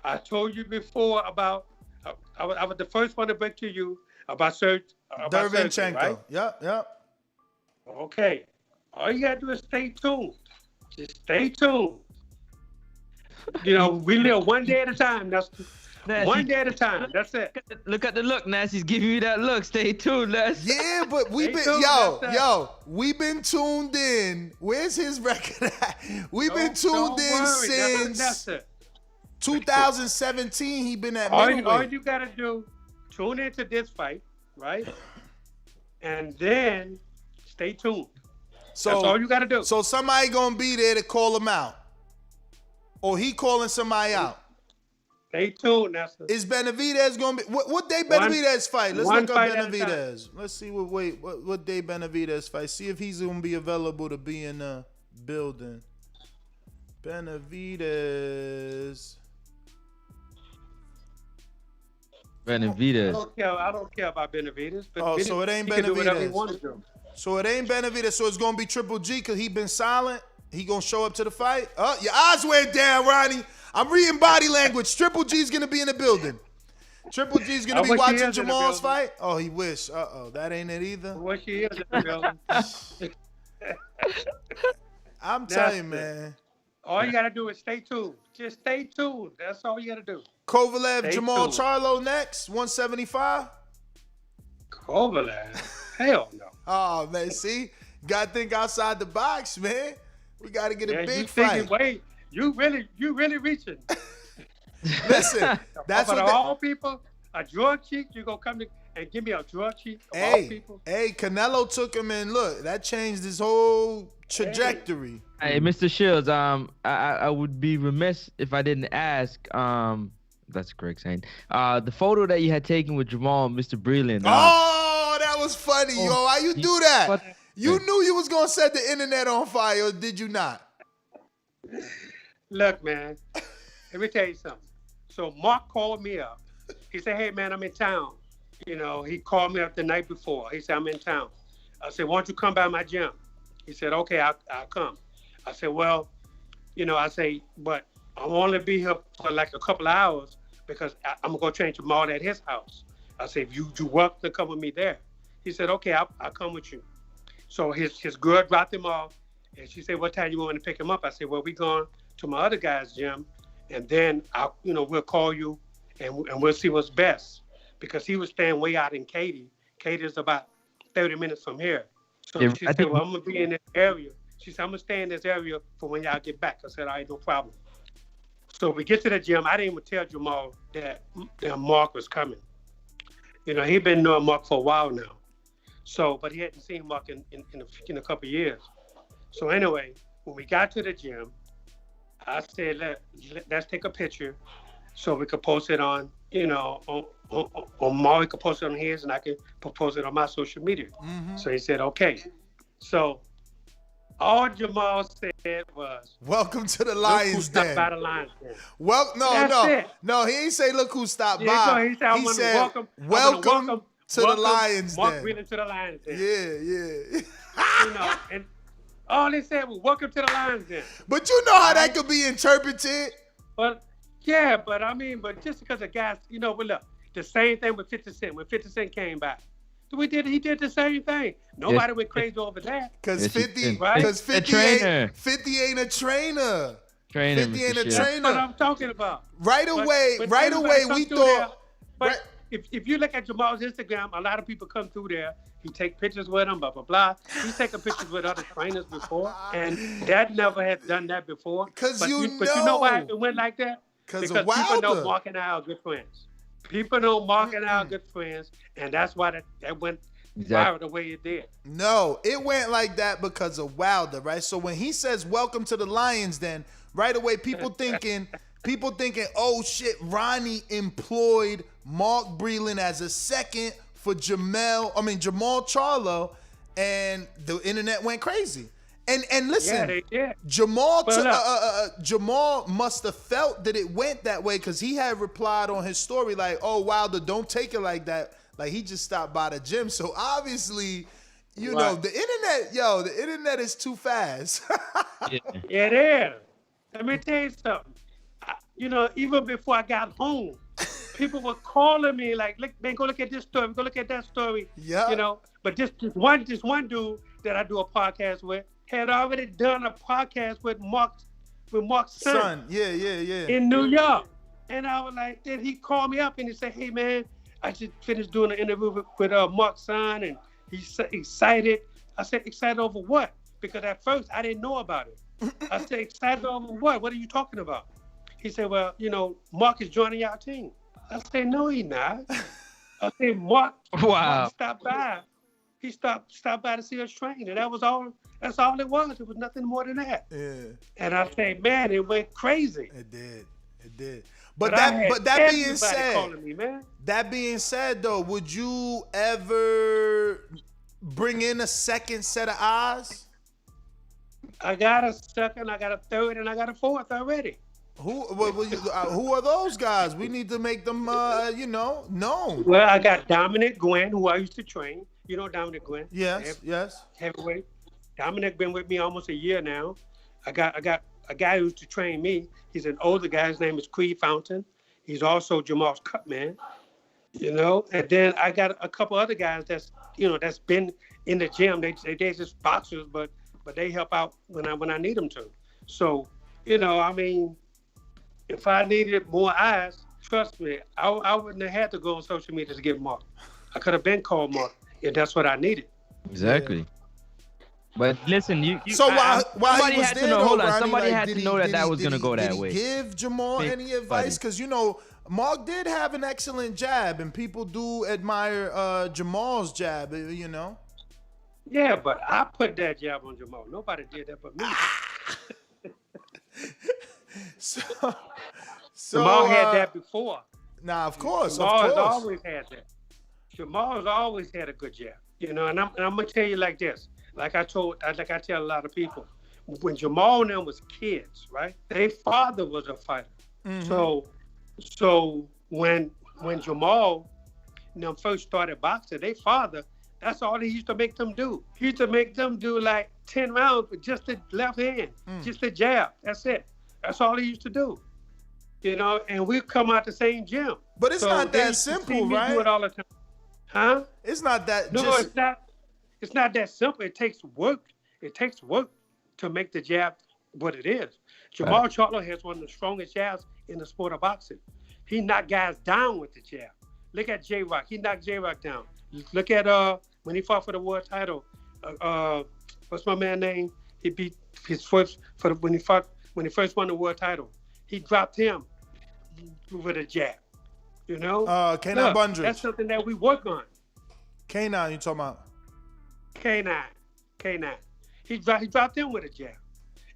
T: I told you before about, I was the first one to break to you about
F: Derevyanchenko.
T: Right?
F: Yep.
T: Okay. All you got to do is stay tuned. Just stay tuned. You know, we live one day at a time. That's one day at a time. That's it.
G: Look at the look, Nasty's giving you that look. Stay tuned, Les.
F: Yeah, but we've been we've been tuned in. Where's his record at? We've been tuned in since 2017. He been at middleweight.
T: All you gotta do, tune into this fight, right? And then stay tuned.
F: So
T: that's all you gotta do.
F: So somebody gonna be there to call him out, or he calling somebody out.
T: Stay tuned, Nestor.
F: Is Benavidez gonna be what day Benavidez fight? Let's look up Benavidez. Let's see what day Benavidez fight. See if he's gonna be available to be in the building. Benavidez.
T: I don't care about Benavidez.
F: Oh, so it ain't
T: Benavidez. He can do whatever he
F: Benavidez.
T: wants to do.
F: So it ain't Benavidez. So it's gonna be Triple G because he been silent. He gonna show up to the fight. Oh, your eyes went down, Ronnie. I'm reading body language. Triple G's gonna be in the building. Triple G's gonna be watching Jamal's fight. Oh, he wish. That ain't it either.
T: What she is in the building.
F: I'm telling you, man.
T: All you gotta do is stay tuned. Just stay tuned. That's all you gotta do.
F: Kovalev,
T: Stay
F: Jamal
T: tuned.
F: Charlo next, 175.
T: Kovalev? Hell no.
F: Oh man, see, gotta think outside the box, man. We gotta get a big
T: you
F: fight.
T: thinking, wait, you really reaching.
F: Listen, that's what
T: all people, a drug cheat, you gonna come and give me a drug cheat of all people?
F: Hey, Canelo took him and look, that changed his whole trajectory.
G: Hey, Mr. Shields, I would be remiss if I didn't ask, that's correct saying, the photo that you had taken with Jamal and Mr. Breland.
F: Oh, that was funny, yo. Why you do that? You knew you was gonna set the internet on fire, or did you not?
T: Look, man, let me tell you something. So Mark called me up. He said, hey, man, I'm in town. you know, he called me up the night before. He said, I'm in town. I said, why don't you come by my gym? He said, okay, I'll come. I said, well, you know, I say, but I'll only be here for like a couple of hours because I'm going to train Jamal at his house. I said, if you work to come with me there. He said, okay, I'll come with you. So his girl dropped him off, and she said, what time you want me to pick him up? I said, well, we going to my other guy's gym, and then we'll call you, and we'll see what's best. Because he was staying way out in Katy. Katy is about 30 minutes from here. So she said, well, I'm going to be in this area. She said, I'm going to stay in this area for when y'all get back. I said, all right, no problem. So we get to the gym. I didn't even tell Jamal that Mark was coming. You know, he'd been knowing Mark for a while now. So, but he hadn't seen Mark in a couple of years. So anyway, when we got to the gym, I said, let's take a picture so we could post it on, you know, on Mark could post it on his and I could post it on my social media. Mm-hmm. So he said, okay. So all Jamal said was,
F: welcome to the Lions Den.
T: By the Lions Den.
F: Well, no, he ain't say look who stopped by.
T: He said,
F: welcome to the Lions Den.
T: Mark Wheeler to the Lions Den.
F: Yeah.
T: You know, and all they said was welcome to the Lions Den.
F: But you know how that could be interpreted.
T: But yeah, but I mean, but just because a guy, you know, but look, the same thing with 50 Cent. When 50 Cent came back, he did the same thing. Nobody went crazy over that.
F: Because 50 ain't a trainer. 50 ain't a trainer.
T: That's what I'm talking about.
F: Right away, we thought.
T: But if you look at Jamal's Instagram, a lot of people come through there. He take pictures with him, blah, blah, blah. He's taken pictures with other trainers before, and Dad never had done that before. But you know why it went like that? Because people know Mark and I are good friends. People know Mark and I are good friends, and that's why that went viral the way it did.
F: No, it went like that because of Wilder, right? So when he says welcome to the Lions Den, right away people thinking, oh shit, Ronnie employed Mark Breland as a second for Jamal Charlo, and the internet went crazy. And listen, Jamal must have felt that it went that way because he had replied on his story like, "Oh, Wilder, don't take it like that." Like he just stopped by the gym. So obviously, you know, the internet is too fast.
T: It is. Let me tell you something. You know, even before I got home, people were calling me like, "Look, man, go look at this story. Go look at that story." Yeah. You know, but this one dude that I do a podcast with had already done a podcast with Mark's son.
F: Yeah.
T: In New York. And I was like, then he called me up and he said, hey man, I just finished doing an interview with Mark's son and he's excited. I said, excited over what? Because at first I didn't know about it. I said, excited over what? What are you talking about? He said, well, you know, Mark is joining our team. I said, no, he's not. I said, Mark stopped by. He stopped by to see us train, and that was all. That's all it was. It was nothing more than that.
F: Yeah.
T: And I say, man, it went crazy.
F: It did. But that being said,
T: calling me, man.
F: That being said, though, would you ever bring in a second set of eyes?
T: I got a second, I got a third, and I got a fourth already.
F: Who are those guys? We need to make them, known.
T: Well, I got Dominic Gwynn, who I used to train. You know Dominic Gwynn?
F: Yes.
T: Heavyweight. Dominic been with me almost a year now. I got a guy who used to train me. He's an older guy. His name is Creed Fountain. He's also Jamal's cut man. You know, and then I got a couple other guys that's been in the gym. They just boxers, but they help out when I need them to. So, you know, I mean, if I needed more eyes, trust me, I wouldn't have had to go on social media to get Mark. I could have been called Mark if that's what I needed.
G: Exactly. Yeah. But listen,
F: while he was there,
G: somebody had to know that was going to go that way.
F: Did he give Jamal any advice? Because, you know, Mark did have an excellent jab, and people do admire Jamal's jab, you know?
T: Yeah, but I put that jab on Jamal. Nobody did that but me.
F: So
T: Jamal had that before.
F: Nah, of course.
T: Jamal has always had that. Jamal has always had a good jab. You know, and I'm gonna tell you like this. Like I tell a lot of people, when Jamal and them was kids, right? Their father was a fighter. Mm-hmm. So when Jamal them first started boxing, their father, that's all he used to make them do. He used to make them do like 10 rounds with just the left hand, just the jab. That's it. That's all he used to do. You know, and we come out the same gym.
F: But it's
T: So
F: not
T: they
F: that
T: used to see
F: simple,
T: me
F: right?
T: do it all the time. Huh?
F: It's not that.
T: No,
F: just...
T: it's not. It's not that simple. It takes work. It takes work to make the jab what it is. Jamal Charlo has one of the strongest jabs in the sport of boxing. He knocked guys down with the jab. Look at J-Rock. He knocked J-Rock down. Look at when he fought for the world title. What's my man's name? He beat his first when he first won the world title. He dropped him with a jab. You know?
F: K9 Bundridge.
T: That's something that we work on.
F: K9, you talking about?
T: K9. He dropped him with a jab.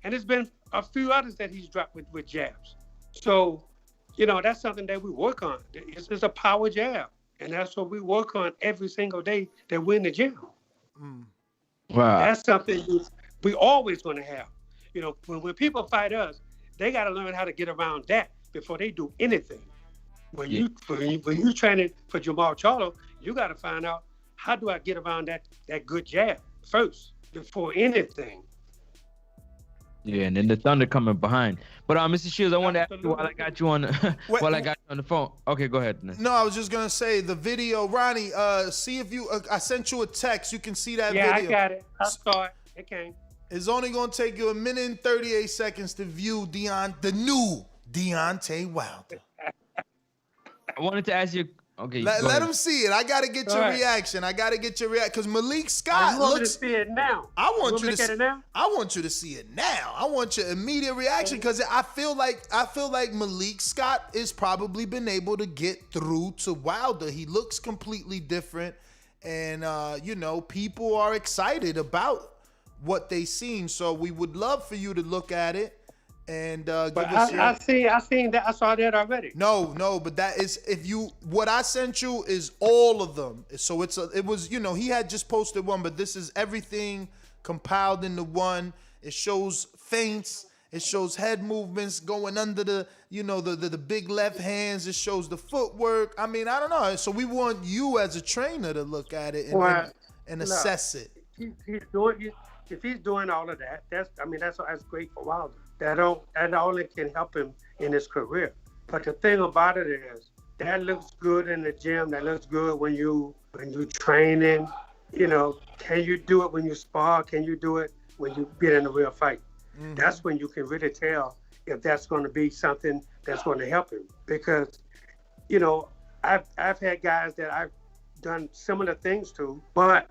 T: And there's been a few others that he's dropped with jabs. So, you know, that's something that we work on. It's a power jab. And that's what we work on every single day that we're in the gym.
G: Wow.
T: That's something we always going to have. You know, when people fight us, they got to learn how to get around that before they do anything. When you training for Jamal Charlo, you got to find out, how do I get around that good jab first before anything?
G: Yeah, and then the thunder coming behind. But Mr. Shields, I wanted to ask you while I got you on the phone. Okay, go ahead.
F: No, I was just gonna say the video, Ronnie. See if you. I sent you a text. You can see that video.
T: Yeah, I got it. I saw it. It came.
F: It's only gonna take you 1 minute and 38 seconds to view the new Deontay Wilder.
G: I wanted to ask you. Okay,
F: let him see it. I gotta get your reaction. Because Malik Scott
T: looks. To see it now.
F: I want you to
T: look at it now.
F: I want you to see it now. I want your immediate reaction because I feel like Malik Scott is probably been able to get through to Wilder. He looks completely different, and you know, people are excited about what they seen. So we would love for you to look at it. And give us
T: I seen that. I saw that already.
F: No, but that is what I sent you is all of them. So it was, you know, he had just posted one, but this is everything compiled into one. It shows feints, it shows head movements going under the, you know, the big left hands. It shows the footwork. I mean, I don't know. So we want you as a trainer to look at it and assess it.
T: If he's doing all of that, that's great for Wilder. That only can help him in his career. But the thing about it is, that looks good in the gym. That looks good when you training. You know, can you do it when you spar? Can you do it when you get in a real fight? Mm-hmm. That's when you can really tell if that's going to be something that's going to help him. Because, you know, I've had guys that I've done similar things to, but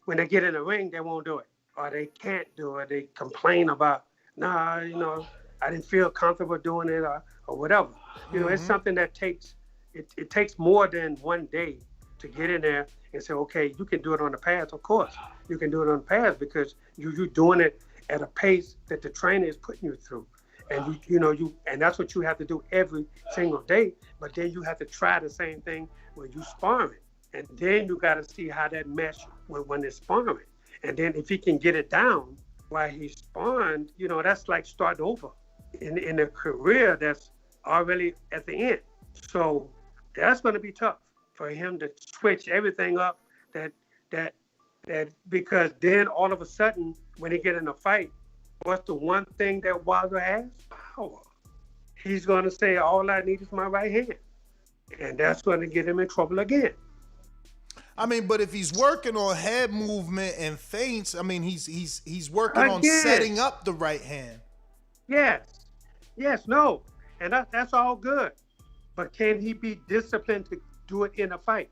T: when they get in the ring, they won't do it, or they can't do it. They complain about, nah, you know, I didn't feel comfortable doing it or whatever. You know, it's something that takes more than one day to get in there and say, okay, you can do it on the pads. Of course, you can do it on the pads because you're doing it at a pace that the trainer is putting you through. And and that's what you have to do every single day. But then you have to try the same thing when you sparring. And then you got to see how that mesh when it's sparring. And then if he can get it down while he's sparring, you know, that's like starting over in a career that's already at the end. So that's going to be tough for him to switch everything up. That because then all of a sudden when he get in a fight, what's the one thing that Wilder has? Power. He's going to say, all I need is my right hand, and that's going to get him in trouble again.
F: I mean, but if he's working on head movement and feints, I mean, he's working on setting up the right hand.
T: Yes, no, and that's all good. But can he be disciplined to do it in a fight?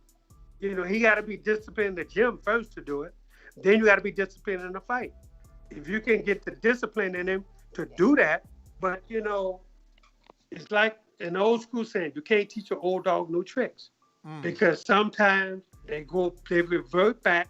T: You know, he got to be disciplined in the gym first to do it. Then you got to be disciplined in a fight. If you can get the discipline in him to do that, but you know, it's like an old school saying, you can't teach an old dog new tricks, because sometimes they revert back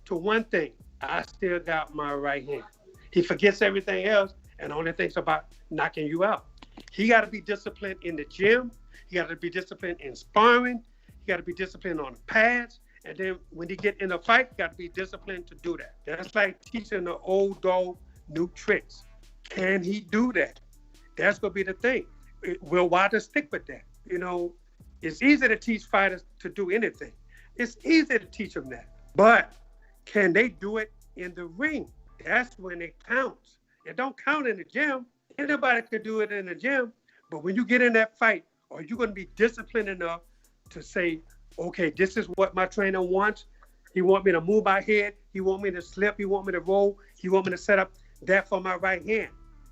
T: to one thing. I still got my right hand. He forgets everything else and only thinks about knocking you out. He got to be disciplined in the gym. He got to be disciplined in sparring. He got to be disciplined on the pads. And then when he get in a fight, got to be disciplined to do that. That's like teaching the old dog new tricks. Can he do that? That's going to be the thing. Will Wilder stick with that? You know, It's easy to teach fighters to do anything. It's easy to teach them that. But can they do it in the ring? That's when it counts. It don't count in the gym. Anybody could do it in the gym. But when you get in that fight, are you going to be disciplined enough to say, okay, this is what my trainer wants. He want me to move my head. He want me to slip. He want me to roll. He want me to set up that for my right hand.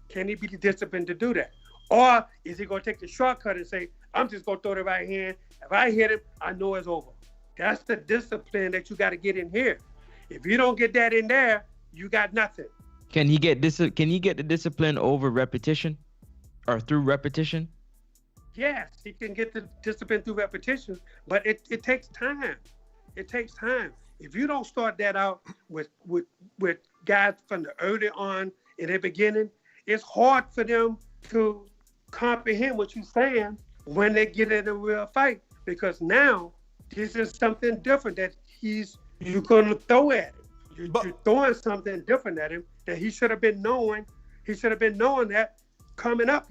T: Can he be disciplined to do that? Or is he going to take the shortcut and say, I'm just going to throw the right hand. If I hit him, I know it's over. That's the discipline that you got to get in here. If you don't get that in there, you got nothing.
G: Can he get the discipline over repetition or through repetition?
T: Yes, he can get the discipline through repetition, but it takes time. It takes time. If you don't start that out with guys from the early on in the beginning, it's hard for them to comprehend what you're saying when they get in a real fight, because now this is something different that you're going to throw at him. You're throwing something different at him that he should have been knowing. He should have been knowing that coming up.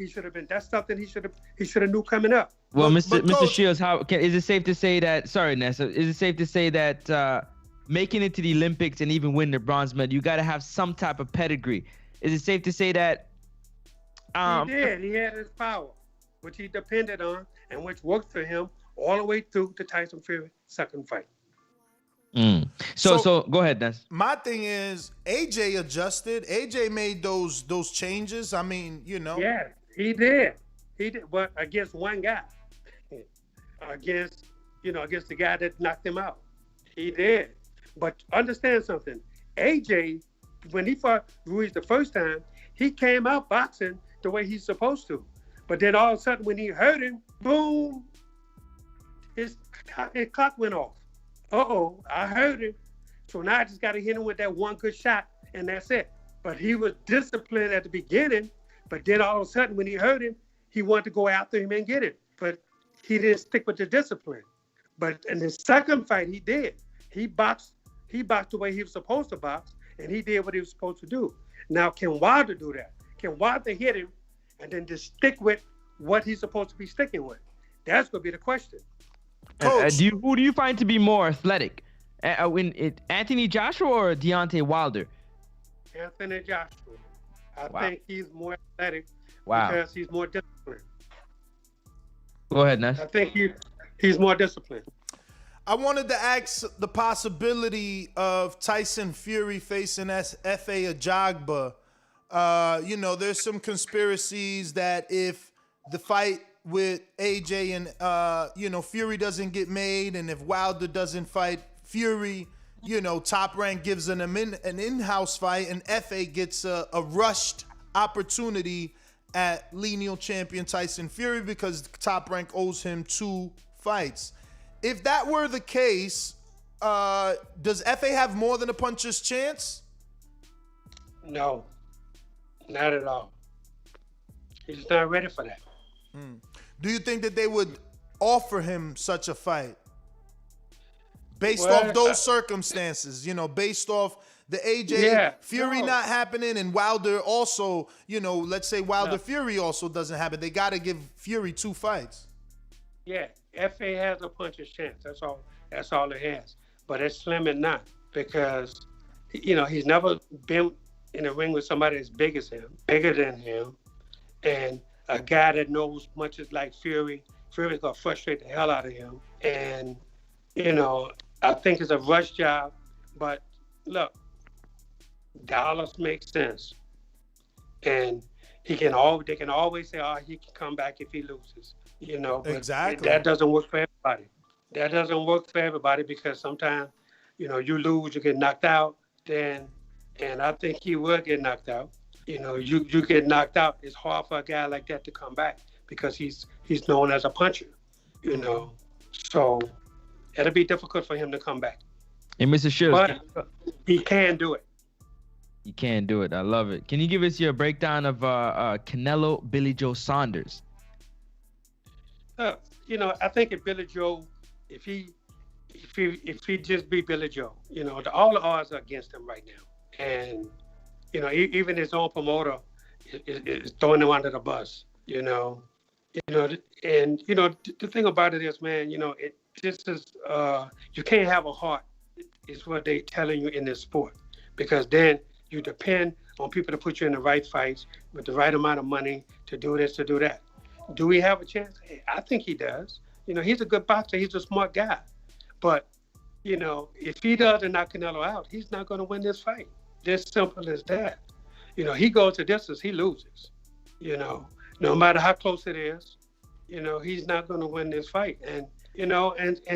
T: That's something he should have knew coming up.
G: Well, Mr. Shields, is it safe to say that? Sorry, Nessa. Is it safe to say that making it to the Olympics and even winning the bronze medal, you got to have some type of pedigree? Is it safe to say that?
T: He did. He had his power, which he depended on, and which worked for him all the way through the Tyson Fury second fight.
G: So go ahead, Ness.
F: My thing is, AJ adjusted. AJ made those changes. I mean,
T: Yeah, he did. He did. But against one guy, against the guy that knocked him out, he did. But understand something. AJ, when he fought Ruiz the first time, he came out boxing the way he's supposed to. But then all of a sudden, when he hurt him, boom, his clock went off. I heard him. So now I just got to hit him with that one good shot, and that's it. But he was disciplined at the beginning, but then all of a sudden when he hurt him, he wanted to go after him and get it. But he didn't stick with the discipline. But in the second fight, he did. He boxed the way he was supposed to box, and he did what he was supposed to do. Now, can Wilder do that? Can Wilder hit him and then just stick with what he's supposed to be sticking with? That's going to be the question.
G: Who do you find to be more athletic? Anthony Joshua or Deontay Wilder?
T: Anthony Joshua. I think he's more athletic
G: Wow.
T: because he's more disciplined.
G: Go ahead, Ness.
T: I think he's more disciplined.
F: I wanted to ask the possibility of Tyson Fury facing F.A. Ajagba. There's some conspiracies that if the fight with AJ and Fury doesn't get made, and if Wilder doesn't fight Fury, Top Rank gives an in-house fight, and FA gets a rushed opportunity at lineal champion Tyson Fury because Top Rank owes him 2 fights. If that were the case, does FA have more than a puncher's chance?
T: No, not at all. He's not ready for that.
F: Do you think that they would offer him such a fight? Based off those circumstances, based off the AJ Fury not happening, and Wilder also, let's say Wilder Fury also doesn't happen. They got to give Fury 2 fights.
T: Yeah, FA has a puncher's chance. That's all it has. But it's slim and not, because he's never been in a ring with somebody as big as him, bigger than him, and a guy that knows much as like Fury. Fury's gonna frustrate the hell out of him. And, I think it's a rush job, but look, dollars make sense. And they can always say, he can come back if he loses. But
F: exactly.
T: That doesn't work for everybody. That doesn't work for everybody because sometimes, you lose, you get knocked out, and I think he will get knocked out. You get knocked out, it's hard for a guy like that to come back because he's known as a puncher, So it'll be difficult for him to come back.
G: And Mr. Shields,
T: but he can do it.
G: You can do it. I love it. Can you give us your breakdown of Canelo Billy Joe Saunders?
T: I think if Billy Joe, if he just beat Billy Joe, all the odds are against him right now, and even his own promoter is throwing him under the bus. And the thing about it is, man, this is you can't have a heart, is what they telling you in this sport, because then you depend on people to put you in the right fights with the right amount of money to do this, to do that. Do we have a chance? Hey, I think he does. He's a good boxer. He's a smart guy. But, if he doesn't knock Canelo out, he's not going to win this fight. Just simple as that. He goes to distance, he loses. No matter how close it is, he's not going to win this fight. And,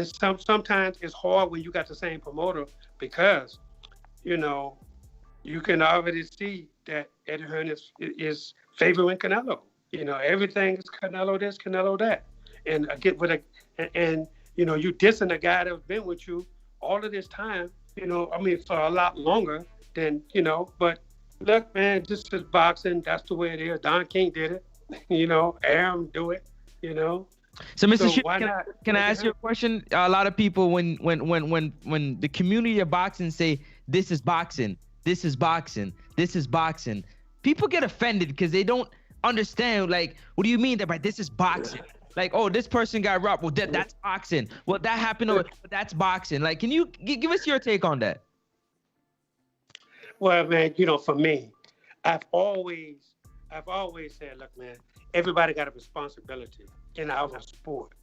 T: sometimes it's hard when you got the same promoter because, you can already see that Eddie Hearn is favoring Canelo. Everything is Canelo this, Canelo that. And I get with you dissing a guy that's been with you all of this time, for a lot longer than, but look, man, this is boxing. That's the way it is. Don King did it. Aaron do it,
G: So, Mr.
T: So
G: Shute,
T: why
G: can,
T: not?
G: can I ask you a question? A lot of people, when the community of boxing say this is boxing, this is boxing, this is boxing, people get offended because they don't understand. Like, what do you mean that by this is boxing? Like, oh, this person got robbed. Well, that's boxing. Well, that happened. But that's boxing. Like, can you give us your take on that?
T: Well, man, for me, I've always said, look, man, everybody got a responsibility in our sport.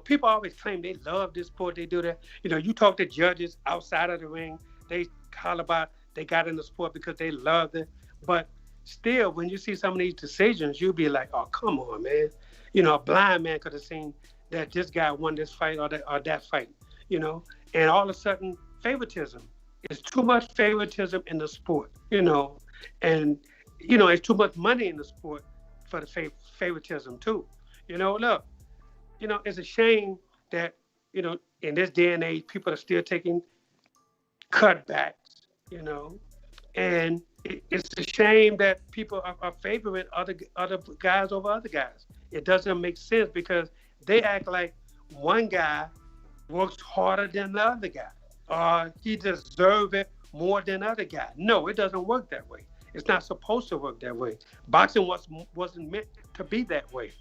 T: People always claim they love this sport, they do that. You talk to judges outside of the ring, they holler about they got in the sport because they loved it. But still, when you see some of these decisions, you'll be like, oh, come on, man. A blind man could have seen that this guy won this fight or that fight, and all of a sudden, favoritism. It's too much favoritism in the sport, and, it's too much money in the sport for the favoritism too. Look, it's a shame that, in this day and age, people are still taking cutbacks, and it's a shame that people are favoring other guys over other guys. It doesn't make sense because they act like one guy works harder than the other guy. He deserves it more than the other guy. No, it doesn't work that way. It's not supposed to work that way. Boxing wasn't meant to be that way.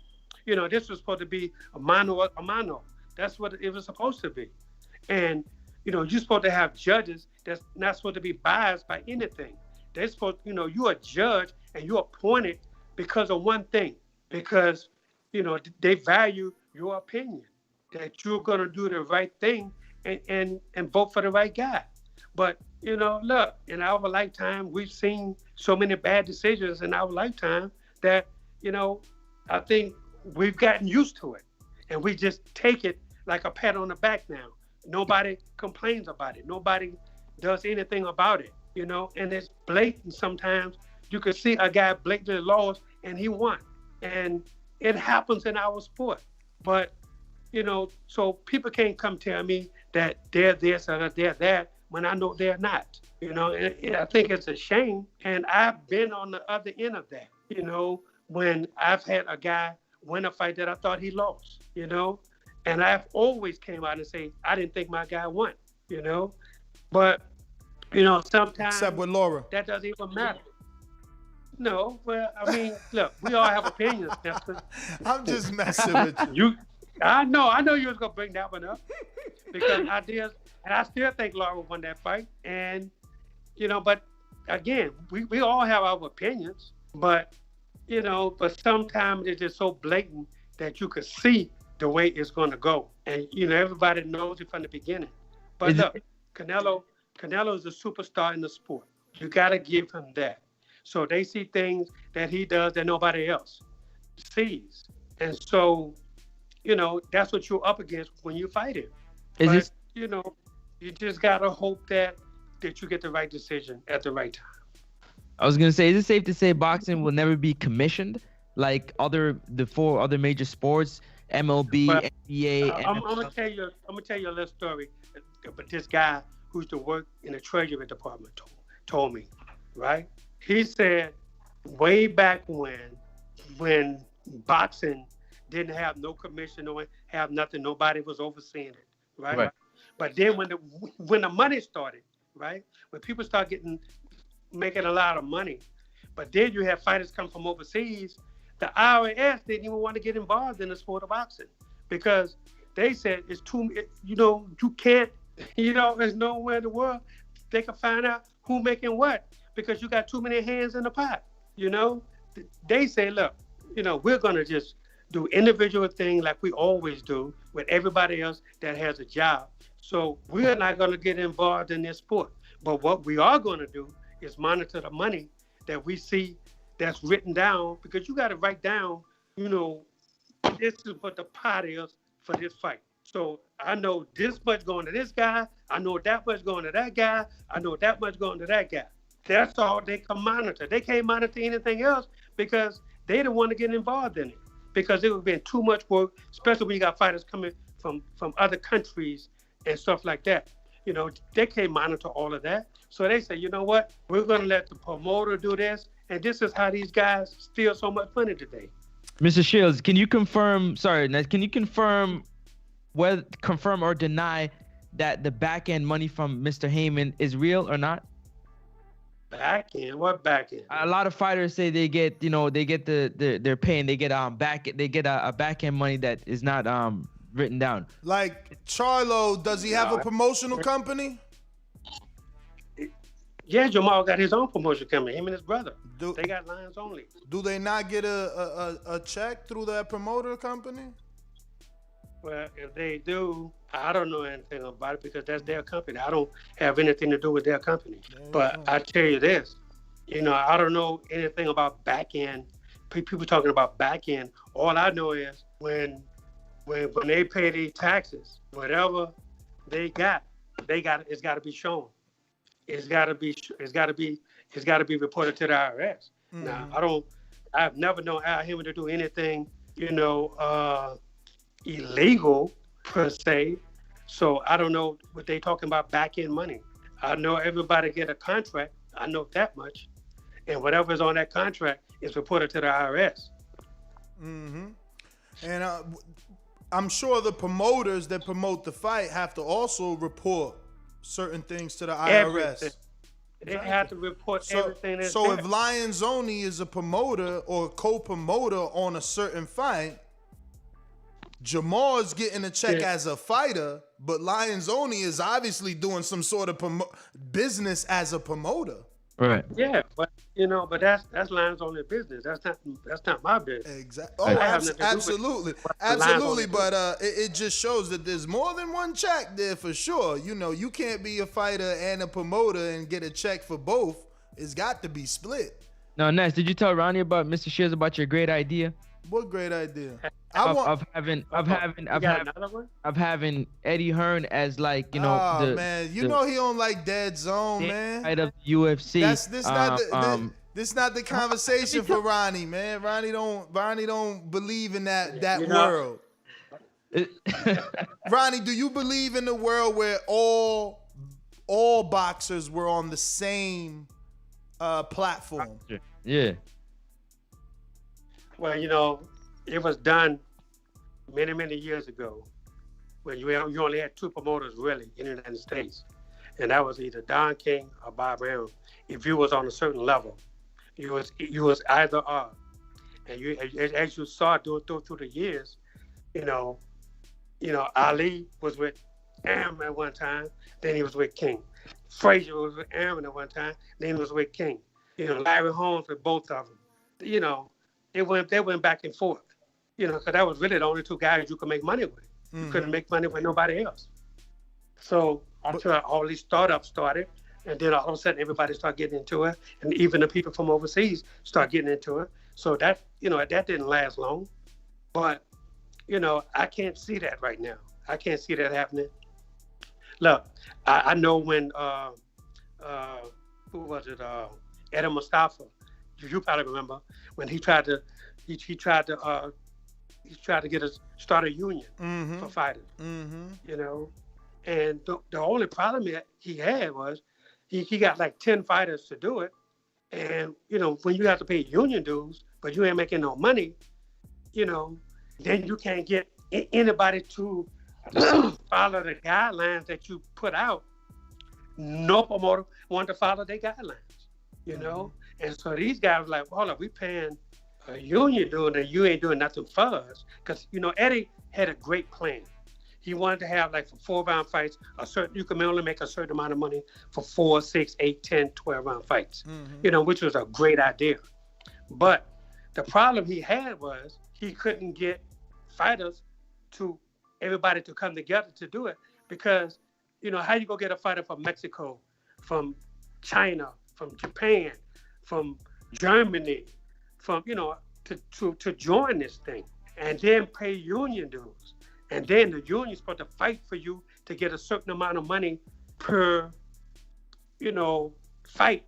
T: This was supposed to be a mano a mano. That's what it was supposed to be. And, you're supposed to have judges that's not supposed to be biased by anything. They're supposed, you're a judge and you're appointed because of one thing, because, they value your opinion, that you're going to do the right thing and vote for the right guy. But, look, in our lifetime, we've seen so many bad decisions in our lifetime that, I think we've gotten used to it. And we just take it like a pat on the back now. Nobody complains about it. Nobody does anything about it, and it's blatant sometimes. You can see a guy blatantly lost and he won. And it happens in our sport. But, so people can't come tell me that they're this or they're that when I know they're not. And I think it's a shame. And I've been on the other end of that, when I've had a guy win a fight that I thought he lost, and I've always came out and say, I didn't think my guy won, but, sometimes
F: Except with Laura.
T: That doesn't even matter. No, well, I mean, look, we all have opinions, Nestor.
F: I'm just messing with you.
T: I know you was gonna bring that one up because I did, and I still think Laura won that fight. And but again, we all have our opinions, but but sometimes it's just so blatant that you could see the way it's gonna go, and everybody knows it from the beginning. But look, Canelo is a superstar in the sport. You gotta give him that. So they see things that he does that nobody else sees. And so, that's what you're up against when you fight him. But, you just got to hope that you get the right decision at the right time.
G: I was going to say, is it safe to say boxing will never be commissioned like the four other major sports, MLB, NBA,
T: I'm going to tell you a little story. But this guy who used to work in the Treasury Department told me, right? He said way back when boxing didn't have no commission, have nothing, nobody was overseeing it, right? But then when the money started, right? When people start making a lot of money, but then you have fighters come from overseas, the IRS didn't even want to get involved in the sport of boxing because they said it's too, you can't, there's nowhere in the world they can find out who making what because you got too many hands in the pot, They say, look, we're going to just do individual things like we always do with everybody else that has a job. So we're not going to get involved in this sport. But what we are going to do is monitor the money that we see that's written down because you got to write down, this is what the pot is for this fight. So I know this much going to this guy. I know that much going to that guy. I know that much going to that guy. That's all they can monitor. They can't monitor anything else because they don't want to get involved in it because it would be too much work, especially when you got fighters coming from other countries and stuff like that. They can't monitor all of that. So they say, you know what? We're going to let the promoter do this. And this is how these guys steal so much money today.
G: Mr. Shields, can you confirm or deny that the back end money from Mr. Heyman is real or not?
T: Back end? What back end?
G: A lot of fighters say they get, they're paying, they get a back end money that is not written down.
F: Like Charlo, does he have a promotional company?
T: Yeah, Jamal got his own promotion company. Him and his brother. They got Lions Only.
F: Do they not get a check through that promoter company?
T: Well, if they do, I don't know anything about it because that's their company. I don't have anything to do with their company. But I tell you this, I don't know anything about back end. People talking about back end. All I know is when they pay their taxes, whatever they got, it's got to be shown. It's got to be reported to the IRS.
F: Mm-hmm.
T: Now, I've never known Al Heyman to do anything, illegal per se. So I don't know what they talking about back end money. I know everybody get a contract. I know that much, and whatever's on that contract is reported to the IRS.
F: Mm-hmm. And I'm sure the promoters that promote the fight have to also report certain things to the IRS.
T: Everything. They have to report everything.
F: So if Lions Only is a promoter or co-promoter on a certain fight, Jamal is getting a check as a fighter, but Lions Only is obviously doing some sort of business as a promoter.
G: Right.
T: Yeah, but that's Lions Only business. That's not my business.
F: Exactly. Oh, absolutely. But it just shows that there's more than one check there for sure. You can't be a fighter and a promoter and get a check for both. It's got to be split.
G: Now, Ness, did you tell Ronnie about Mr. Shields about your great idea?
F: What great idea?
G: Of having Eddie Hearn as like
F: man, he don't like Dead Zone, man.
G: Head of UFC.
F: This not the conversation for Ronnie, man. Ronnie don't believe in that world. Ronnie, do you believe in the world where all boxers were on the same platform?
G: Yeah.
T: Well, it was done many, many years ago when you only had two promoters really in the United States. And that was either Don King or Bob Arum. If you was on a certain level, you was either or. And as you saw through the years, Ali was with Arum at one time, then he was with King. Frazier was with Arum at one time, then he was with King. Larry Holmes with both of them. They went back and forth, because that was really the only two guys you could make money with. Mm-hmm. You couldn't make money with nobody else. So until all these startups started, and then all of a sudden everybody started getting into it, and even the people from overseas start getting into it. So that that didn't last long, but I can't see that right now. I can't see that happening. Look, I know when who was it? Eddie Mustafa. You probably remember when he tried to start a union for fighters. Mm-hmm. And the only problem he had was he got like 10 fighters to do it, and when you have to pay union dues, but you ain't making no money, then you can't get anybody to follow the guidelines that you put out. No promoter wanted to follow their guidelines, And so these guys were like, hold up, we paying a union doing it, you ain't doing nothing for us. Because, Eddie had a great plan. He wanted to have, like, for 4-round fights, you can only make a certain amount of money for 4, 6, 8, 10, 12-round fights, which was a great idea. But the problem he had was he couldn't get fighters everybody to come together to do it because, how you go get a fighter from Mexico, from China, from Japan, from Germany, to join this thing and then pay union dues. And then the union's supposed to fight for you to get a certain amount of money per, fight.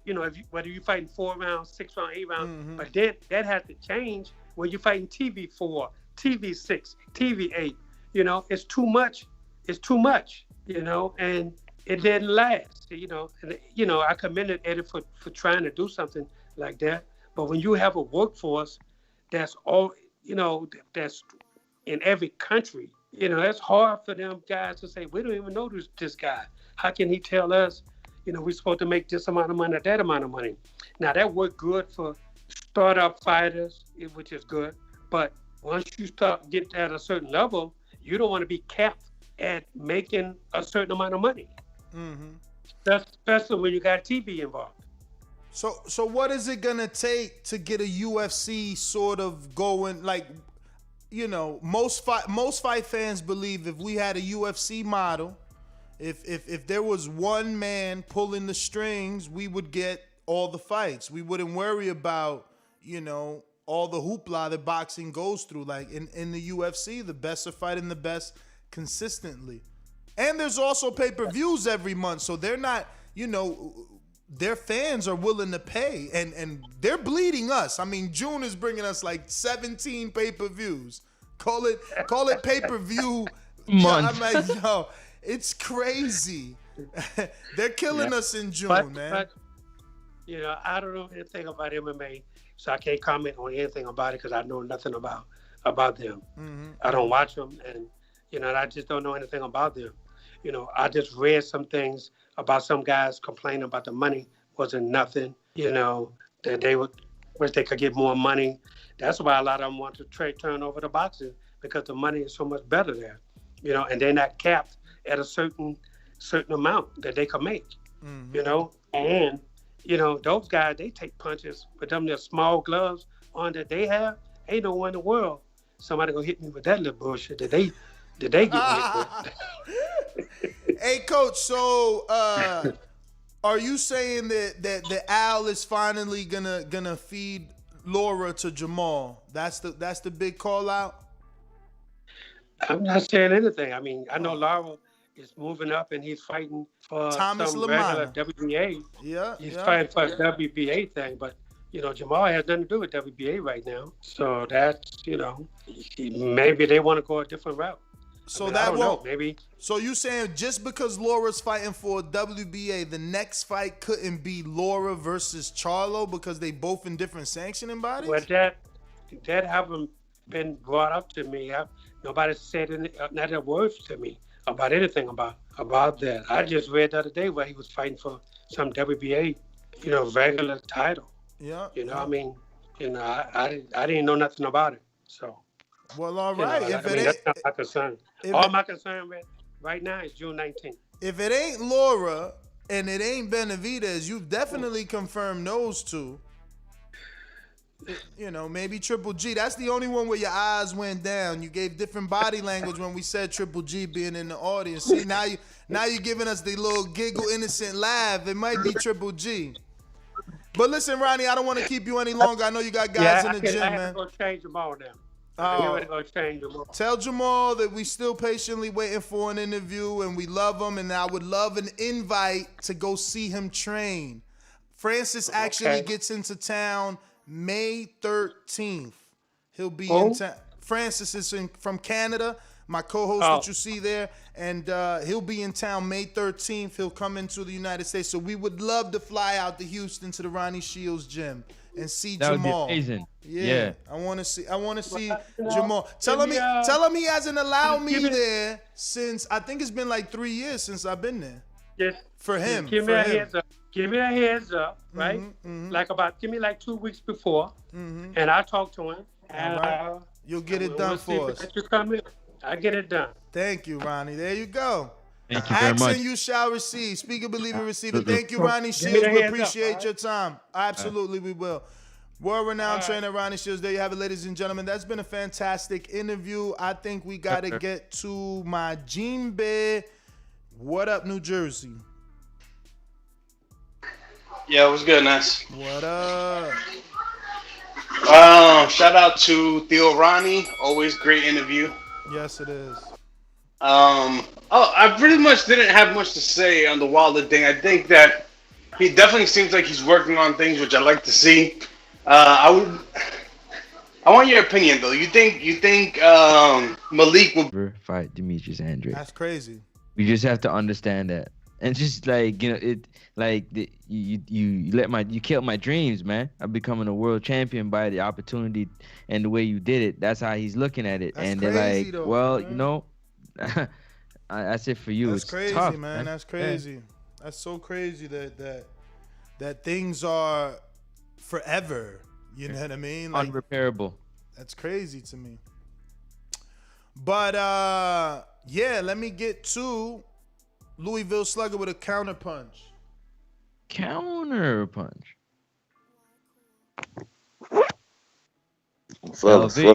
T: Whether you're fighting 4 rounds, 6 rounds, 8 rounds. But then that has to change when you're fighting TV 4, TV 6, TV 8. It's too much. It's too much. And it didn't last. And I commended Eddie for trying to do something like that. But when you have a workforce that's all, that's in every country. It's hard for them guys to say, we don't even know this guy. How can he tell us, we're supposed to make this amount of money or that amount of money? Now, that worked good for startup fighters, which is good. But once you start getting at a certain level, you don't want to be capped at making a certain amount of money. Especially when you got TV involved.
F: So what is it gonna take to get a UFC sort of going? Like, most fight fans believe if we had a UFC model, if there was one man pulling the strings, we would get all the fights. We wouldn't worry about, all the hoopla that boxing goes through. Like in the UFC, the best are fighting the best consistently. And there's also pay-per-views every month. So they're not, their fans are willing to pay, and they're bleeding us. I mean, June is bringing us like 17 pay-per-views. Call it pay-per-view
G: month.
F: I'm like, it's crazy. They're killing us in June, man.
T: But, I don't know anything about MMA, so I can't comment on anything about it because I know nothing about them. I don't watch them, and I just don't know anything about them. I just read some things about some guys complaining about the money wasn't nothing, that they wish they could get more money. That's why a lot of them want to turn over to boxing because the money is so much better there, and they're not capped at a certain amount that they can make, and, those guys, they take punches with them, their small gloves on that they have. Ain't no one in the world somebody gonna hit me with that little bullshit that they get hit with.
F: Hey, Coach, so are you saying that the Al is finally gonna feed Laura to Jamal? That's the big call out?
T: I'm not saying anything. I mean, I know Laura is moving up and he's fighting for
F: Thomas
T: some
F: Lamana.
T: regular WBA.
F: Yeah.
T: He's fighting for a WBA thing, but Jamal has nothing to do with WBA right now. So that's, maybe they want to go a different route.
F: So
T: I
F: that
T: don't
F: won't.
T: know, maybe.
F: So you saying just because Laura's fighting for WBA, the next fight couldn't be Laura versus Charlo because they both in different sanctioning bodies?
T: Well, that haven't been brought up to me. Nobody said not a word to me about anything about that. I just read the other day where he was fighting for some WBA, regular title.
F: Yeah.
T: I mean, I didn't know nothing about it. So.
F: Well, all right.
T: That's not my concern. All my concern right now is June 19th.
F: If it ain't Laura and it ain't Benavidez, you've definitely confirmed those two. Maybe Triple G. That's the only one where your eyes went down. You gave different body language when we said Triple G being in the audience. See, now you're giving us the little giggle, innocent laugh. It might be Triple G. But listen, Ronnie, I don't want to keep you any longer. I know you got guys in the gym, man.
T: I have to go change them all now.
F: Tell Jamal that we still patiently waiting for an interview and we love him, and I would love an invite to go see him train. Francis actually gets into town May 13th. He'll be in town. Francis is from Canada, my co-host that you see there, and he'll be in town May 13th. He'll come into the United States, so we would love to fly out to Houston to the Ronnie Shields gym and see Jamal.
G: That would be amazing.
F: Yeah. I want to see Jamal. Tell him he hasn't allowed me there since I think it's been like 3 years since I've been there.
T: Yes.
F: For him.
T: Give me a heads up. give me a heads up, right? Give me like 2 weeks before, and I talk to him. And
F: right. You'll get it done for us.
T: I get it done.
F: Thank you, Ronnie. There you go.
G: Thank you very much.
F: Action you shall receive. Speak and believe and receive it. Thank you, Ronnie Shields. We appreciate your time. Absolutely, we will. World-renowned trainer Ronnie Shields. There you have it, ladies and gentlemen. That's been a fantastic interview. I think we got to get to my Jean Bear. What up, New Jersey?
U: Yeah, what's good, Ness?
F: What up?
U: Shout out to Theo Ronnie. Always great interview.
F: Yes, it is.
U: I pretty much didn't have much to say on the Wilder thing. I think that he definitely seems like he's working on things, which I like to see. I want your opinion though. You think Malik will
G: fight Demetrius Andrade?
F: That's crazy.
G: You just have to understand that, and just like you killed my dreams, man. I'm becoming a world champion by the opportunity and the way you did it. That's how he's looking at it, and they're like,
F: though,
G: well,
F: man.
G: you know, that's it for you.
F: That's
G: it's
F: crazy,
G: tough,
F: man. That's crazy. Yeah. That's so crazy that things are forever. You know what I mean? Like,
G: unrepairable.
F: That's crazy to me. But yeah, let me get to Louisville Slugger with a counter punch.
G: Counter punch.
P: Fellas, yeah,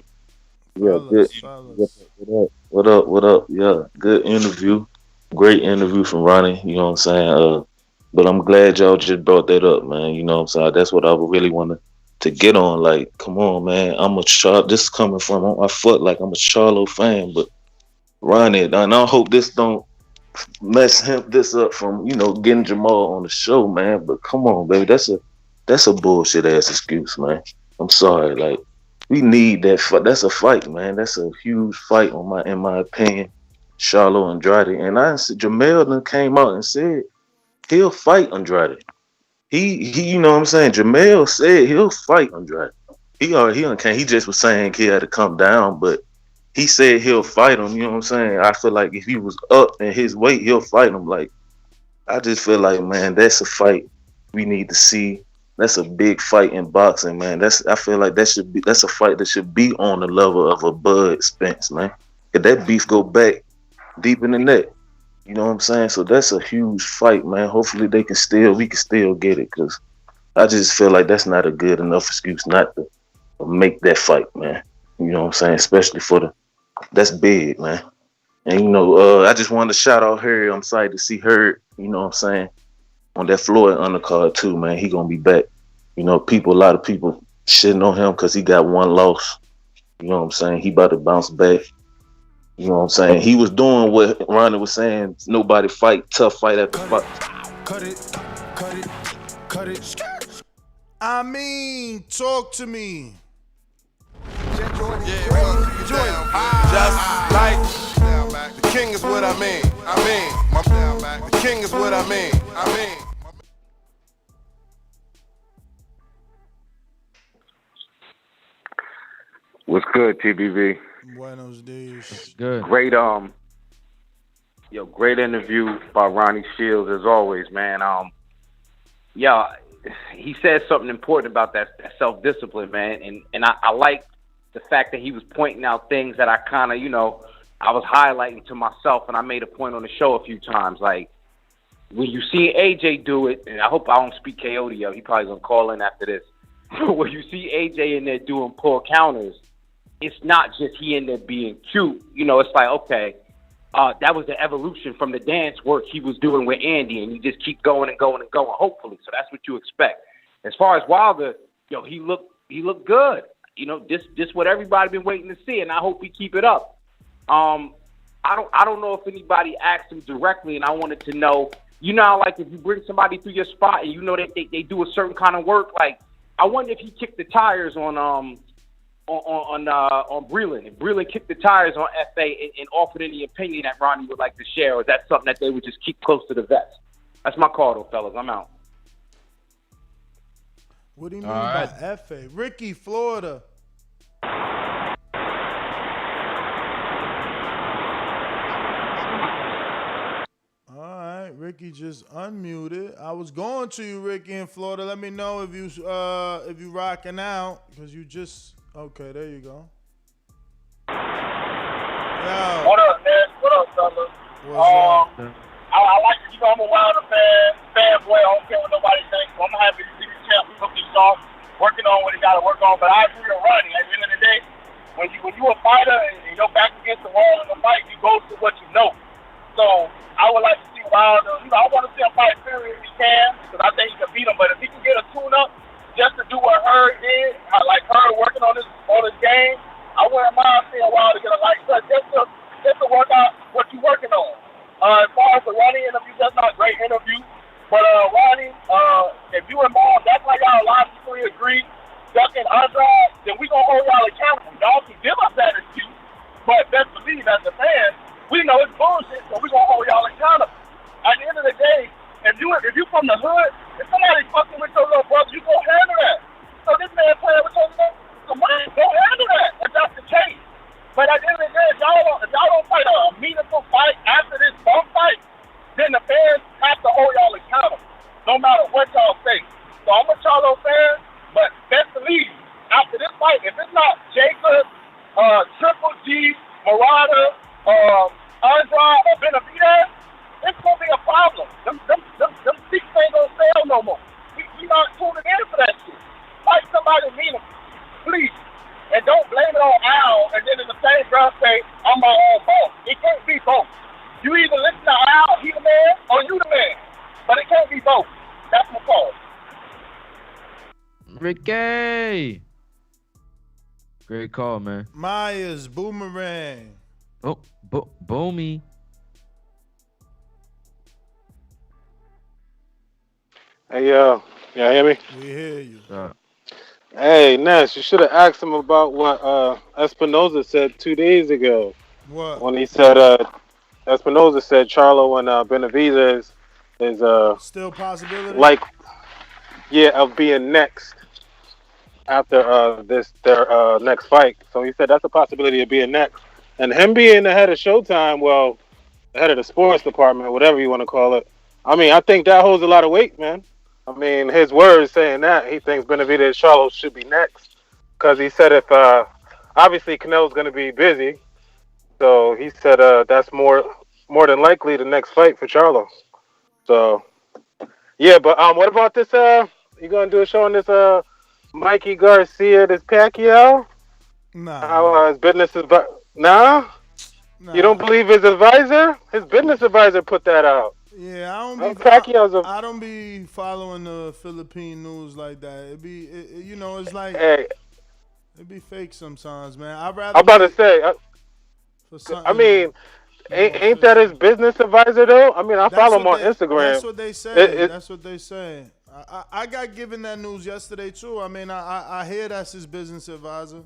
P: good. What up? Yeah, good interview. Great interview from Ronnie, you know what I'm saying? But I'm glad y'all just brought that up, man. You know what I'm saying? That's what I really wanted to get on. Like, come on, man. This is coming from my foot, like I'm a Charlo fan, but Ronnie, and I hope this don't mess this up from, you know, getting Jamal on the show, man. But come on, baby. That's a bullshit ass excuse, man. I'm sorry. Like, we need that fight. That's a fight, man. That's a huge fight in my opinion. Charlo Andrade. And Jamel came out and said he'll fight Andrade. He you know what I'm saying? Jamel said he'll fight Andrade. He just was saying he had to come down, but he said he'll fight him, you know what I'm saying? I feel like if he was up in his weight, he'll fight him. Like, I just feel like, man, that's a fight we need to see. That's a big fight in boxing, man. I feel like that's a fight that should be on the level of a Bud Spence, man. If that beef go back deep in the neck, you know what I'm saying? So that's a huge fight, man. Hopefully we can still get it, because I just feel like that's not a good enough excuse not to make that fight, man. You know what I'm saying? Especially that's big, man. And, you know, I just wanted to shout out Hurd. I'm excited to see Hurd, you know what I'm saying, on that Floyd undercard too, man. He gonna be back. You know, a lot of people shitting on him because he got one loss. You know what I'm saying? He about to bounce back. You know what I'm saying? He was doing what Ronnie was saying, nobody fight, tough fight after fight.
C: Cut it.
F: I mean, talk to me.
C: Just like the king is what I mean. The king is what I mean.
S: What's good, TBV?
F: Buenos dias.
G: Good.
S: Great great interview by Ronnie Shields as always, man. He said something important about that self-discipline, man, and I like the fact that he was pointing out things that I kind of, you know, I was highlighting to myself, and I made a point on the show a few times. Like, when you see AJ do it, and I hope I don't speak Coyote up, he probably gonna call in after this. But when you see AJ in there doing pull counters, it's not just he in there being cute. You know, it's like, okay, that was the evolution from the dance work he was doing with Andy, and you just keep going and going and going, hopefully. So that's what you expect. As far as Wilder, he looked good. You know, this what everybody been waiting to see, and I hope we keep it up. I don't know if anybody asked him directly, and I wanted to know, you know, like if you bring somebody through your spot and you know that they do a certain kind of work, like I wonder if he kicked the tires on Breland. If Breland kicked the tires on FA and offered any opinion that Ronnie would like to share, or is that something that they would just keep close to the vets? That's my call, though, fellas. I'm out.
F: What do you mean by FA? Ricky, Florida. Ricky just unmuted. I was going to you, Ricky in Florida. Let me know if you rocking out, because you just okay. There you go. Yo.
A: What up, man? What up, fellas?
F: What's up?
A: I like it. You know, I'm a Wilder fanboy. I don't care what nobody thinks. So I'm happy to see the champ looking soft, working on what he got to work on. But I agree with Ronnie. At the end of the day, when you a fighter and you're back against the wall in the fight, you go to what you know. So I would like to see Wilder. You know, I want to see him fight Fury if he can, because I think he can beat him. But if he can get a tune-up just to do what Hurd did, like Hurd working on his game, I wouldn't mind seeing Wilder get a light touch just to work out what you're working on. As far as the Ronnie interview, that's not a great interview. But Ronnie, if you and Mom, that's why y'all logically agree, ducking Andrade, then we gonna hold y'all accountable. Y'all can give us that excuse, but best believe as a fan, we know it's bullshit, so we gonna hold y'all accountable. At the end of the day, if you from the hood, if somebody fucking with your little brother, you go handle that. So this man playing with your little brother, go handle that if that's the case. But at the end of the day, if y'all don't fight a meaningful fight after this bum fight, then the fans have to hold y'all accountable, no matter what y'all say. So I'm a Charlo fan, but best believe, after this fight, if it's not Jacob, Triple G, Murata, Andrade, or Benavidez, it's gonna be a problem. Them seats ain't gonna sell no more. We not tuning in for that shit. Fight somebody meaningful, please. And don't blame it on Al, and then in the same breath say, I'm my own boss. It can't be both. You either listen to Al, he the man, or you the man. But it can't be both. That's my call.
G: Ricky. Great call, man.
F: Myers, Boomerang.
G: Oh, Boomy.
O: Hey, y'all hear me?
F: We hear you.
O: Hey, Ness, you should have asked him about what Espinoza said 2 days ago.
F: What?
O: When he said, Espinoza said Charlo and Benavidez is
F: still possibility?
O: Of being next after their next fight. So he said that's a possibility of being next. And him being the head of Showtime, well, the head of the sports department, whatever you want to call it, I mean, I think that holds a lot of weight, man. I mean, his words saying that, he thinks Benavidez Charlo should be next. Because he said if, obviously Canelo's going to be busy. So he said that's more than likely the next fight for Charlo. So, yeah, but what about this, you going to do a show on this Mikey Garcia, this Pacquiao?
F: Nah.
O: How his business is, nah? You don't believe his advisor? His business advisor put that out.
F: Yeah, I don't be following the Philippine news like that. It be, it's like it be fake sometimes, man. I'd rather.
O: I'm about to say. I mean, ain't that his business advisor though? I mean, I follow him on Instagram.
F: That's what they say. That's what they say. I got given that news yesterday too. I mean, I hear that's his business advisor.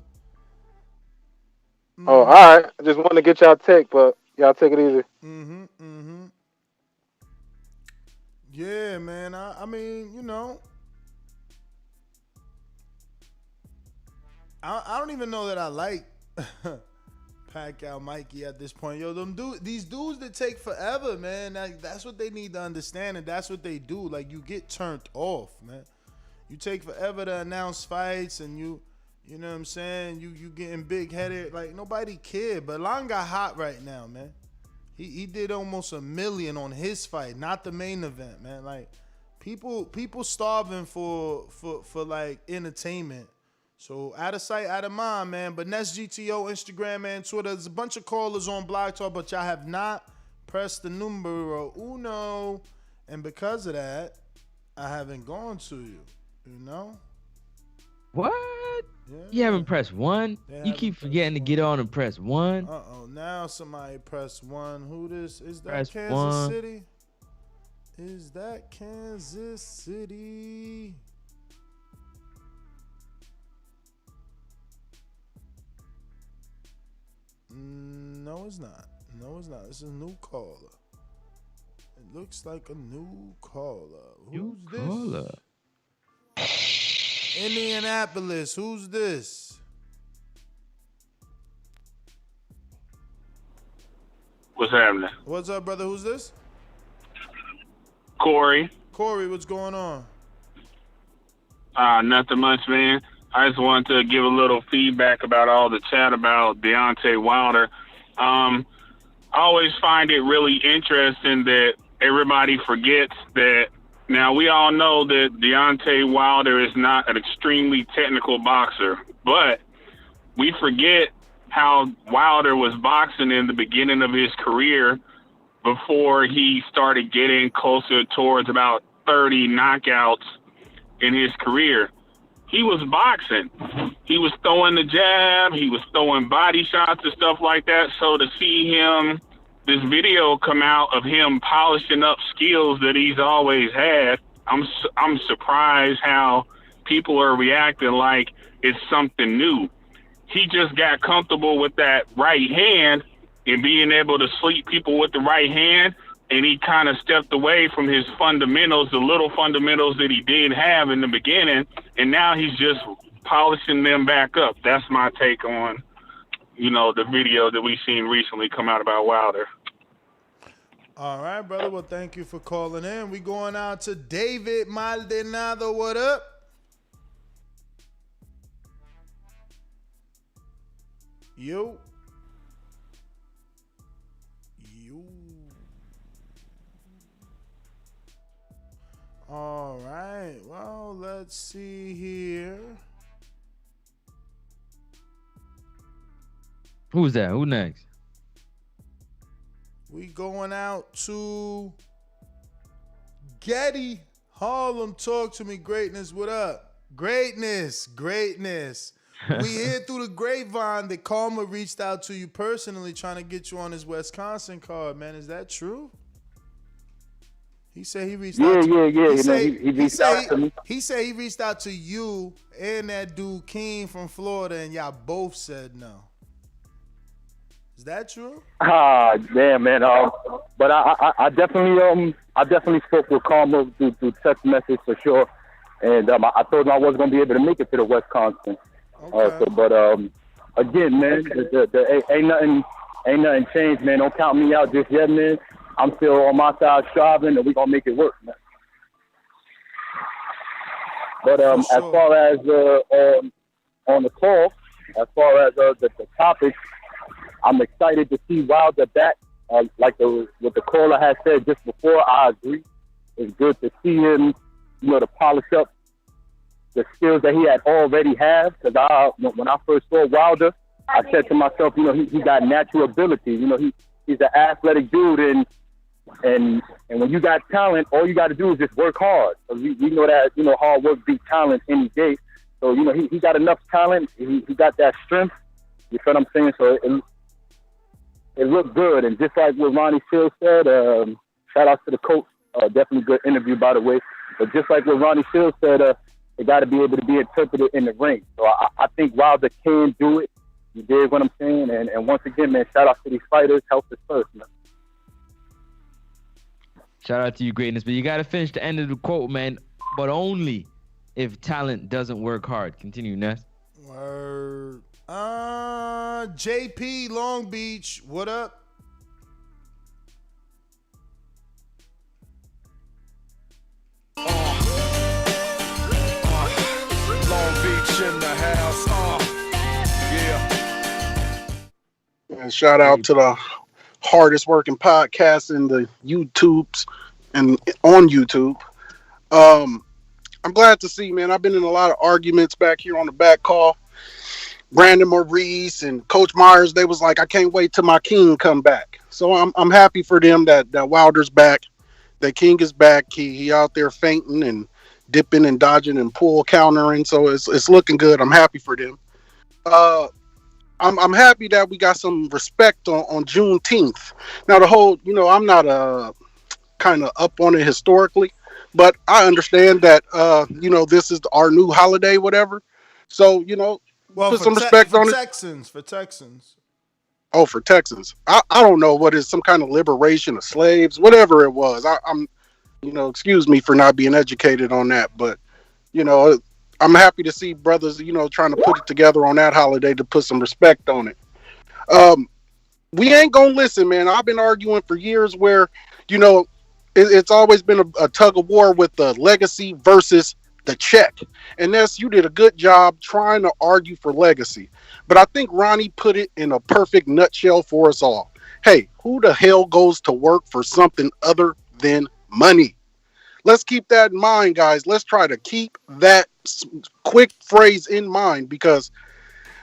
O: Oh, all right. I just wanted to get y'all take, but y'all take it easy.
F: Yeah, man. I mean, I don't even know that I like Pacquiao Mikey at this point. Yo, these dudes that take forever, man. That's what they need to understand, and that's what they do. Like, you get turned off, man. You take forever to announce fights, and you know what I'm saying? You getting big headed. Like, nobody cared. But Long got hot right now, man. He did almost $1 million on his fight, not the main event, man. Like, people starving for like entertainment. So out of sight, out of mind, man. But Ness GTO, Instagram and Twitter. There's a bunch of callers on Blog Talk, but y'all have not pressed the numero uno, and because of that, I haven't gone to you. You know?
G: What?
F: Yeah.
G: You haven't pressed one? You keep forgetting to get on and press one.
F: Now somebody press one. Who this? Is that
G: Press
F: Kansas
G: one.
F: City? Is that Kansas City? No, it's not. No, it's not. This is a new caller. It looks like a new caller. Who's this? Indianapolis. Who's this?
V: What's happening?
F: What's up, brother? Who's this?
B: Corey.
F: Corey, what's going on?
B: Nothing much, man. I just wanted to give a little feedback about all the chat about Deontay Wilder. I always find it really interesting that everybody forgets that. Now, we all know that Deontay Wilder is not an extremely technical boxer, but we forget how Wilder was boxing in the beginning of his career before he started getting closer towards about 30 knockouts in his career. He was boxing. He was throwing the jab. He was throwing body shots and stuff like that. So to see him, this video come out of him polishing up skills that he's always had, I'm surprised how people are reacting like it's something new. He just got comfortable with that right hand and being able to sleep people with the right hand, and he kind of stepped away from his fundamentals, the little fundamentals that he did have in the beginning, and now he's just polishing them back up. That's my take on, the video that we've seen recently come out about Wilder.
F: All right, brother. Well, thank you for calling in. We going out to David Maldonado. What up? Yo. All right. Well, let's see here.
G: Who's that? Who next?
F: We going out to Getty Harlem. Talk to me, greatness. What up? Greatness. We hear through the grapevine that Karma reached out to you personally trying to get you on his Wisconsin card, man. Is that true? He said he reached out to
R: Yeah.
F: He
R: reached out to me.
F: He said he reached out to you and that dude King from Florida, and y'all both said no. Is that true?
R: Damn, man. But I definitely spoke with Karma through text message for sure, and I told him I wasn't gonna be able to make it to the Wisconsin.
F: Okay.
R: But again, man, ain't nothing changed, man. Don't count me out just yet, man. I'm still on my side striving, and we gonna make it work, man. But as far as on the call, as far as the topic, I'm excited to see Wilder back. What the caller has said just before, I agree. It's good to see him, to polish up the skills that he had already have. Because when I first saw Wilder, I said to myself, he got natural ability. He's an athletic dude, and when you got talent, all you got to do is just work hard. So we know that hard work beats talent any day. So he got enough talent. He got that strength. You feel what I'm saying? So it looked good, and just like what Ronnie Shields said, shout out to the coach. Definitely good interview, by the way. But just like what Ronnie Shields said, it got to be able to be interpreted in the ring. So I think Wilder can do it. You dig what I'm saying? And once again, man, shout out to these fighters. Health is first, man.
G: Shout out to you, greatness. But you got to finish the end of the quote, man. But only if talent doesn't work hard. Continue, Ness.
F: Word. JP Long Beach, what up?
I: Long Beach in the house,
V: And shout out to the hardest working podcast in the YouTubes and on YouTube. I'm glad to see, man. I've been in a lot of arguments back here on the back call. Brandon Maurice and Coach Myers, they was like, I can't wait till my King come back. So I'm happy for them that Wilder's back, that King is back. He out there fainting and dipping and dodging and pull countering. So it's looking good. I'm happy for them. I'm happy that we got some respect on Juneteenth. Now the whole, I'm not kind of up on it historically, but I understand that this is our new holiday, whatever. So put some respect on it.
F: For Texans.
V: Oh, for Texans. I don't know what is some kind of liberation of slaves, whatever it was. I'm excuse me for not being educated on that, but I'm happy to see brothers, trying to put it together on that holiday to put some respect on it. We ain't gonna listen, man. I've been arguing for years where, it's always been a tug of war with the legacy versus the check. And Ness, you did a good job trying to argue for legacy. But I think Ronnie put it in a perfect nutshell for us all. Hey, who the hell goes to work for something other than money? Let's keep that in mind, guys. Let's try to keep that quick phrase in mind, because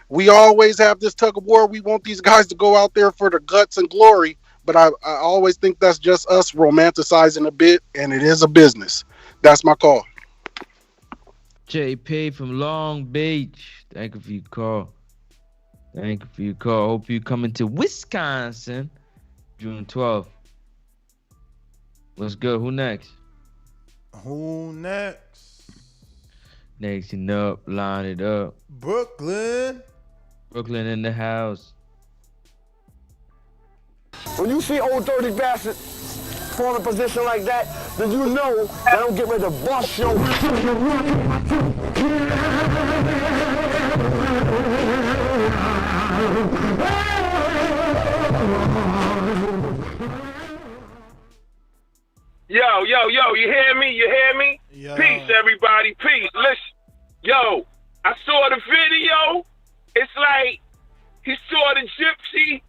V: we always have this tug of war. We want these guys to go out there for the guts and glory, but I always think that's just us romanticizing a bit, and it is a business. That's my call.
G: JP from Long Beach. Thank you for your call. Thank you for your call. Hope you coming to Wisconsin June 12th. What's good? Who next?
F: Who next?
G: Next up, line it up.
F: Brooklyn.
G: Brooklyn in the house.
D: When you see old dirty bastard form a position like that, then you know that I'm getting ready to bust your.
Q: Yo, you hear me? You hear me?
F: Yeah.
Q: Peace, everybody. Peace. Listen. Yo, I saw the video. It's like he saw the gypsy.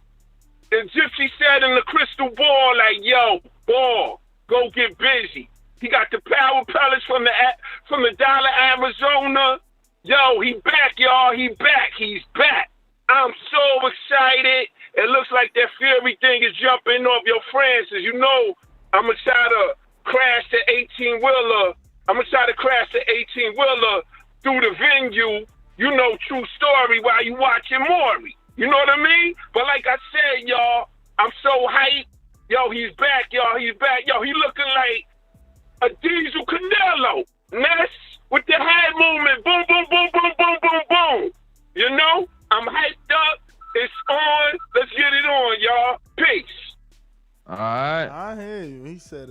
Q: The gypsy said in the crystal ball, like, yo, ball, go get busy. He got the power pellets from the Dollar Arizona. Yo, he back, y'all. He back. He's back. I'm so excited. It looks like that Fury thing is jumping off your Francis. You know, I'm going to try to crash the 18-wheeler. I'm going to try to crash the 18-wheeler through the venue. You know, true story, while you watching Maury. You know what I mean? But like I said, y'all, I'm so hyped. Yo, he's back, y'all. He's back. Yo, he looking like a Diesel Canelo. Ness with the head movement. Boom, boom, boom, boom, boom, boom, boom. You know? I'm hyped up. It's on. Let's get it on, y'all. Peace.
G: All right.
F: I hear you. He said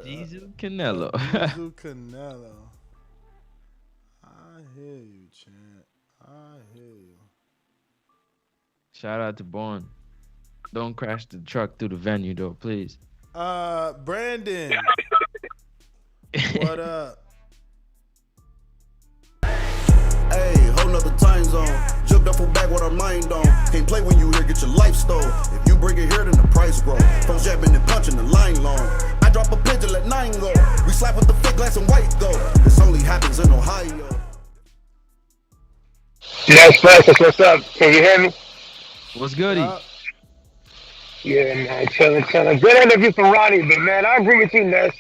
G: Diesel Canelo.
F: Diesel Canelo. I hear you, champ. I hear you.
G: Shout out to Born. Don't crash the truck through the venue, though, please.
F: Brandon. What up?
D: Hey, whole nother time zone. Jumped up from back with our mind on. Can't play when you here, get your life stole. If you bring it here, then the price grow. Folks jabbing and punching the line long. I drop a pigeon, let 9 go. We slap with the thick glass and white go. This only happens in Ohio.
H: Yes, Francis, what's up? Can you hear me?
G: What's goody?
H: Yeah, man, chilling. Good interview from Ronnie, but man, I agree with you, Ness.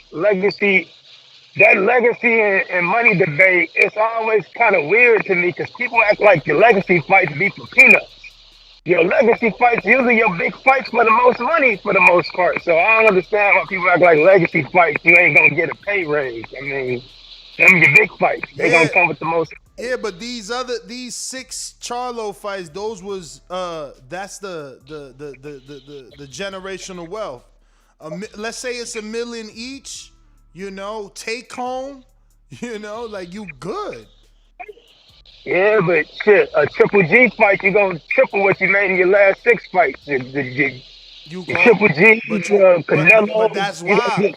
H: That legacy and money debate, it's always kind of weird to me because people act like your legacy fights be for peanuts. Your legacy fights, usually your big fights for the most money for the most part. So I don't understand why people act like legacy fights, you ain't gonna get a pay raise. I mean, them your big fights. They gonna come with the most.
F: Yeah, but these 6 Charlo fights, those was that's the generational wealth. Let's say it's $1 million each, you know, take home, you know, like you good.
H: Yeah, but shit, a Triple G fight, you gonna triple what you made in your last 6 fights. You Triple G, Canelo.
F: But that's why.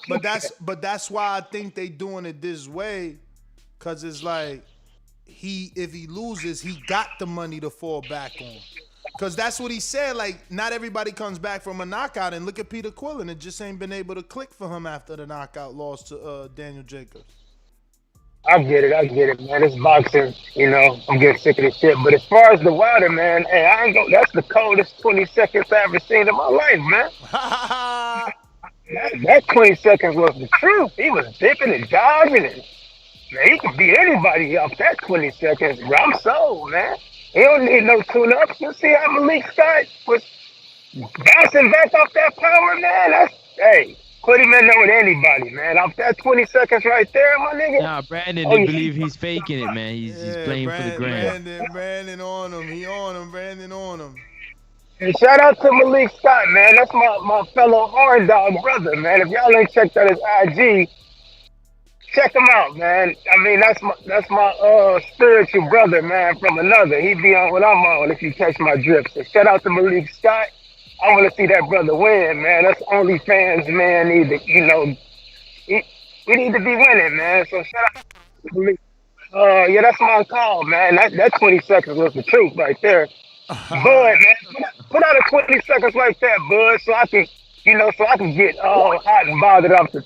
F: But that's why I think they doing it this way, cause it's like if he loses, he got the money to fall back on. Cause that's what he said. Like, not everybody comes back from a knockout, and look at Peter Quillen. It just ain't been able to click for him after the knockout loss to Daniel Jacobs.
H: I get it, man. It's boxing, you know. I'm getting sick of this shit. But as far as the Wilder, man, hey, I ain't go. That's the coldest 20 seconds I ever seen in my life, man. that 20 seconds was the truth. He was dipping and diving, and man, he could beat anybody off that 20 seconds. I'm sold, man. He don't need no tune-ups. You see how Malik Scott was bouncing back off that power, man? Hey, put him in there with anybody, man. Off that 20 seconds right there, my nigga.
G: Nah, Brandon, they believe he's faking it, man. He's playing for the gram.
F: Brandon on him. He on him. Brandon on him.
H: And shout out to Malik Scott, man. That's my fellow Horn Dog brother, man. If y'all ain't checked out his IG, check him out, man. I mean, that's my spiritual brother, man, from another. He be on what I'm on, if you catch my drift. So shout out to Malik Scott. I want to see that brother win, man. That's OnlyFans, man. Need to, you know,
E: we need to be winning, man. So shout out to me. Yeah, that's my call, man. That 20 seconds was the truth right there. Bud, man, put out a 20 seconds like that, Bud, so I can, so I can get all hot and bothered up to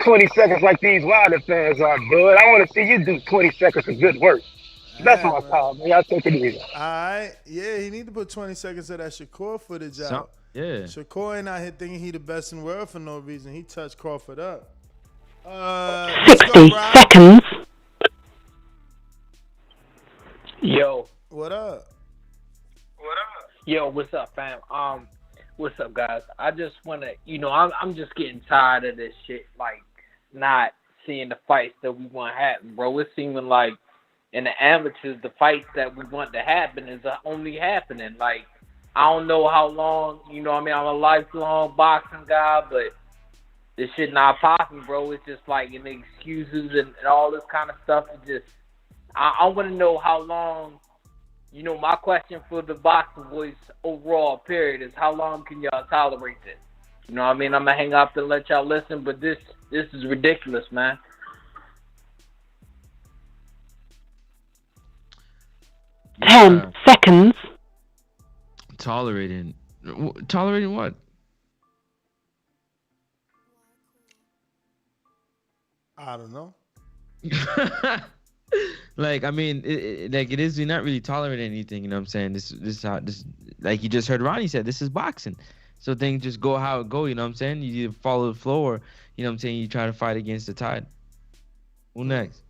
E: 20 seconds like these Wilder fans are, Bud. I want to see you do 20 seconds of good work. That's my call, man. Y'all take it easy.
F: All right. Yeah, he need to put 20 seconds of that Shakur footage out.
G: Yeah.
F: Shakur ain't out here thinking he the best in the world for no reason. He touched Crawford up.
J: 60 seconds.
W: Yo.
F: What up?
W: Yo, what's up, fam? What's up, guys? I just wanna, I'm just getting tired of this shit, like not seeing the fights that we want to happen, bro. It's seeming like in the amateurs, the fights that we want to happen is only happening. Like, I don't know how long, I'm a lifelong boxing guy, but this shit not popping, bro. It's just like in the excuses and all this kind of stuff. It just, I want to know how long. My question for the boxing boys overall period is how long can y'all tolerate this? I'm gonna hang up and let y'all listen, but this is ridiculous, man.
G: Yeah.
J: 10 seconds.
G: Tolerating what?
F: I don't know.
G: Like, I mean, it is, you're not really tolerating anything, you know what I'm saying? This is how, like you just heard Ronnie said, this is boxing. So things just go how it go, you know what I'm saying? You either follow the flow or, you know what I'm saying, you try to fight against the tide. Who next?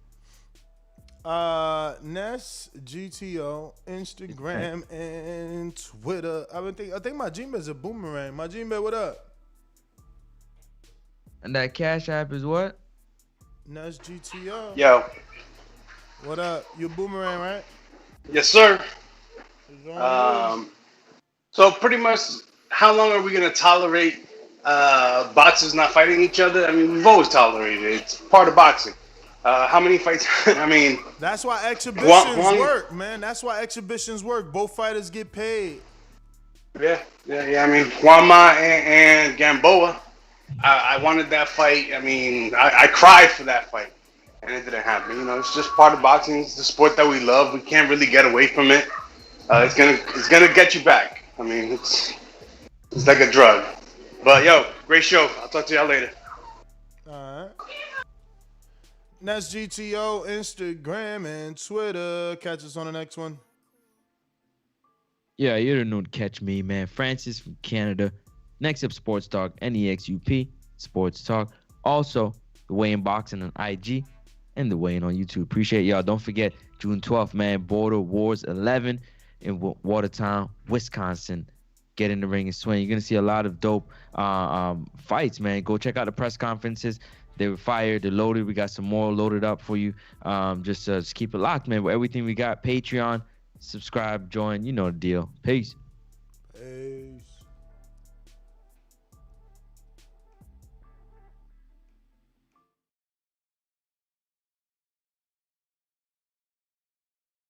F: Ness, GTO, Instagram, and Twitter. I think my Gmail is a boomerang. My Gmail, what up?
G: And that Cash App is what?
F: Ness, GTO.
U: Yo.
F: What up? You boomerang, right?
U: Yes, sir. So pretty much, how long are we gonna tolerate boxers not fighting each other? I mean, we've always tolerated it. It's part of boxing. How many fights? I mean,
F: that's why exhibitions work, man. That's why exhibitions work. Both fighters get paid.
U: Yeah. I mean, Juan Ma and Gamboa. I wanted that fight. I mean, I cried for that fight. And it didn't happen. It's just part of boxing. It's the sport that we love. We can't really get away from it. It's gonna get you back. I mean, it's like a drug. But yo, great show. I'll talk to y'all later.
F: All right. That's GTO, Instagram, and Twitter. Catch us on the next one.
G: Yeah, you don't know to catch me, man. Francis from Canada. Next up, Sports Talk, NEXUP, Sports Talk. Also, the Weigh in Boxing on IG. And the Weigh in on YouTube. Appreciate y'all. Don't forget, June 12th, man, Border Wars 11 in Watertown, Wisconsin. Get in the ring and swing. You're going to see a lot of dope fights, man. Go check out the press conferences. They were fired. They're loaded. We got some more loaded up for you. Just keep it locked, man. With everything we got, Patreon, subscribe, join. You know the deal. Peace.